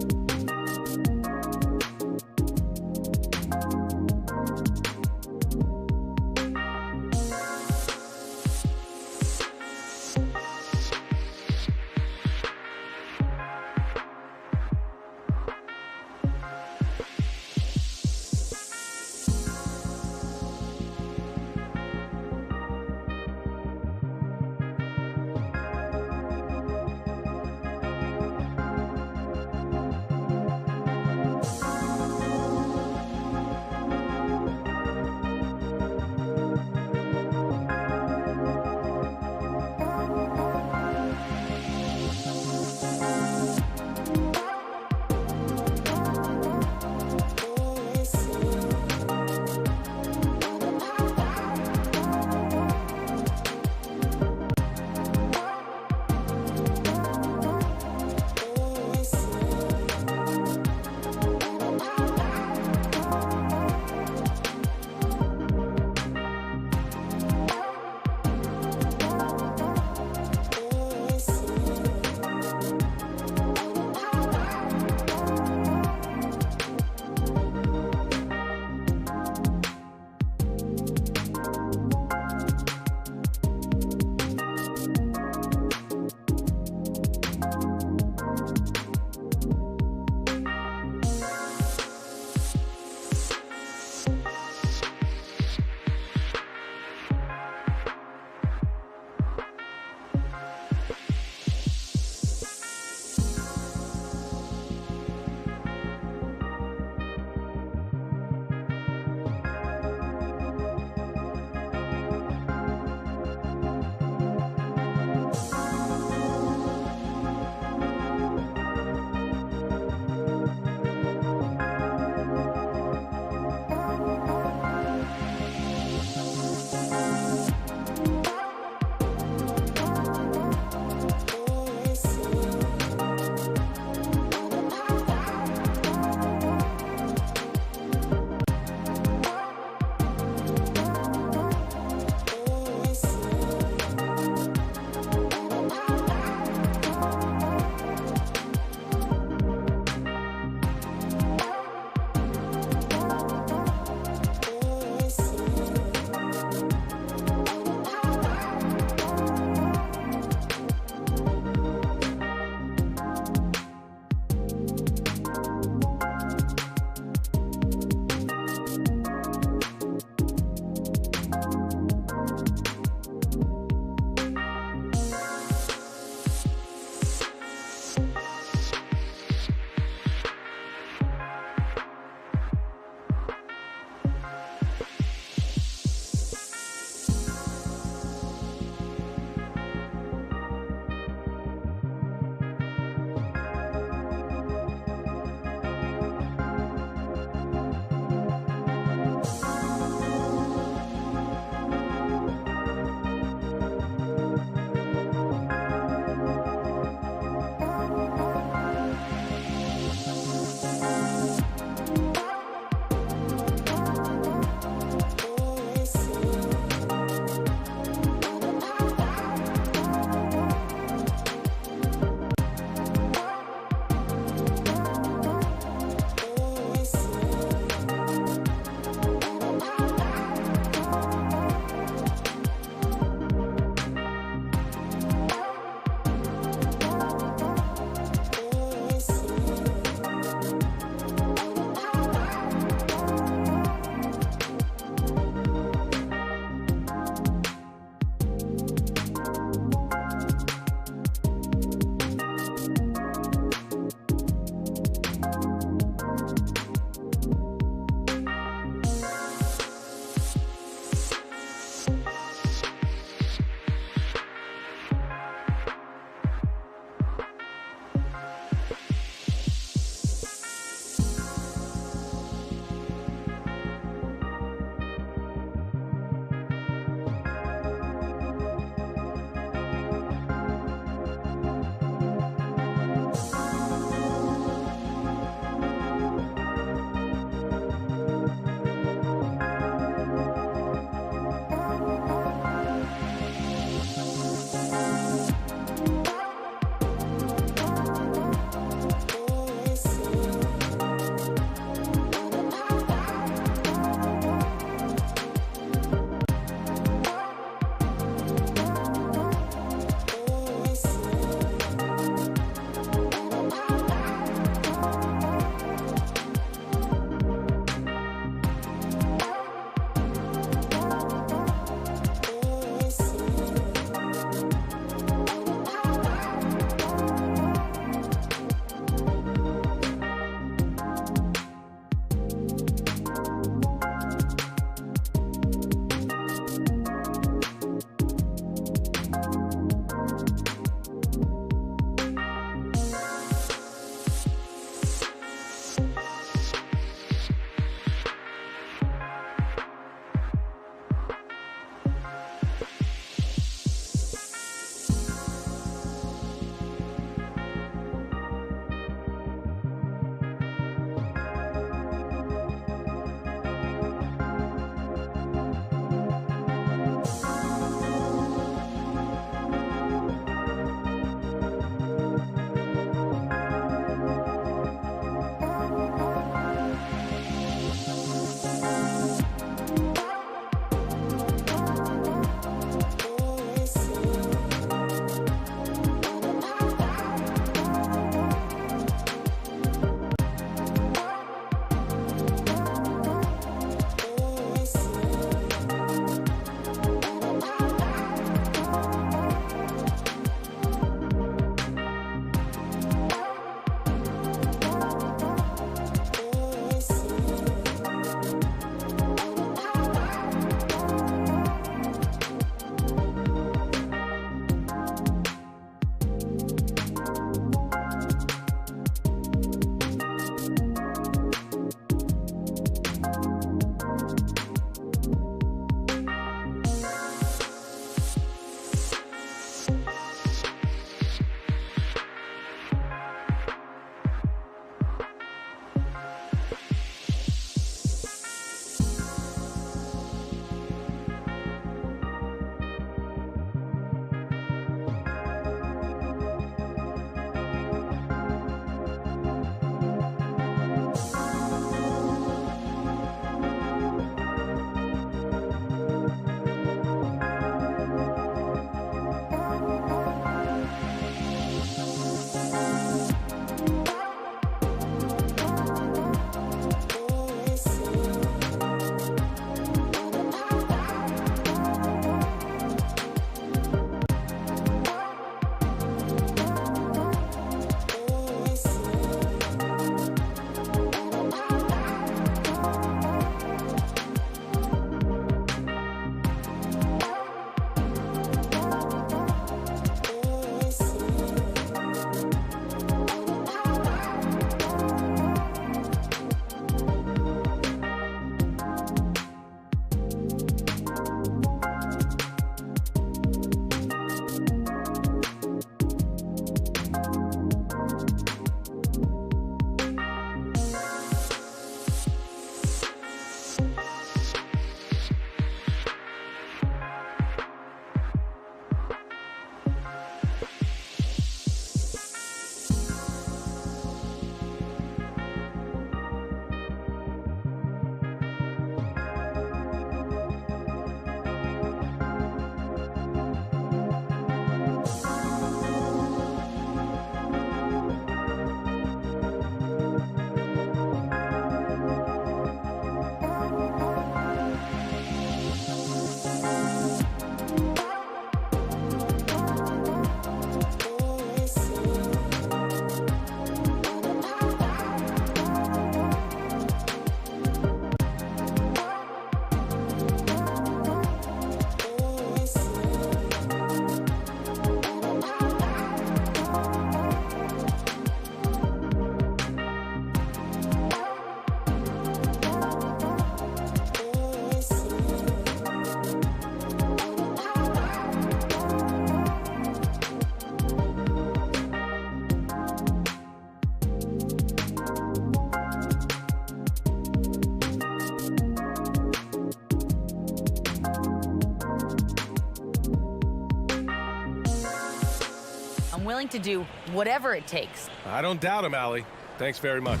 and willing to do whatever it takes. I don't doubt him, Allie. Thanks very much.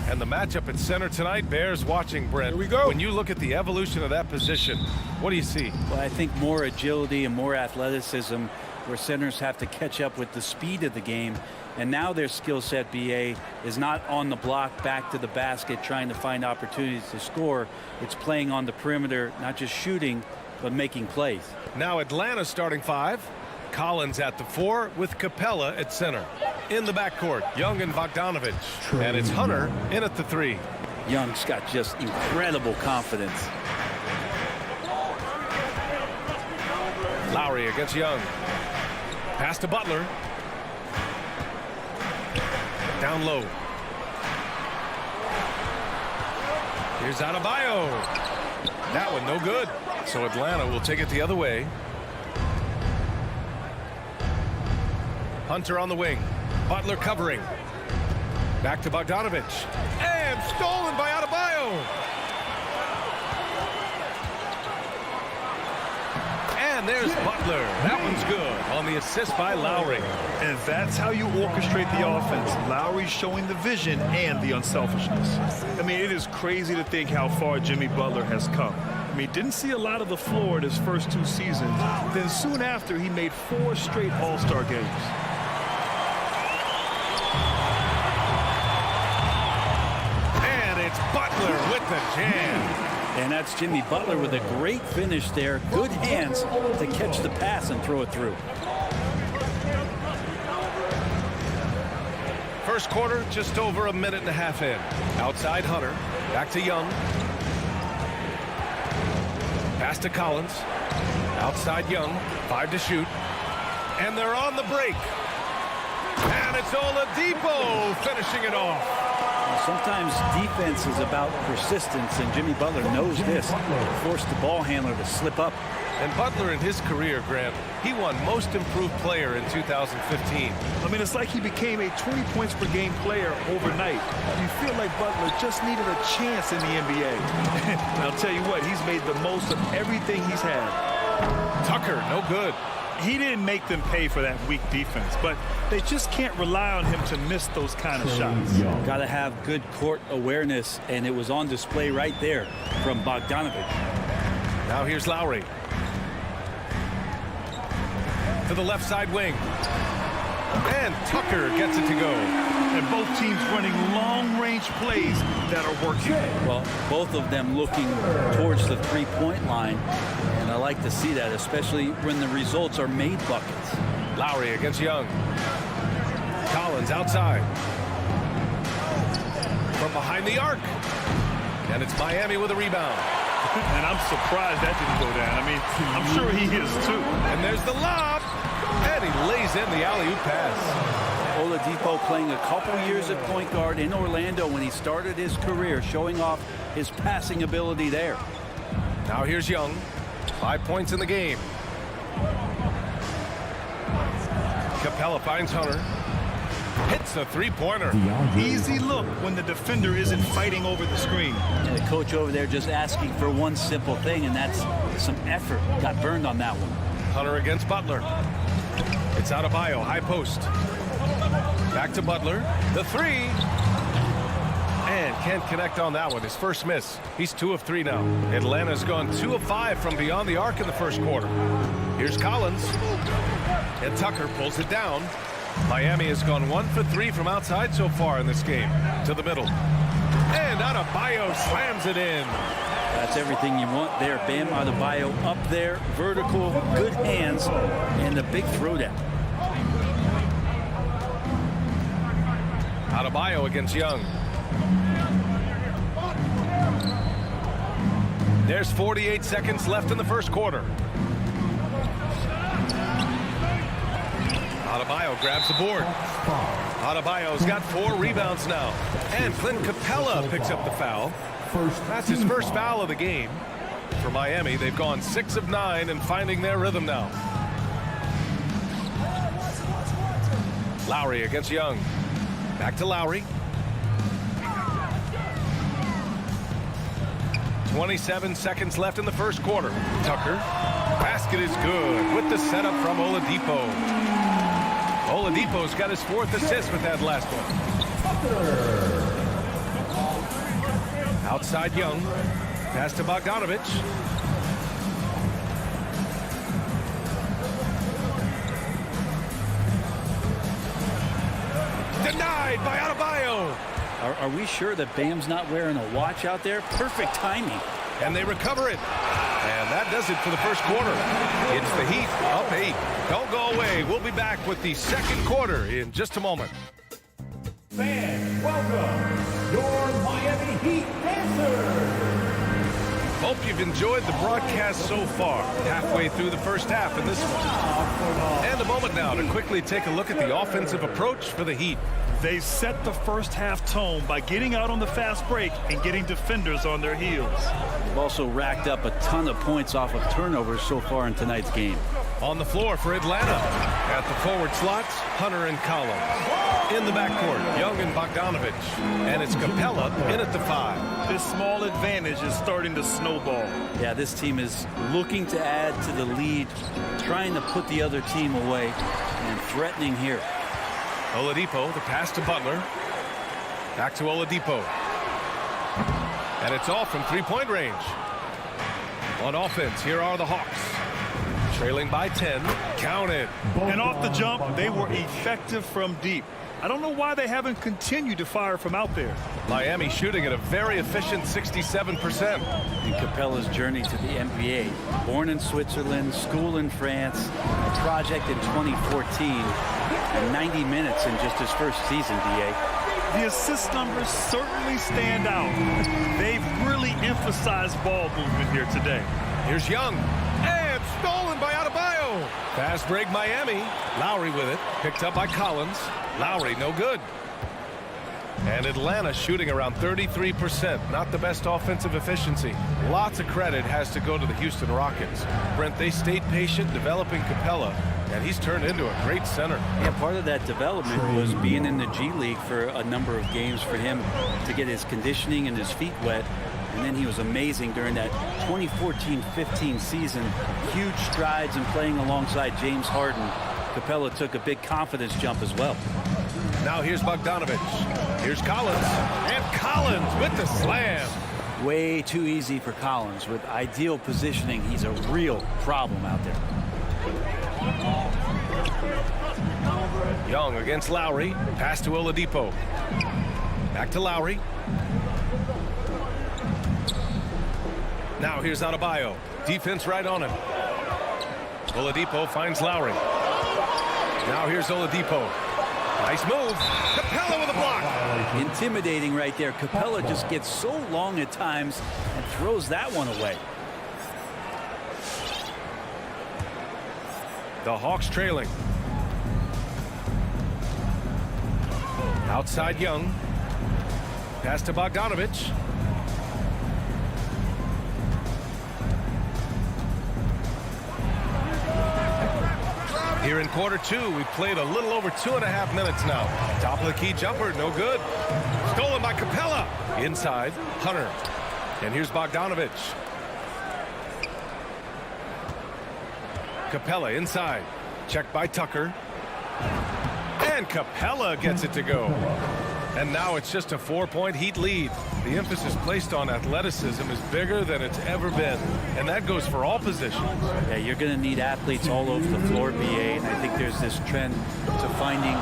And the matchup at center tonight bears watching, Brent. Here we go. When you look at the evolution of that position, what do you see? Well, I think more agility and more athleticism, where centers have to catch up with the speed of the game. And now their skill set, BA, is not on the block back to the basket trying to find opportunities to score. It's playing on the perimeter, not just shooting, but making plays. Now Atlanta starting 5. Collins at the 4 with Capella at center. In the backcourt, Young and Bogdanovich. And it's Hunter in at the 3. Young's got just incredible confidence. Lowry against Young. Pass to Butler. Down low. Here's Adebayo. That one no good. So Atlanta will take it the other way. Hunter on the wing. Butler covering. Back to Bogdanovich. And stolen by Adebayo. And there's Butler. That one's good on the assist by Lowry. And that's how you orchestrate the offense. Lowry showing the vision and the unselfishness. I mean, it is crazy to think how far Jimmy Butler has come. I mean, didn't see a lot of the floor in his first 2 seasons. Then soon after, he made 4 straight All-Star games. And it's Butler with the jam. And that's Jimmy Butler with a great finish there. Good hands to catch the pass and throw it through. First quarter, just over a minute and a half in. Outside Hunter. Back to Young. Pass to Collins. Outside Young. 5 to shoot. And they're on the break. And it's Oladipo finishing it off. Sometimes defense is about persistence, and Jimmy Butler knows this. Forced the ball handler to slip up. And Butler in his career, Grant, he won Most Improved Player in 2015. I mean, it's like he became a 20 points per game player overnight. You feel like Butler just needed a chance in the NBA. And I'll tell you what, he's made the most of everything he's had. Tucker, no good. He didn't make them pay for that weak defense, but they just can't rely on him to miss those kind of shots. Got to have good court awareness, and it was on display right there from Bogdanovich. Now here's Lowry. To the left side wing. And Tucker gets it to go. And both teams running long-range plays that are working. Well, both of them looking towards the three-point line. And I like to see that, especially when the results are made buckets. Lowry against Young. Collins outside. From behind the arc. And it's Miami with a rebound. And I'm surprised that didn't go down. I mean, I'm sure he is too. And there's the lob. And he lays in the alley-oop pass. Oladipo playing a couple years at point guard in Orlando when he started his career, showing off his passing ability there. Now here's Young. 5 points in the game. Capella finds Hunter. Hits a three-pointer. Easy look when the defender isn't fighting over the screen. And the coach over there just asking for one simple thing, and that's some effort. Got burned on that one. Hunter against Butler. It's Adebayo, high post. Back to Butler. The 3. And can't connect on that one. His first miss. He's 2 of 3 now. Atlanta's gone 2 of 5 from beyond the arc in the first quarter. Here's Collins. And Tucker pulls it down. Miami has gone 1 for 3 from outside so far in this game. To the middle. And Adebayo slams it in. That's everything you want there. Bam Adebayo up there, vertical, good hands, and the big throwdown. Adebayo against Young. There's 48 seconds left in the first quarter. Adebayo grabs the board. Adebayo's got 4 rebounds now. And Clint Capella picks up the foul. That's his first foul of the game. For Miami, they've gone 6 of 9 and finding their rhythm now. Lowry against Young. Back to Lowry. 27 seconds left in the first quarter. Tucker. Basket is good with the setup from Oladipo. Oladipo's got his 4th assist with that last one. Outside Young. Pass to Bogdanovich. Denied by Adebayo. Are we sure that Bam's not wearing a watch out there? Perfect timing. And they recover it. And that does it for the first quarter. It's the Heat up 8. Don't go away. We'll be back with the second quarter in just a moment. Fans, welcome your Miami Heat dancers. Hope you've enjoyed the broadcast so far. Halfway through the first half in this one. And a moment now to quickly take a look at the offensive approach for the Heat. They set the first half tone by getting out on the fast break and getting defenders on their heels. They've also racked up a ton of points off of turnovers so far in tonight's game. On the floor for Atlanta. At the forward slots, Hunter and Collins. In the backcourt, Young and Bogdanovich. And it's Capella in at the 5. This small advantage is starting to snowball. Yeah, this team is looking to add to the lead, trying to put the other team away, and threatening here. Oladipo, the pass to Butler. Back to Oladipo. And it's off from three-point range. On offense, here are the Hawks. Trailing by 10. Count it. And off the jump, they were effective from deep. I don't know why they haven't continued to fire from out there. Miami shooting at a very efficient 67%. In Capella's journey to the NBA, born in Switzerland, school in France, a project in 2014, and 90 minutes in just his first season, DA. The assist numbers certainly stand out. They've really emphasized ball movement here today. Here's Young. And stolen by Adebayo. Fast break Miami. Lowry with it. Picked up by Collins. Lowry no good. And Atlanta shooting around 33%. Not the best offensive efficiency. Lots of credit has to go to the Houston Rockets. Brent, they stayed patient developing Capella, and he's turned into a great center. Yeah, part of that development was being in the G League for a number of games for him to get his conditioning and his feet wet. And then he was amazing during that 2014-15 season. Huge strides in playing alongside James Harden. Capella took a big confidence jump as well. Now here's Bogdanovich. Here's Collins. And Collins with the slam. Way too easy for Collins. With ideal positioning, he's a real problem out there. Young against Lowry. Pass to Oladipo. Back to Lowry. Now here's Adebayo. Defense right on him. Oladipo finds Lowry. Now here's Oladipo. Nice move. Capella with a block. Intimidating right there. Capella just gets so long at times and throws that one away. The Hawks trailing. Outside Young. Pass to Bogdanovich. Here in quarter two, we've played a little over 2.5 minutes now. Top of the key jumper, no good. Stolen by Capella. Inside, Hunter. And here's Bogdanovich. Capella inside. Checked by Tucker. And Capella gets it to go. And now it's just a 4-point Heat lead. The emphasis placed on athleticism is bigger than it's ever been. And that goes for all positions. Yeah, you're going to need athletes all over the floor, BA. And I think there's this trend to finding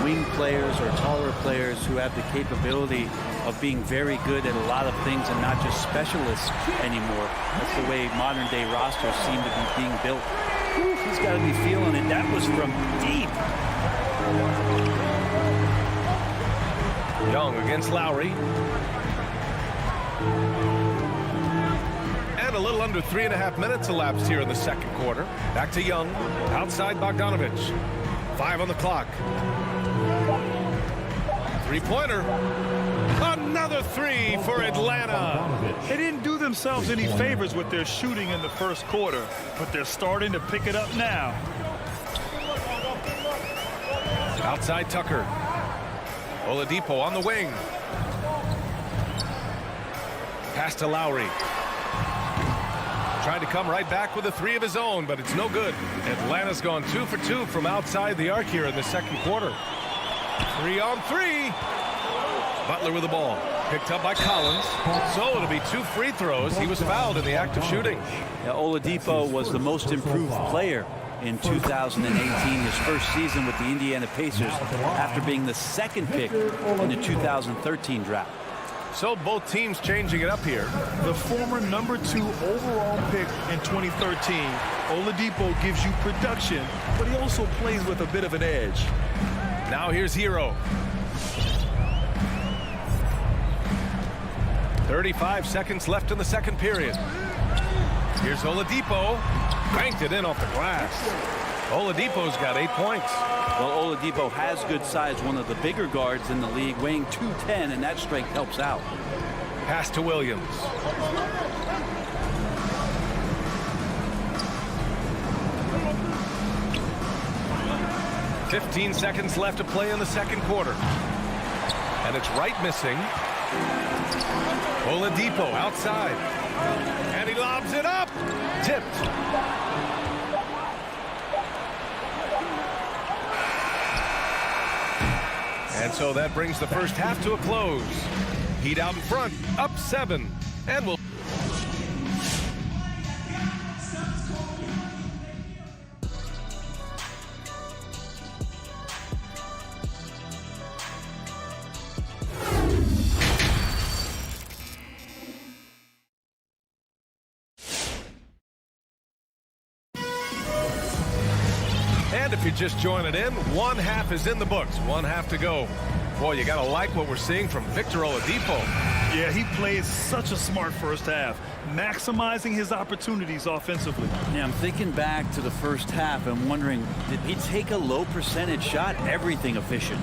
wing players or taller players who have the capability of being very good at a lot of things and not just specialists anymore. That's the way modern day rosters seem to be being built. Whew, he's got to be feeling it. That was from deep. Young against Lowry. And a little under 3.5 minutes elapsed here in the second quarter. Back to Young. Outside Bogdanovich. 5 on the clock. Three-pointer. Another three for Atlanta. They didn't do themselves any favors with their shooting in the first quarter, but they're starting to pick it up now. Outside Tucker. Oladipo on the wing. Pass to Lowry. Tried to come right back with a 3 of his own, but it's no good. Atlanta's gone 2 for 2 from outside the arc here in the second quarter. 3 on 3. Butler with the ball. Picked up by Collins. So it'll be 2 free throws. He was fouled in the act of shooting. Yeah, Oladipo was the most improved player in 2018, his first season with the Indiana Pacers, after being the second pick in the 2013 draft. So both teams changing it up here. The former #2 overall pick in 2013, Oladipo gives you production, but he also plays with a bit of an edge. Now here's Hero. 35 seconds left in the second period. Here's Oladipo. Banked it in off the glass. Oladipo's got 8 points. Well, Oladipo has good size, one of the bigger guards in the league, weighing 210, and that strength helps out. Pass to Williams. "15 seconds left to play in the second quarter. And it's right missing. Oladipo outside. And he lobs it up. Tipped. And so that brings the first half to a close. Heat out in front, up 7. And we'll... And if you're just joining in, one half is in the books. One half to go. Boy, you got to like what we're seeing from Victor Oladipo. Yeah, he played such a smart first half, maximizing his opportunities offensively. Yeah, I'm thinking back to the first half and wondering, did he take a low percentage shot? Everything efficient.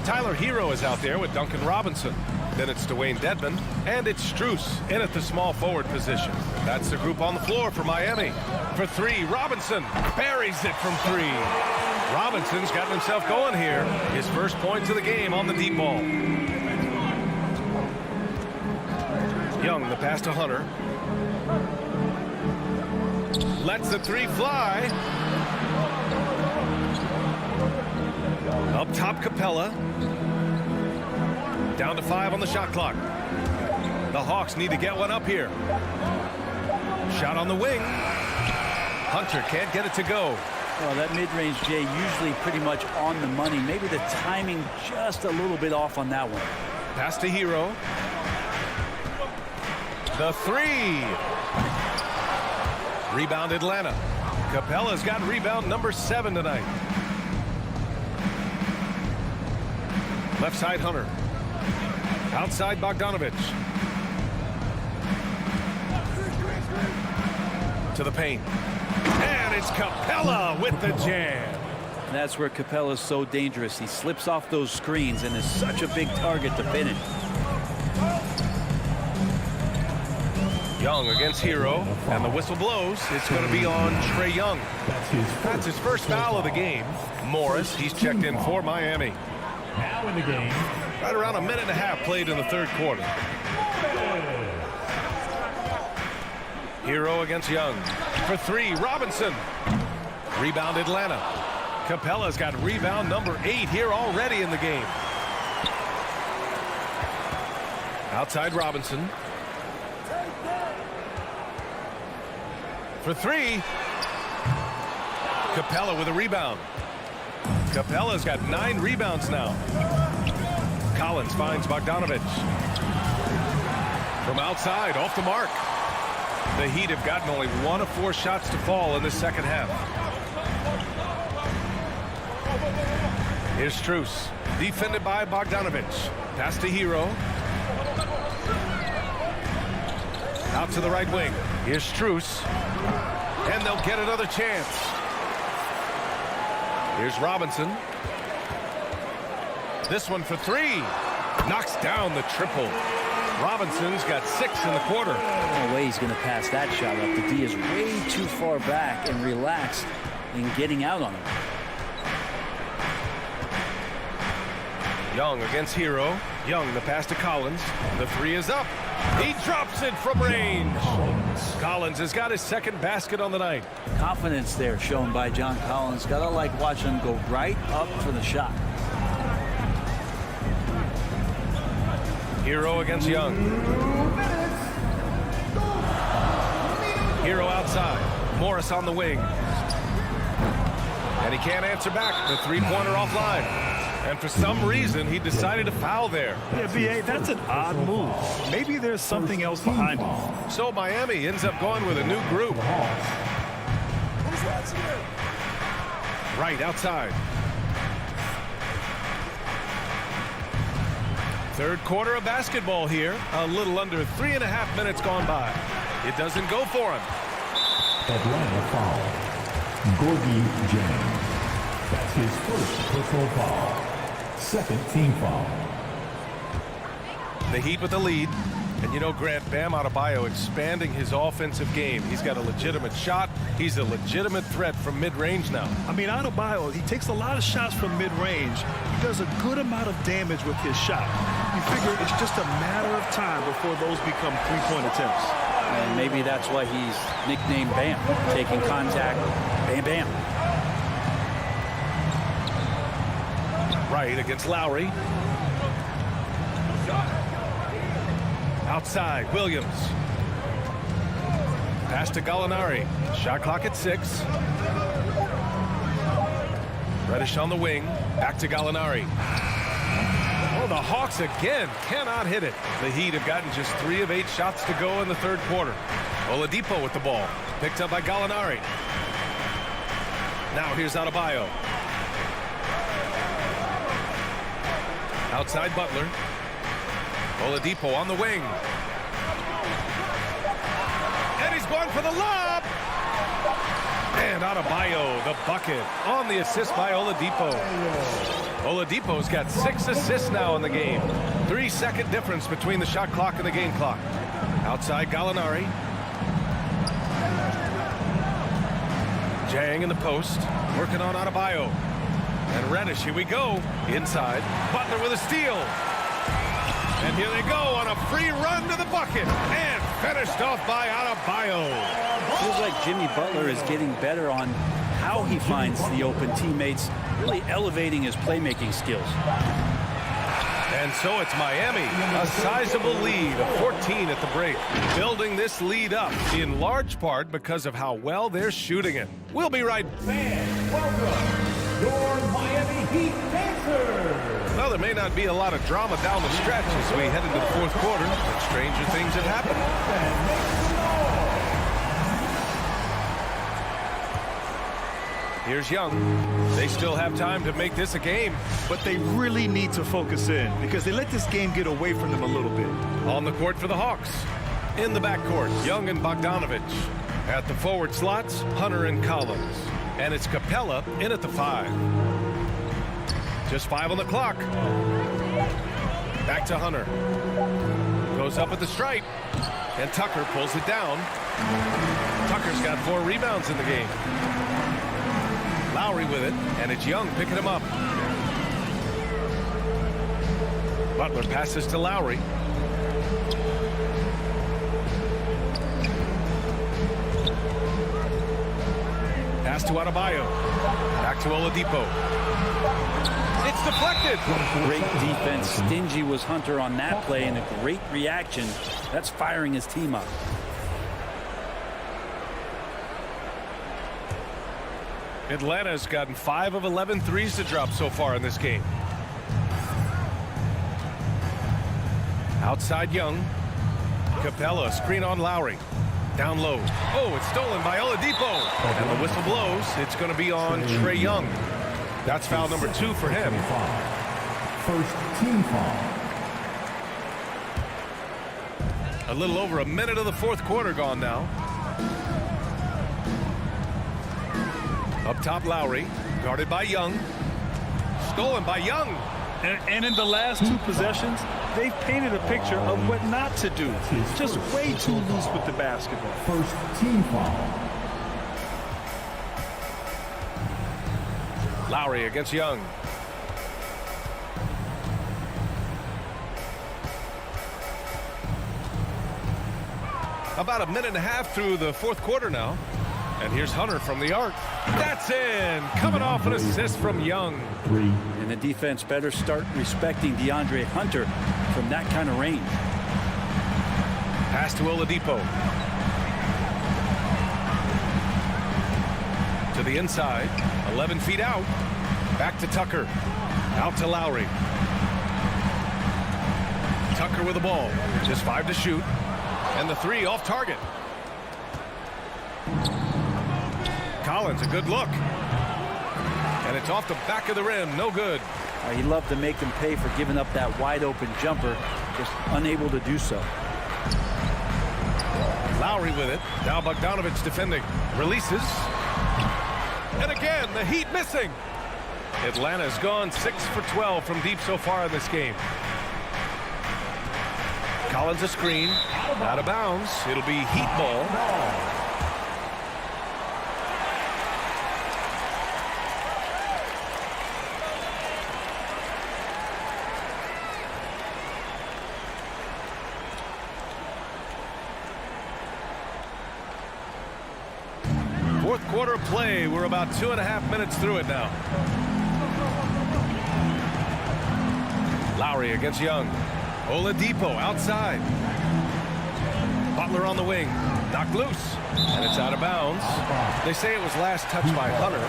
Tyler Hero is out there with Duncan Robinson. Then it's Dwayne Dedmon, and it's Strus in at the small forward position. That's the group on the floor for Miami. For 3, Robinson buries it from 3. Robinson's gotten himself going here. His first points of the game on the deep ball. Young, the pass to Hunter. Lets the 3 fly. Up top, Capella. Down to 5 on the shot clock. The Hawks need to get one up here. Shot on the wing. Hunter can't get it to go. Well, that mid-range, Jay, usually pretty much on the money. Maybe the timing just a little bit off on that one. Pass to Hero. The 3. Rebound Atlanta. Capella's got rebound number 7 tonight. Left side Hunter. Outside Bogdanovich. To the paint. And it's Capella with the jam. That's where Capella's so dangerous. He slips off those screens and is such a big target to finish. Young against Hero, and the whistle blows. It's going to be on Trae Young. That's his first foul of the game. Morris, he's checked in for Miami. Now in the game, Right around a minute and a half played in the third quarter. Hero against Young. For 3, Robinson. Rebound Atlanta. Capella's got rebound number 8 here already in the game. Outside Robinson. For 3. Capella with a rebound. Capella's got 9 rebounds now. Collins finds Bogdanovich. From outside, off the mark. The Heat have gotten only 1 of 4 shots to fall in the second half. Here's Strus, defended by Bogdanovich. Pass to Hero. Out to the right wing. Here's Strus. And they'll get another chance. Here's Robinson. This one for 3. Knocks down the triple. Robinson's got 6 in the quarter. No way he's going to pass that shot up. The D is way too far back and relaxed in getting out on him. Young against Hero. Young, the pass to Collins. The 3 is up. He drops it from range. Collins has got his second basket on the night. Confidence there shown by John Collins. Gotta like watching him go right up for the shot. Hero against Young. Hero outside. Morris on the wing. And he can't answer back. The three-pointer offline. And for some reason, he decided to foul there. Yeah, B.A., that's an odd move. Maybe there's something else behind it. So Miami ends up going with a new group. Right outside. Third quarter of basketball here. A little under 3.5 minutes gone by. It doesn't go for him. Atlanta foul. Gorgie James. That's his first personal foul. Second team foul. The Heat with the lead. And you know, Grant, Bam Adebayo expanding his offensive game. He's got a legitimate shot. He's a legitimate threat from mid-range now. I mean, Adebayo, he takes a lot of shots from mid-range. He does a good amount of damage with his shot. You figure it's just a matter of time before those become three-point attempts. And maybe that's why he's nicknamed Bam. Taking contact, bam, bam. Right against Lowry. Outside, Williams. Pass to Gallinari. Shot clock at 6. Reddish on the wing. Back to Gallinari. Oh, the Hawks again cannot hit it. The Heat have gotten just 3 of 8 shots to go in the third quarter. Oladipo with the ball. Picked up by Gallinari. Now here's Adebayo. Outside Butler. Oladipo on the wing. And he's going for the lob. And Adebayo, the bucket on the assist by Oladipo. Oladipo's got 6 assists now in the game. 3-second difference between the shot clock and the game clock. Outside Gallinari. Jang in the post. Working on Adebayo. And Reddish, here we go. Inside. Butler with a steal. And here they go on a free run to the bucket. And finished off by Adebayo. Feels like Jimmy Butler is getting better on how he finds the open teammates, really elevating his playmaking skills. And so it's Miami, a sizable lead of 14 at the break. Building this lead up in large part because of how well they're shooting it. We'll be right back. Fans, welcome your Miami Heat Panthers. Well, there may not be a lot of drama down the stretch as we head into the fourth quarter, but stranger things have happened. Here's Young. They still have time to make this a game. But they really need to focus in because they let this game get away from them a little bit. On the court for the Hawks. In the backcourt, Young and Bogdanovich. At the forward slots, Hunter and Collins. And it's Capella in at the 5. Just 5 on the clock. Back to Hunter. Goes up at the stripe. And Tucker pulls it down. Tucker's got 4 rebounds in the game. Lowry with it, and it's Young picking him up. Butler passes to Lowry. Pass to Adebayo. Back to Oladipo. It's deflected. Great defense. Stingy was Hunter on that play, and a great reaction. That's firing his team up. Atlanta's gotten 5 of 11 threes to drop so far in this game. Outside Young. Capella, screen on Lowry. Down low. Oh, it's stolen by Oladipo. And the whistle blows. It's going to be on Trae Young. That's foul number 2 for him. First team foul. A little over a minute of the fourth quarter gone now. Up top, Lowry, guarded by Young. Stolen by Young. And in the last 2 possessions, they've painted a picture of what not to do. Just way too loose with the basketball. First team foul. Lowry against Young. About a minute and a half through the fourth quarter now. And here's Hunter from the arc. That's in. Coming off an assist from Young. And the defense better start respecting DeAndre Hunter from that kind of range. Pass to Oladipo. To the inside. 11 feet out. Back to Tucker. Out to Lowry. Tucker with the ball. Just 5 to shoot. And the 3 off target. Collins, a good look. And it's off the back of the rim. No good. He loved to make them pay for giving up that wide open jumper. Just unable to do so. Lowry with it. Now Bogdanovich defending. Releases. And again, the Heat missing. Atlanta's gone 6 for 12 from deep so far in this game. Collins a screen. Out of bounds. It'll be Heat ball. Fourth quarter play. We're about 2.5 minutes through it now. Lowry against Young. Oladipo outside. Butler on the wing. Knocked loose. And it's out of bounds. They say it was last touched by Hunter.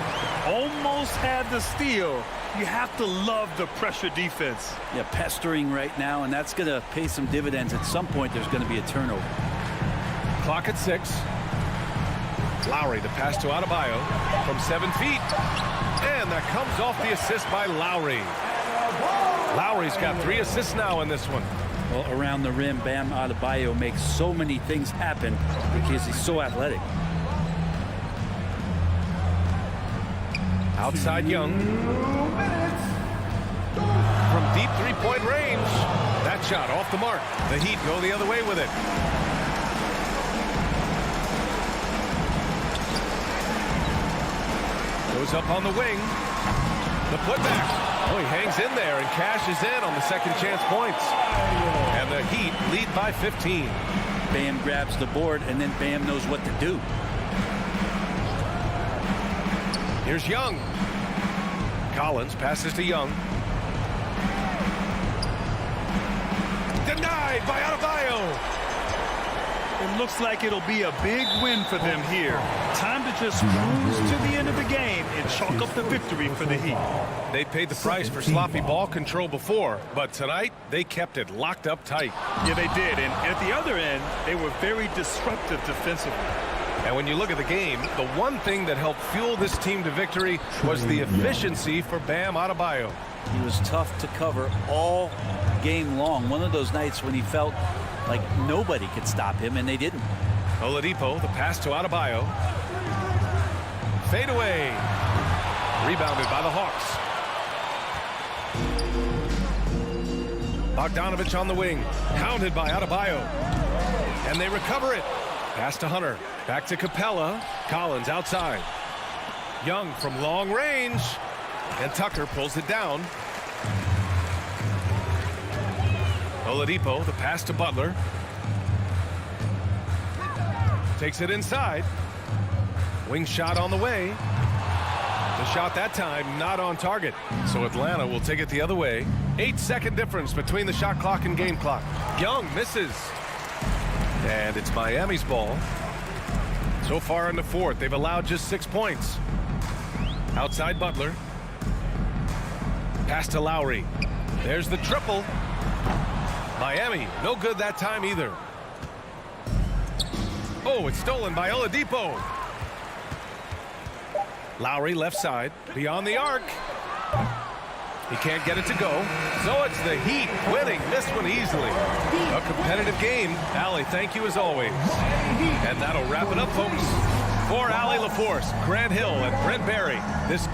Almost had the steal. You have to love the pressure defense. Yeah, pestering right now, and that's going to pay some dividends. At some point, there's going to be a turnover. Clock at 6. Lowry, the pass to Adebayo from 7 feet. And that comes off the assist by Lowry. Lowry's got 3 assists now in this one. Well, around the rim, Bam Adebayo makes so many things happen because he's so athletic. Outside Young. From deep three-point range. That shot off the mark. The Heat go the other way with it. Goes up on the wing. The putback. Oh, he hangs in there and cashes in on the second chance points. And the Heat lead by 15. Bam grabs the board, and then Bam knows what to do. Here's Young. Collins passes to Young. Denied by Adebayo. It looks like it'll be a big win for them here. Time to just cruise to the end of the game and chalk up the victory for the Heat. They paid the price for sloppy ball control before, but tonight they kept it locked up tight. Yeah, they did. And at the other end, they were very disruptive defensively. And when you look at the game, the one thing that helped fuel this team to victory was the efficiency for Bam Adebayo. He was tough to cover all game long. One of those nights when he felt like nobody could stop him, and they didn't. Oladipo, the pass to Adebayo. Fade away. Rebounded by the Hawks. Bogdanovich on the wing. Hounded by Adebayo. And they recover it. Pass to Hunter. Back to Capella. Collins outside. Young from long range. And Tucker pulls it down. Oladipo, the pass to Butler. Takes it inside. Wing shot on the way. The shot that time not on target. So Atlanta will take it the other way. 8-second difference between the shot clock and game clock. Young misses. And it's Miami's ball. So far in the fourth, they've allowed just 6 points. Outside Butler. Pass to Lowry. There's the triple. Miami, no good that time either. Oh, it's stolen by Oladipo. Lowry left side, beyond the arc. He can't get it to go. So it's the Heat winning this one easily. A competitive game. Allie, thank you as always. And that'll wrap it up, folks. For Allie LaForce, Grant Hill, and Brent Barry, this